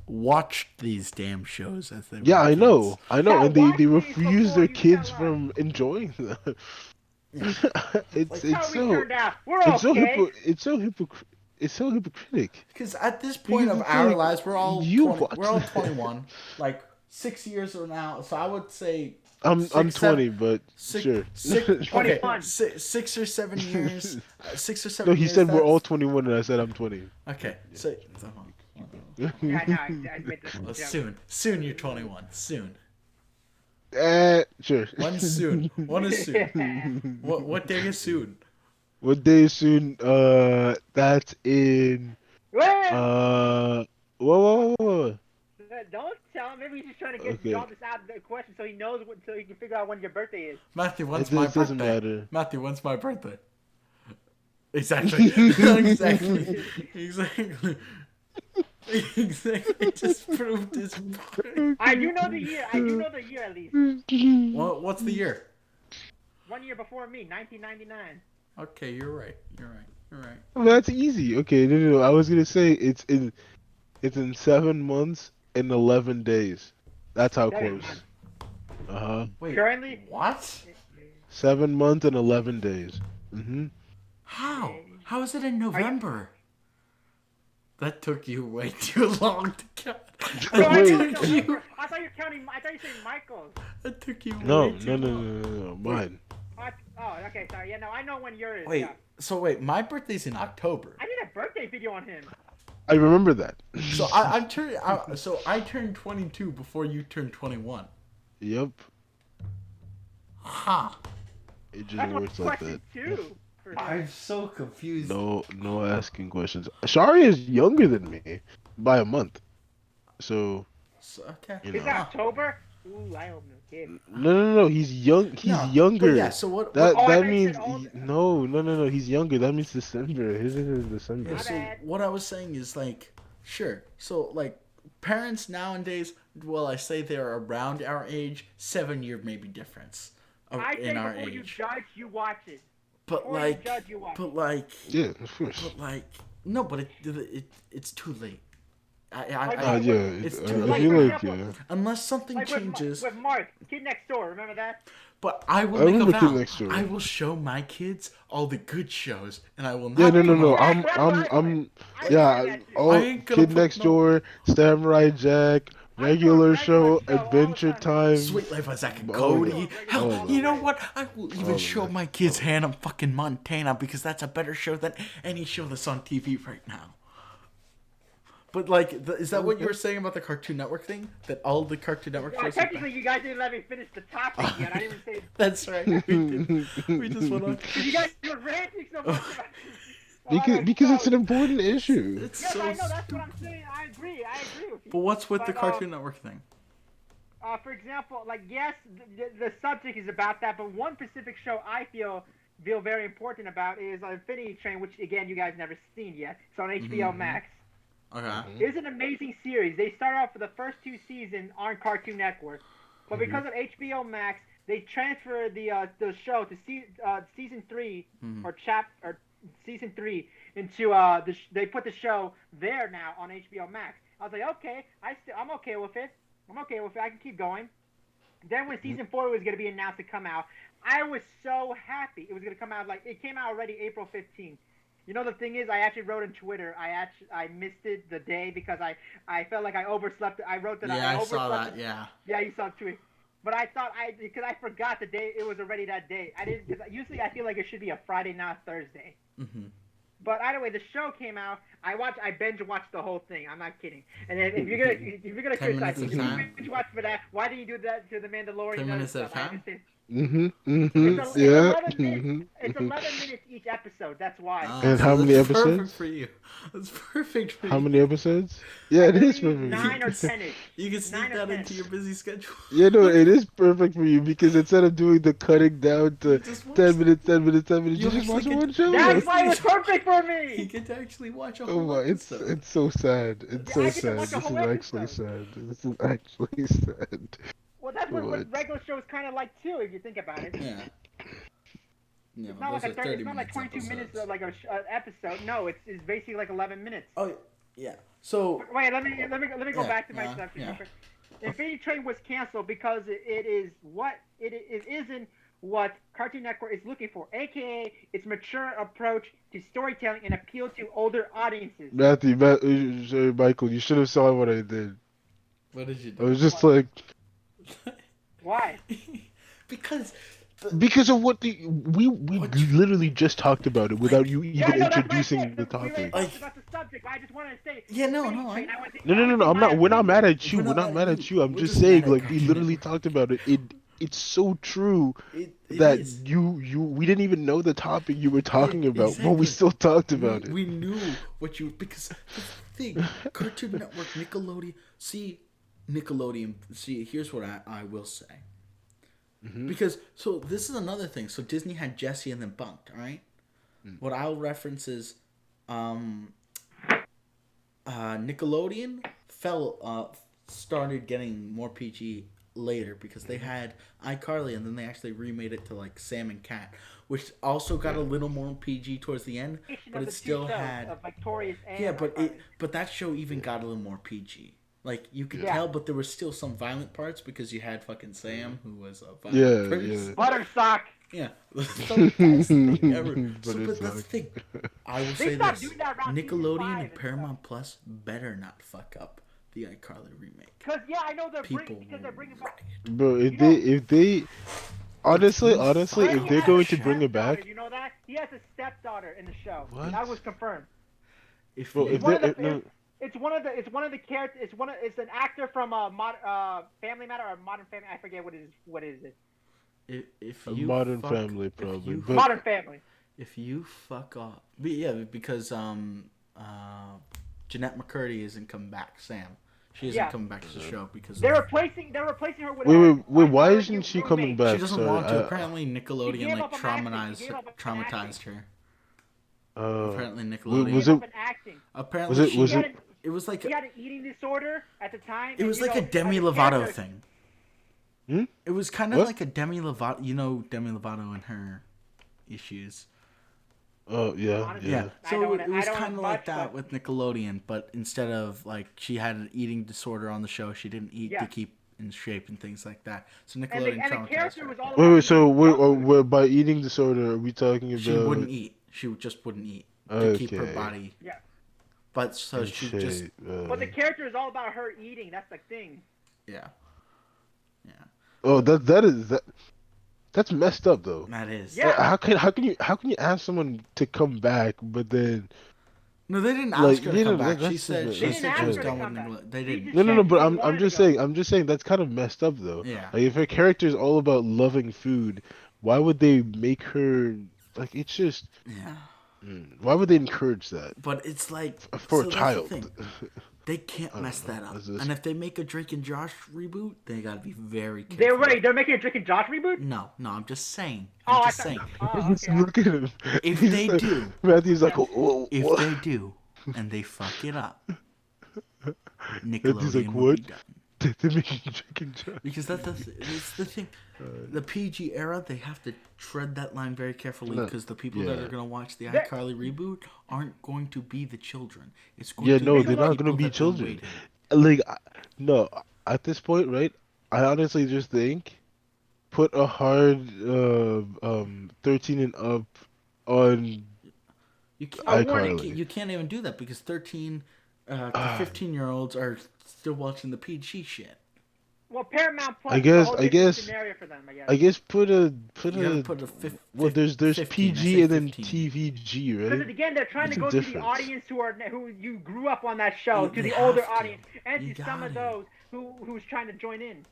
watched these damn shows as they were Yeah, I kids. know, Yeah, and watch they these refuse before their you kids tell us. from enjoying them. Yeah. It's That's how we turned out. We're okay. it's so hypocritic. Because at this point Because of it's our like, lives, we're all you 20. watch We're all that. 21. Like 6 years from now. So I would say I'm 6, 20, 7, but six, sure. 21. 6 or 7 years. 6 or 7 No, he years. said we're all that's- 21, and I said I'm 20. Okay. So Yeah, no, I made this well, joke. soon you're 21. Soon. Sure. When soon? When is soon? What day is soon? What day is soon? That's in. Well, Whoa. don't tell him. Maybe he's just trying to Okay. draw this out of the question so he knows so he can figure out when your birthday is. Matthew, when's It my doesn't birthday? matter. Matthew, when's my birthday? Exactly. Exactly. Exactly. Just proved his point. I do know the year. I do know the year at least. What's the year? 1 year before me, 1999. Okay, you're right. You're right. You're right. Well, that's easy. Okay, no. I was gonna say it's in 7 months and 11 days. That's how 7 close. months. Wait. Currently, What? 7 months and 11 days. Mm-hmm. How? How is it in November? That took you way too long to count. No, I Wait. know it's November. I thought you were counting. I thought you were saying Michael's. That took you No, way too long. no. Mine. Oh, okay, sorry. Yeah, no, I know when yours is. Wait. Yeah. So wait, my birthday's in October. I did a birthday video on him. I remember that. So I turned 22 before you turned 21. Yep. Ha. It just That's what works like question that. 2. For I'm so confused. No asking questions. Shari is younger than me by a month. So, Okay. you Is know. that October? Ooh, I hope no kid. No. He's young. He's No, younger. But yeah. So what? That Oh, I that thought you means said older. no. He's younger. That means December. His is December. Yeah, My so bad. what I was saying is like, sure. So like, parents nowadays, well, I say they're around our age, 7-year maybe difference I say in our before you age. judge, you watch it. But before you like, judge, you watch but like, Yeah, of course. but like, no, but it's too late. Yeah. it's I too feel late. like now. yeah. Unless something Like changes. with Marc, kid next door. Remember that? But I will I make a remember Kid vow. Next Door. I will show my kids all the good shows, and I will not. Yeah, no. promote- I'm I yeah. that too. All I ain't gonna Kid put Next no- Door, Samurai Jack, I saw regular Regular show, Show all the Adventure time. Time. Sweet Life of Zack and All of Cody. them. Hell, All of you them. know what? I will even of show them. my kids Hannah fucking Montana because that's a better show than any show that's on TV right now. But like, is that what you were saying about the Cartoon Network thing? That all the Cartoon Network shows? are Technically, you guys didn't let me finish the topic yet. I didn't even say. That's right. We did. We just went on. Because you guys were ranting so much about Because it's an important issue. It's Yes, so. I know. That's what I'm saying. I agree with you. But what's with the But, Cartoon Network thing? For example, like yes, the subject is about that, but one specific show I feel very important about is Infinity Train, which again you guys never seen yet. It's on HBO Max. Okay. It's an amazing series. They started off for the first 2 seasons on Cartoon Network, but because of HBO Max, they transferred the show to season 3 or season 3 into they put the show there now on HBO Max. I was like, okay, I'm okay with it. I can keep going. Then when season 4 was going to be announced to come out, I was so happy it was going to come out. Like it came out already April 15th. You know the thing is, I actually wrote on Twitter. I missed it the day because I felt like I overslept. I wrote that Yeah, I I overslept. saw that. Yeah. Yeah, you saw it too. But I thought because I forgot the day it was already that day. I didn't because usually I feel like it should be a Friday, not Thursday. Mm-hmm. But either way, the show came out. I binge watched the whole thing. I'm not kidding. And if you're gonna 10 criticize minutes me, of if you time. binge watch for that, why didn't you do that to the Mandalorian 10 and other minutes at a stuff? I time. understand. It's Yeah. 11 minutes. It's 11 minutes each episode. That's why. And So how many that's perfect episodes? for you. That's perfect for How you. many episodes? Yeah, I it is believe perfect. 9 or 10ish. You can sneak 9 or that 10. into your busy schedule. Yeah, no, it is perfect for you because instead of doing the cutting down You to just watch 10 minutes, 10 minutes, 10 minutes, You you just watch actually one get- show. That's Yes. why it was perfect for You me. get to actually watch a Oh whole my, episode. it's so sad. It's Yeah, so I get to sad. watch a This whole is actually episode. sad. This is actually sad. Well, that's what What? regular shows kind of like too, if you think about it. Yeah. Yeah, It's but not like those a are 30, 30 it's not like minutes 22 minutes episodes. like a episode. No, it's basically like 11 minutes. Oh, yeah. So, Wait, let me go Yeah, back to my yeah, stuff. yeah. Infinity Train was canceled because it isn't what Cartoon Network is looking for, aka its mature approach to storytelling and appeal to older audiences. Sorry, Michael, you should have saw what I did. what did you I do? was just like, Why? Because because of what we What you- literally just talked about it without you Yeah, even no, that's what I introducing said. the We already topic. talked about the subject. I just wanted to say. Yeah, no, Infinity no, I Train, know. was- No, I was I'm in not. my We're not mad opinion. at you. We're We're not not mad mad at at you. you. I'm We're just just saying, mad at like, we Cartoon literally Network. talked about it. It's so true it that is. we didn't even know the topic you were talking about, but we exactly. still talked about it. We knew what you because the thing Cartoon Network, Nickelodeon. See, here's what I will say. Because so this is another thing. So Disney had Jessie and then Bunked. All right. What I'll reference is, Nickelodeon started getting more PG later because they had iCarly and then they actually remade it to like Sam and Cat, which also got a little more PG towards the end, but Of it the still two shows, had of Victorious and yeah, but iCarly. that show even got a little more PG. Like you could Yeah. tell, but there were still some violent parts because you had fucking Sam who was a Yeah, violent person. Buttersock. Yeah, that's the best thing ever. But But it's that's the like- thing. I will They say stopped this: doing that around season Nickelodeon 5 and and Paramount Plus better not fuck up the iCarly remake. Because I know they're People because they're bringing back. Bro, You know- if they honestly, you honestly, fuck if up they're that going to shit. bring it Stepdaughter, back, you know that he has a stepdaughter in the show. What? That was confirmed. If bro, you, if One of they the- no, It's one of the characters. It's an actor from Family Matter or Modern Family. I forget what is it. if a you Modern fuck, Family if probably, you- but Modern Family. if you fuck up, but yeah, because Jeanette McCurdy isn't coming back. Sam, she isn't Yeah. coming back to the show because They're of, replacing her with. wait, why her isn't new she coming roommate. back? she doesn't Sorry, want to. Apparently, She Nickelodeon gave like up on acting. She gave up on traumatized her. Uh, Apparently, was Nickelodeon. She gave it- up on acting. Apparently, was she, it- She had a- it was like She had an eating disorder at the time. it and, was you like know, a Demi as a Lovato character- thing. Hmm? It was kind of What? like a Demi Lovato. You know Demi Lovato and her issues. Oh yeah, Honestly, Yeah, yeah. I so don't it was have kind of much, like that but- with Nickelodeon, but instead of like she had an eating disorder on the show, she didn't eat Yeah. to keep in shape and things like that. So And Nickelodeon the traumatized character her. was all Wait, about wait. So eating junk food. by eating disorder, are we talking about? She wouldn't eat. She just wouldn't eat to keep her Okay. body. Yeah. But so in she just shape, But the character is all about her eating. That's the thing. yeah, oh, that's messed up though. Mm. that is. Yeah. How can you ask someone to come back, but then No, they didn't Like, ask her to you know, come back. She that's said the- she They didn't said ask she was her to done with come back. Nickelodeon. They She didn't. just- no, but She I'm wanted just to go. saying that's kind of messed up though. Yeah. Like if her character is all about loving food, why would they make her like it's just Yeah. why would they encourage that But it's like for so a that's the child? thing. They can't don't mess know. that up. It's just- And if they make a Drake and Josh reboot, they gotta be very careful. They're right. They're making a Drake and Josh reboot. No, I'm just saying. Oh, I'm I just thought. saying. Oh, Just okay. look at him. If He's they like- do. Matthew's like, oh, If what? they do, and they fuck it up, Matthew's Nickelodeon like, will be what? done. They're making chicken joy. Because that's the thing. The PG era, they have to tread that line very carefully No, because the people that yeah. are going to watch the They're- iCarly reboot aren't going to be the children. It's going Yeah, to no, be they're the not people gonna be that they children. waited. Like, no, at this point, right? I honestly just think put a hard 13 and up on You can't. iCarly. You can't even do that because 13 to 15-year-olds are still watching the PG shit. Well, Paramount Plus I is a guess whole I different guess scenario for them. I guess. I guess put a You gotta put a well, there's 15. I PG say and then 15. TVG, Because right? again, they're trying What's to the go to the difference? audience who you grew up on that show, to They the older have to. audience, and You to some of gotta. those who's trying to join in.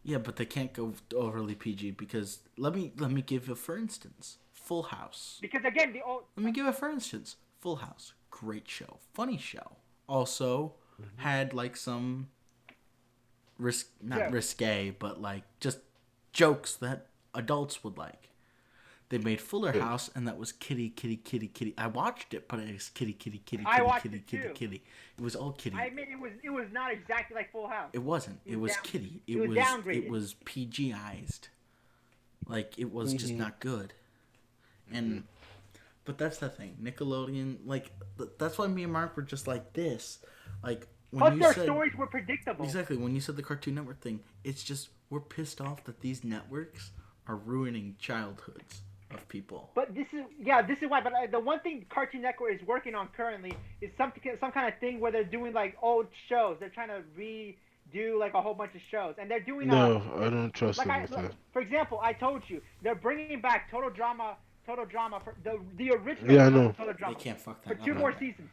Yeah, but they can't go overly PG because let me give you for instance, Full House. Because again, the old Let me give it for instance, Full House, great show, funny show. Also had like some not risque, but like just jokes that adults would like. They made Fuller House, and that was kitty. I watched it, but it was kitty. I watched it too. Kitty. It was all kitty. I admit it was not exactly like Full House. It wasn't. It was kitty. it was downgraded. It was PGized. Like it was just not good. And but that's the thing. Nickelodeon, like that's why me and Mark were just like this. Like when Plus, you their said stories were predictable. exactly when you said the Cartoon Network thing, it's just we're pissed off that these networks are ruining childhoods of people. But this is why. But the one thing Cartoon Network is working on currently is some kind of thing where they're doing like old shows. They're trying to redo like a whole bunch of shows, and they're doing No, I don't trust like them with that. for example, I told you they're bringing back Total Drama for the original Yeah, I know. Total Drama They can't fuck for that 2 up. more seasons.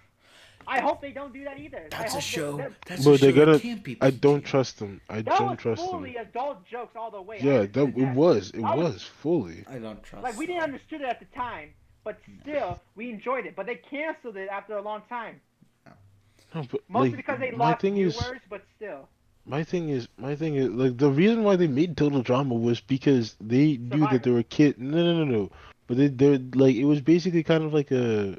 I hope they don't do that either. That's I a hope show. That's But a show they gotta. that can't be PG. I don't trust them. I that don't was trust them. fully adult jokes all the way. I Yeah, understood it was. It That was fully. I don't trust. Like we didn't understand it at the time, but still we enjoyed it. But they canceled it after a long time, No, but mostly like, because they my lost thing viewers. is, But still, my thing is, like the reason why they made Total Drama was because they knew that Survivor. there were kids. No. But they're like it was basically kind of like a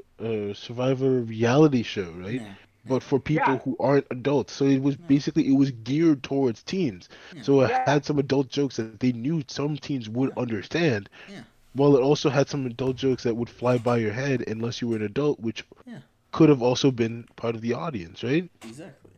Survivor reality show, right? Nah. But for people who aren't adults, so it was basically it was geared towards teens. Yeah. So it Yeah. had some adult jokes that they knew some teens would understand. Yeah. While it also had some adult jokes that would fly by your head unless you were an adult, which Yeah. could have also been part of the audience, right? Exactly.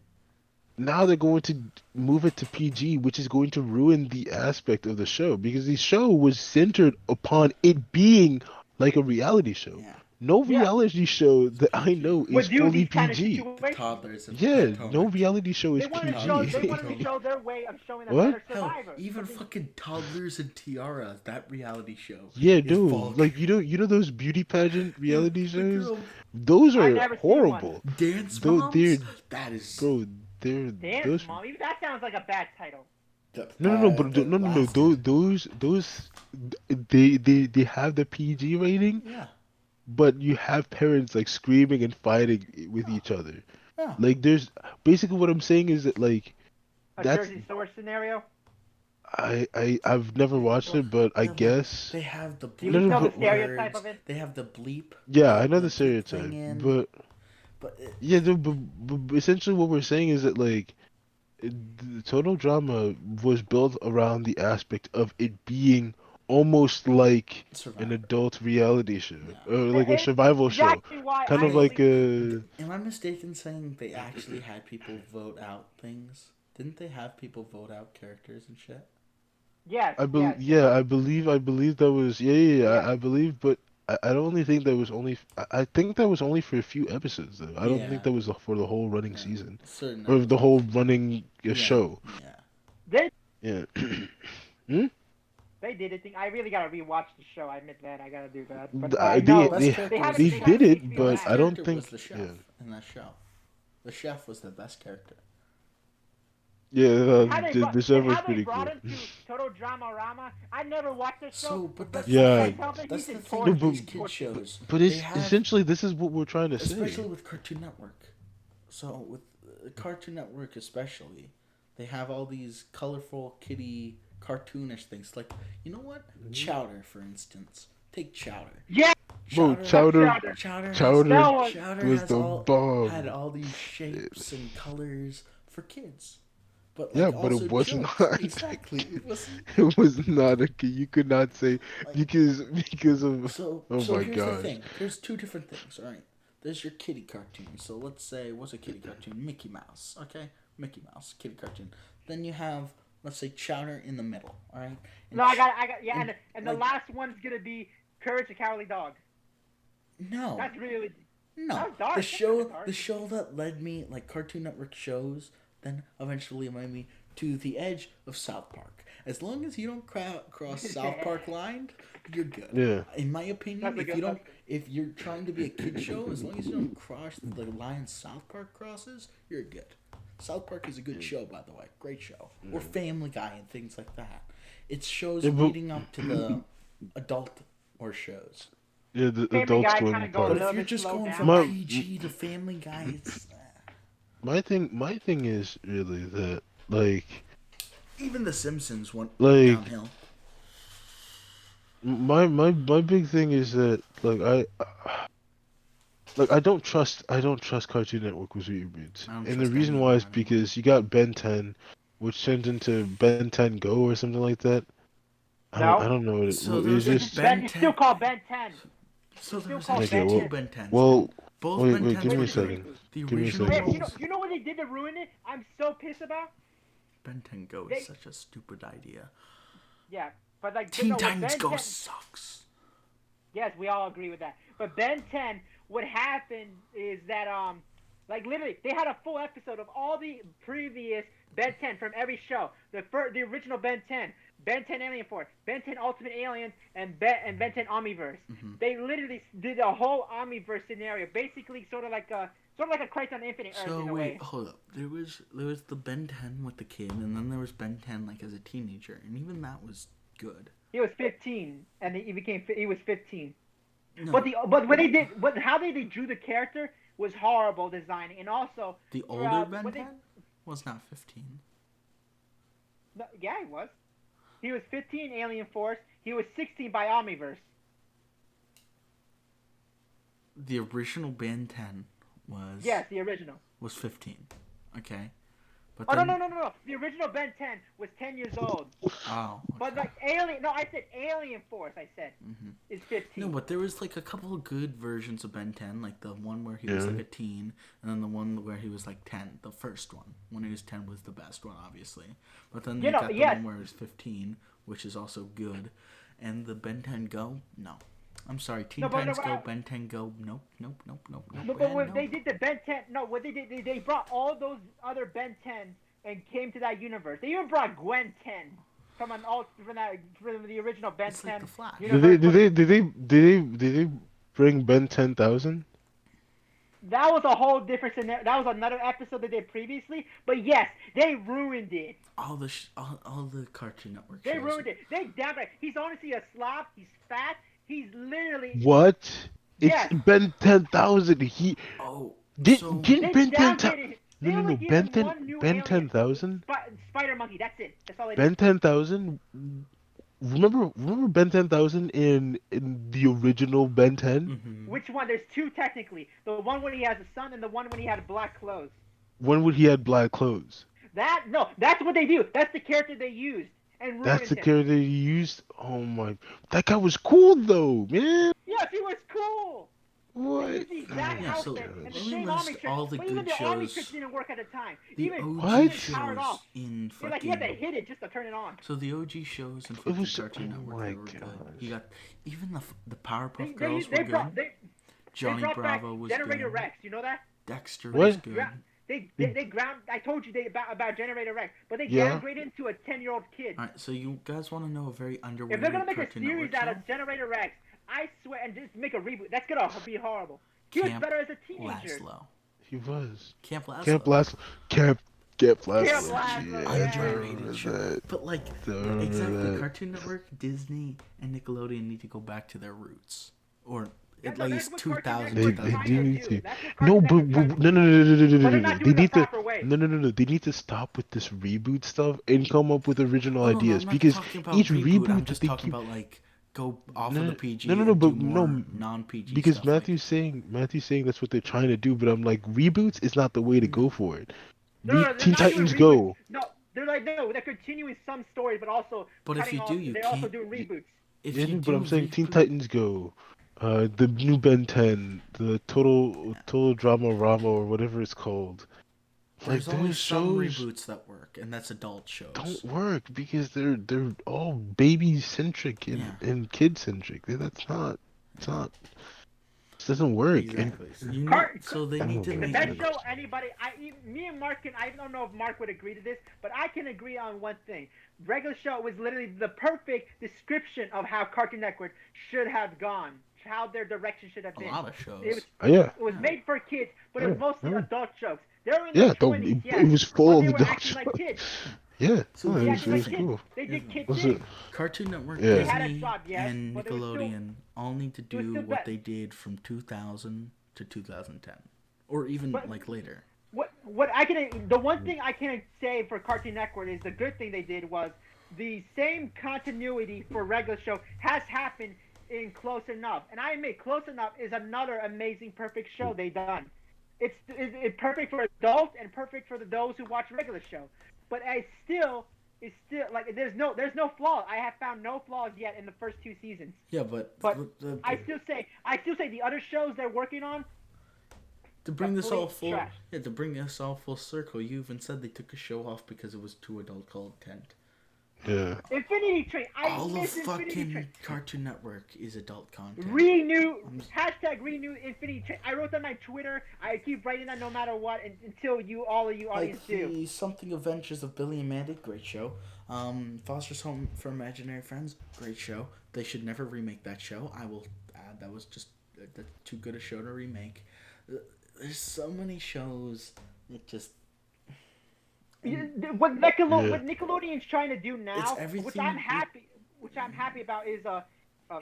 Now they're going to move it to PG, which is going to ruin the aspect of the show because the show was centered upon it being like a reality show. Yeah. No Yeah. reality show that I know is would do fully these kind of PG. situations. Toddlers and Yeah, Potomac. no reality show is They wanted PG. to show their way of showing a What? better Hell, Survivor. even fucking Toddlers and Tiara, that reality show. Yeah, is dude. vulgar. Like you know those beauty pageant reality The shows? girl Those I've are never seen horrible. Dance Though Moms? they're- That is... Bro, they're Dance those Mom, even that sounds like a bad title. no, but no. Those they have the PG rating, Yeah. but you have parents like screaming and fighting with each other. Yeah. Like there's basically what I'm saying is that like A that's Jersey Shore scenario. I've never watched it, but I They're like- guess They have the You No, bleep know the words, stereotype of it? They have the bleep. yeah, I know the bleep thing stereotype, in, but But yeah, but essentially what we're saying is that like the Total Drama was built around the aspect of it being almost like an Survivor. adult reality show Yeah. or like a It's survival show, exactly why kind I of like believe- a Am I mistaken saying they actually had people vote out things? Didn't they have people vote out characters and shit? Yes. I believe yes. yeah, I believe that was Yeah. I believe, but I don't only think that was only I think that was only for a few episodes though. I don't Yeah. think that was for the whole running Yeah. season Certain or the episodes. whole running Yeah, show. Yeah. They Yeah. they did it. I really gotta rewatch the show. I admit that. I gotta do that. But Th- I they- know Best they- character haven't- was They the did chef. it, HBO but Best I don't character think was the chef yeah. in that show. The chef was the best character. Yeah, how they the brought, the show and was how they pretty brought cool. him to Total Drama Rama. I never watched that show. So, but that's Yeah. the thing. That's the thing No, with but- these kid shows. But They it's have- essentially this is what we're trying to say. especially with Cartoon Network. So with Cartoon Network, especially, they have all these colorful, kitty, cartoonish things. Like, you know what? Mm-hmm. Chowder, for instance. Take Chowder. Yeah. Bro, Chowder Chowder Chowder was has the all, bomb. had all these shapes and colors for kids. But Yeah, like, but it also was jokes. not. Exactly. It was It was not a you could not say because of so. oh so my here's gosh. the thing. There's two different things. All right. There's your kitty cartoon. So let's say what's a kitty cartoon? Mickey Mouse. Okay, Mickey Mouse kitty cartoon. Then you have let's say Chowder in the middle. All right. And No, I got. Yeah, and the like- last one's gonna be Courage the Cowardly Dog. No, That's really no. that's dark. The That's show, dark. the show that led me, like Cartoon Network shows, then eventually led me to the edge of South Park. As long as you don't cross South Park line, you're good. Yeah. In my opinion, That's a if good- you don't, that's good. if you're trying to be a kid show, as long as you don't cross the line South Park crosses, you're good. South Park is a good show, by the way. Great show. Or Family Guy and things like that. It's shows Yeah, but- leading up to the adult or shows. Yeah, the Family Adult Guy Swim kinda go But a part. if little you're bit just slowed going down. from My- PG to Family Guy, it's My thing is really that like even The Simpsons went Like- downhill. my big thing is that I don't trust Cartoon Network with reboots, I don't and the trust reason any of why is them anymore. because you got Ben 10, which turned into Ben 10 Go or something like that. No. I don't know what it, So it there's was like just Ben It's 10. still called Ben 10. So there was still called actually Ben two 10. Ben 10s. Well, Both wait, Ben 10s give me were a good. second. The Give me a original second. Wait, was you know what they did to ruin it? I'm so pissed about. Ben 10 Go They- is such a stupid idea. Yeah, but like Teen no, with Titans Ben Go 10 sucks. Yes, we all agree with that. But Ben 10, what happened is that like literally they had a full episode of all the previous Ben 10 from every show. The original Ben 10, Ben 10 Alien Force, Ben 10 Ultimate Alien, and Ben 10 Omniverse. Mm-hmm. They literally did a whole Omniverse scenario, basically sort of like a Christ on Infinite Earth So in a wait, way. hold up. There was the Ben 10 with the kid, and then there was Ben 10 like as a teenager, and even that was good. He was 15, and he was 15. No, But how they drew the character was horrible designing, and also the older Ben when they- 10 was not 15. No, yeah, he was. He was 15 Alien Force. He was 16 by Omniverse. The original Ben 10 was Yes, the original. was 15. Okay. But Oh then, no. The original Ben 10 was 10 years old. Oh, But okay. like Alien, no, I said Alien Force. I said is 15. No, but there was like a couple of good versions of Ben 10, like the one where he was Yeah. like a teen, and then the one where he was like 10. The first one, when he was 10, was the best one, obviously. But then you got the yes. one where he was 15, which is also good. And the Ben 10 Go, no. I'm sorry, Teen No, but Titans no, Go, but Ben 10 Go, nope. But when they did the Ben 10, no, what they did, they brought all those other Ben 10s and came to that universe. They even brought Gwen 10 from the original Ben It's 10 like the Flash. universe. Did they bring Ben 10,000? That was a whole different scenario. That was another episode they did previously. But yes, they ruined it. all the Cartoon Network They shows. ruined it. They damn right. He's honestly a slob. He's fat. He's literally. What? It's Yes. Ben 10,000. He Oh, did so didn't They Ben 10,000. downgraded. No, They no, only no. gave Ben him 10, one new Ben alien. 10,000. Spider Monkey. That's it. That's all they did. Ben 10,000. Remember Ben 10,000 in the original Ben 10? mhm. Which one? There's two technically. The one when he has a son, and the one when he had black clothes. When would he had black clothes? That's what they do. That's the character they used and ruined That's the him. character he used. Oh my, that guy was cool though, man. Yes, he was cool. What? They used the exact Yeah, so outfit and the let me same list army trick. all the But even good the army shows- tricks didn't work at the time. The Even OG What? shows powered off. in You're like you had to fucking hit it just to turn it on. so the OG shows in It fucking was- Cartoon oh Network my they were good. gosh. You got even the Powerpuff They Girls were brought good. Johnny brought Bravo back was Generator good. Rex. You know that? Dexter What? was good. They ground. I told you about Generator Rex, but they Yeah. downgraded him to a 10-year-old kid. All right, so you guys want to know a very If underrated they're gonna make a Cartoon series Network out show? of Generator Rex, I swear, and just make a reboot, that's gonna be horrible. He was Camp better as a teenager. Laszlo. He was. Camp Laszlo. Camp Laszlo. Camp Laszlo. Laszlo, Yeah, yeah. Underrated show. that. But like Remember exactly, that. Cartoon Network, Disney, and Nickelodeon need to go back to their roots, or at That's least what 2000. Cartoon They, Network's they trying do to need do. to. That's what No, Cartoon but Network's no, no, no, no, no, no, But no, they're no, not no. They doing the need to. proper way. No. They need to stop with this reboot stuff and come up with original Oh, no, ideas I'm not because talking about each reboot. reboot I'm that just they talking keep. about like go off No, of the PG. no, and but do more no, non-PG because stuff, like- Matthew's saying that's what they're trying to do, but I'm like reboots is not the way to go for it. No, they're Teen not doing Titans reboots. Go. No, they're continuing some stories, but also. But if cutting you off, do, you they're also can't- doing reboots. if Yeah, you but I'm do saying Teen reboot- Titans Go, the new Ben 10, the total drama Rama or whatever it's called. There's Like only those some shows reboots that work, and that's adult shows. don't work because they're all baby centric and Yeah. and kid centric. That's not This doesn't work. Exactly. So they That need don't to work. The make best it. show anybody, me and Mark I don't know if Mark would agree to this, but I can agree on one thing. Regular Show was literally the perfect description of how Cartoon Network should have gone, how their direction should have A been. lot of shows. Yeah. It was made for kids, but it was mostly Yeah. adult jokes. They were in Yeah, their 20s, it yes, was but full they of were adult acting like jokes. kids. Yeah. So No, They here's it the was acted like thing. kids. cool. They did kid Was things. it? Cartoon Network, Yeah. They had a Disney, job, yes, and but it was still- Nickelodeon all need to it was do still what bad. they did from 2000 to 2010, or even But- like later. The one thing I can say for Cartoon Network is the good thing they did was the same continuity for regular show has happened in Close Enough, and I admit Close Enough is another amazing, perfect show they done. It's perfect for adults and perfect for those who watch regular show, but it's still like there's no flaw. I have found no flaws yet in the first 2 seasons. Yeah, but I still say the other shows they're working on. to bring this all complete full trash. to bring this all full circle, you even said they took a show off because it was too adult content. Yeah. Infinity Train. I All of miss Infinity fucking Train. Cartoon Network is adult content. Renew #renew Infinity Train. I wrote that on my Twitter. I keep writing that no matter what until all of you audience Like do. the Something Adventures of Billy and Mandy, great show. Foster's Home for Imaginary Friends, great show. They should never remake that show. I will add that was just too good a show to remake. There's so many shows that just. What Nickelodeon's trying to do now, It's everything which I'm happy about, is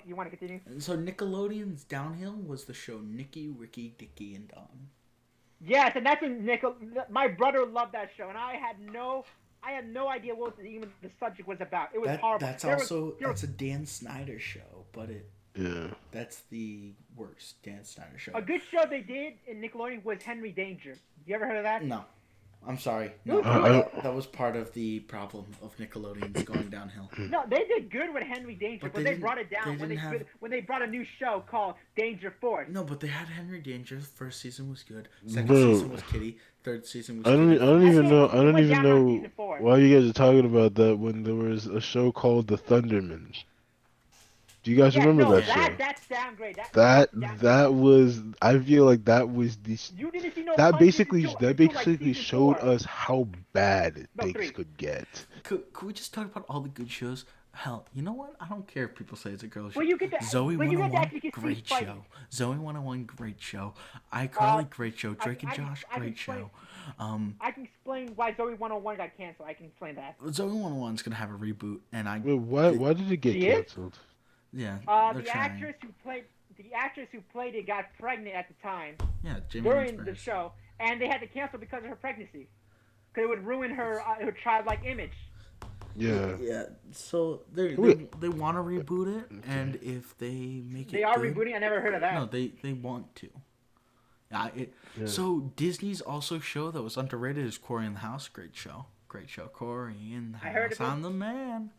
you want to continue? So Nickelodeon's Downhill was the show Nicky, Ricky, Dicky, and Don. Yes, and that's my brother loved that show, and I had no idea what even the subject was about. It was horrible. That's a Dan Snyder show, but that's the worst Dan Snyder show. A good show they did in Nickelodeon was Henry Danger. You ever heard of that? No. I'm sorry. No, that was part of the problem of Nickelodeon's going downhill. No, they did good with Henry Danger, but they brought it down when they brought a new show called Danger Force. No, but they had Henry Danger. First season was good. Second Bro. season was Kitty. Third season was I don't even know. I don't went even down on know season 4. why you guys are talking about that when there was a show called The Thundermans. Do you guys remember that show? That's downgrade. That was. I feel like that was the. You didn't see no That punches basically until, like, season showed 4. us how bad No, things 3. could get. Could we just talk about all the good shows? Hell, you know what? I don't care if people say it's a girl show. Well, you get to- Zoe well, you get to 101, actually see great fighting. show. Zoe 101, great show. iCarly, great show. Drake and I can- Josh, I can great explain- show. I can explain why Zoe 101 got canceled. I can explain that. Zoe 101's gonna have a reboot, and Wait, why did it get She is? canceled? yeah, they're The trying. actress who played it got pregnant at the time Yeah, Jamie during Lynn the Spears. show, and they had to cancel because of her pregnancy, because it would ruin her childlike image. Yeah. Yeah, so they want to reboot it, and if they make it They are good, rebooting. I never heard of that. No, they want to. So Disney's also show that was underrated is Corey in the House. Great show. Corey in the I heard House. of it. I'm the man.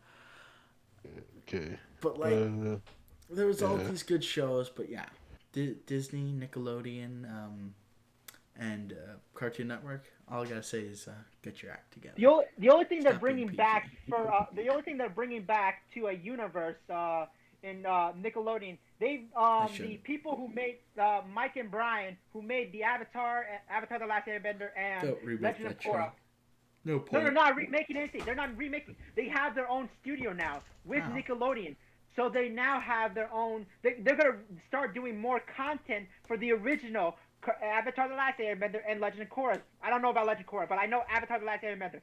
Okay. But like, there was all yeah. these good shows, but yeah, Disney, Nickelodeon, and Cartoon Network. All I gotta say is get your act together. The only thing they're Stop being bringing PG. back to a universe in Nickelodeon, they the shouldn't. people who made Mike and Brian, who made the Avatar, the Last Airbender, and Don't reboot Legend of that show. Korra. No No, point. they're not remaking anything. They're not remaking. They have their own studio now with Wow. Nickelodeon. So they now have their own. They're gonna start doing more content for the original Avatar: The Last Airbender and Legend of Korra. I don't know about Legend of Korra, but I know Avatar: The Last Airbender.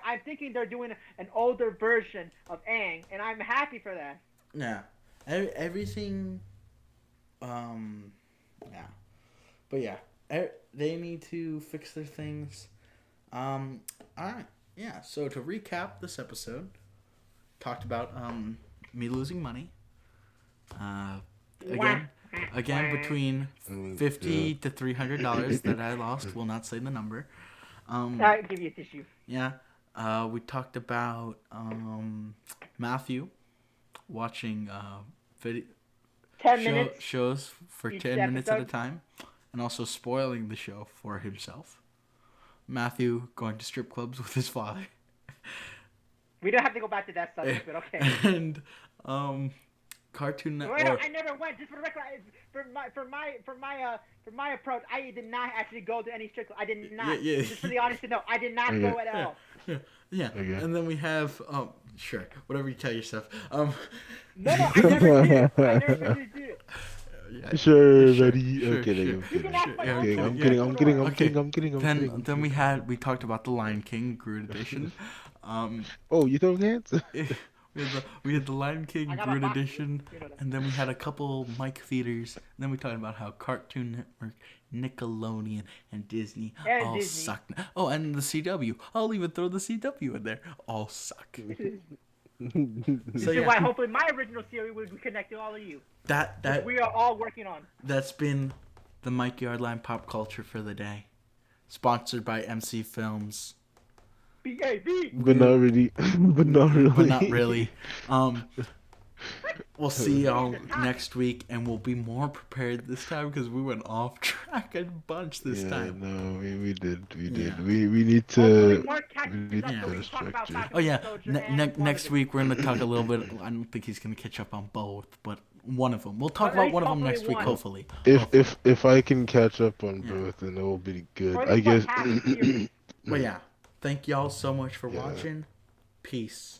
I'm thinking they're doing an older version of Aang, and I'm happy for that. Yeah, everything. Yeah, but yeah, they need to fix their things. All right, yeah. So to recap this episode, talked about me losing money. Again between $50 to $300 that I lost. Will not say the number. I'll give you a tissue. Yeah. We talked about Matthew watching video 10 minutes. shows for each 10 minutes at a episode. time, and also spoiling the show for himself. Matthew going to strip clubs with his father. We don't have to go back to that subject, but okay. And Cartoon Wait, Network. I never went. Just for the record, for my approach, I did not actually go to any strip club. I did not. Yeah. Just for the audience to know, I did not go at all. Yeah. Okay. And then we have sure, whatever you tell yourself. No, I never did. I never really did it. Yeah, Sure, sure, buddy. sure, Okay, sure. I'm kidding. Ask my Yeah, Okay, uncle. I'm kidding. I'm kidding. I'm Okay. kidding. I'm kidding. I'm kidding. Then we talked about the Lion King Groot edition. Oh, you throwing hands? We had the Lion King I got a Groot box. edition, You know that. and then we had a couple Mike theaters. And then we talked about how Cartoon Network, Nickelodeon, and Disney And all Disney. suck. Oh, and the CW. I'll even throw the CW in there. All suck. This So is why yeah, hopefully my original series will connect to all of you. that We are all working on. that's been the Mike Yardline pop culture for the day, sponsored by MC Films. BAB. But not really. But not really. But not really. We'll see y'all next week, and we'll be more prepared this time because we went off track a bunch this Yeah, time. no, we did. Yeah. We need Hopefully to. Mark catches we need up to so we have can talk about structure. Falcon Oh yeah, Soldier and next WandaVision. week we're gonna talk a little bit. I don't think he's gonna catch up on both, but one of them. We'll talk At about least one of them hopefully next week, one. hopefully. If I can catch up on Yeah. both, then it will be good. Or at I least one guess. half the series. But yeah, thank y'all so much for Yeah. watching. Peace.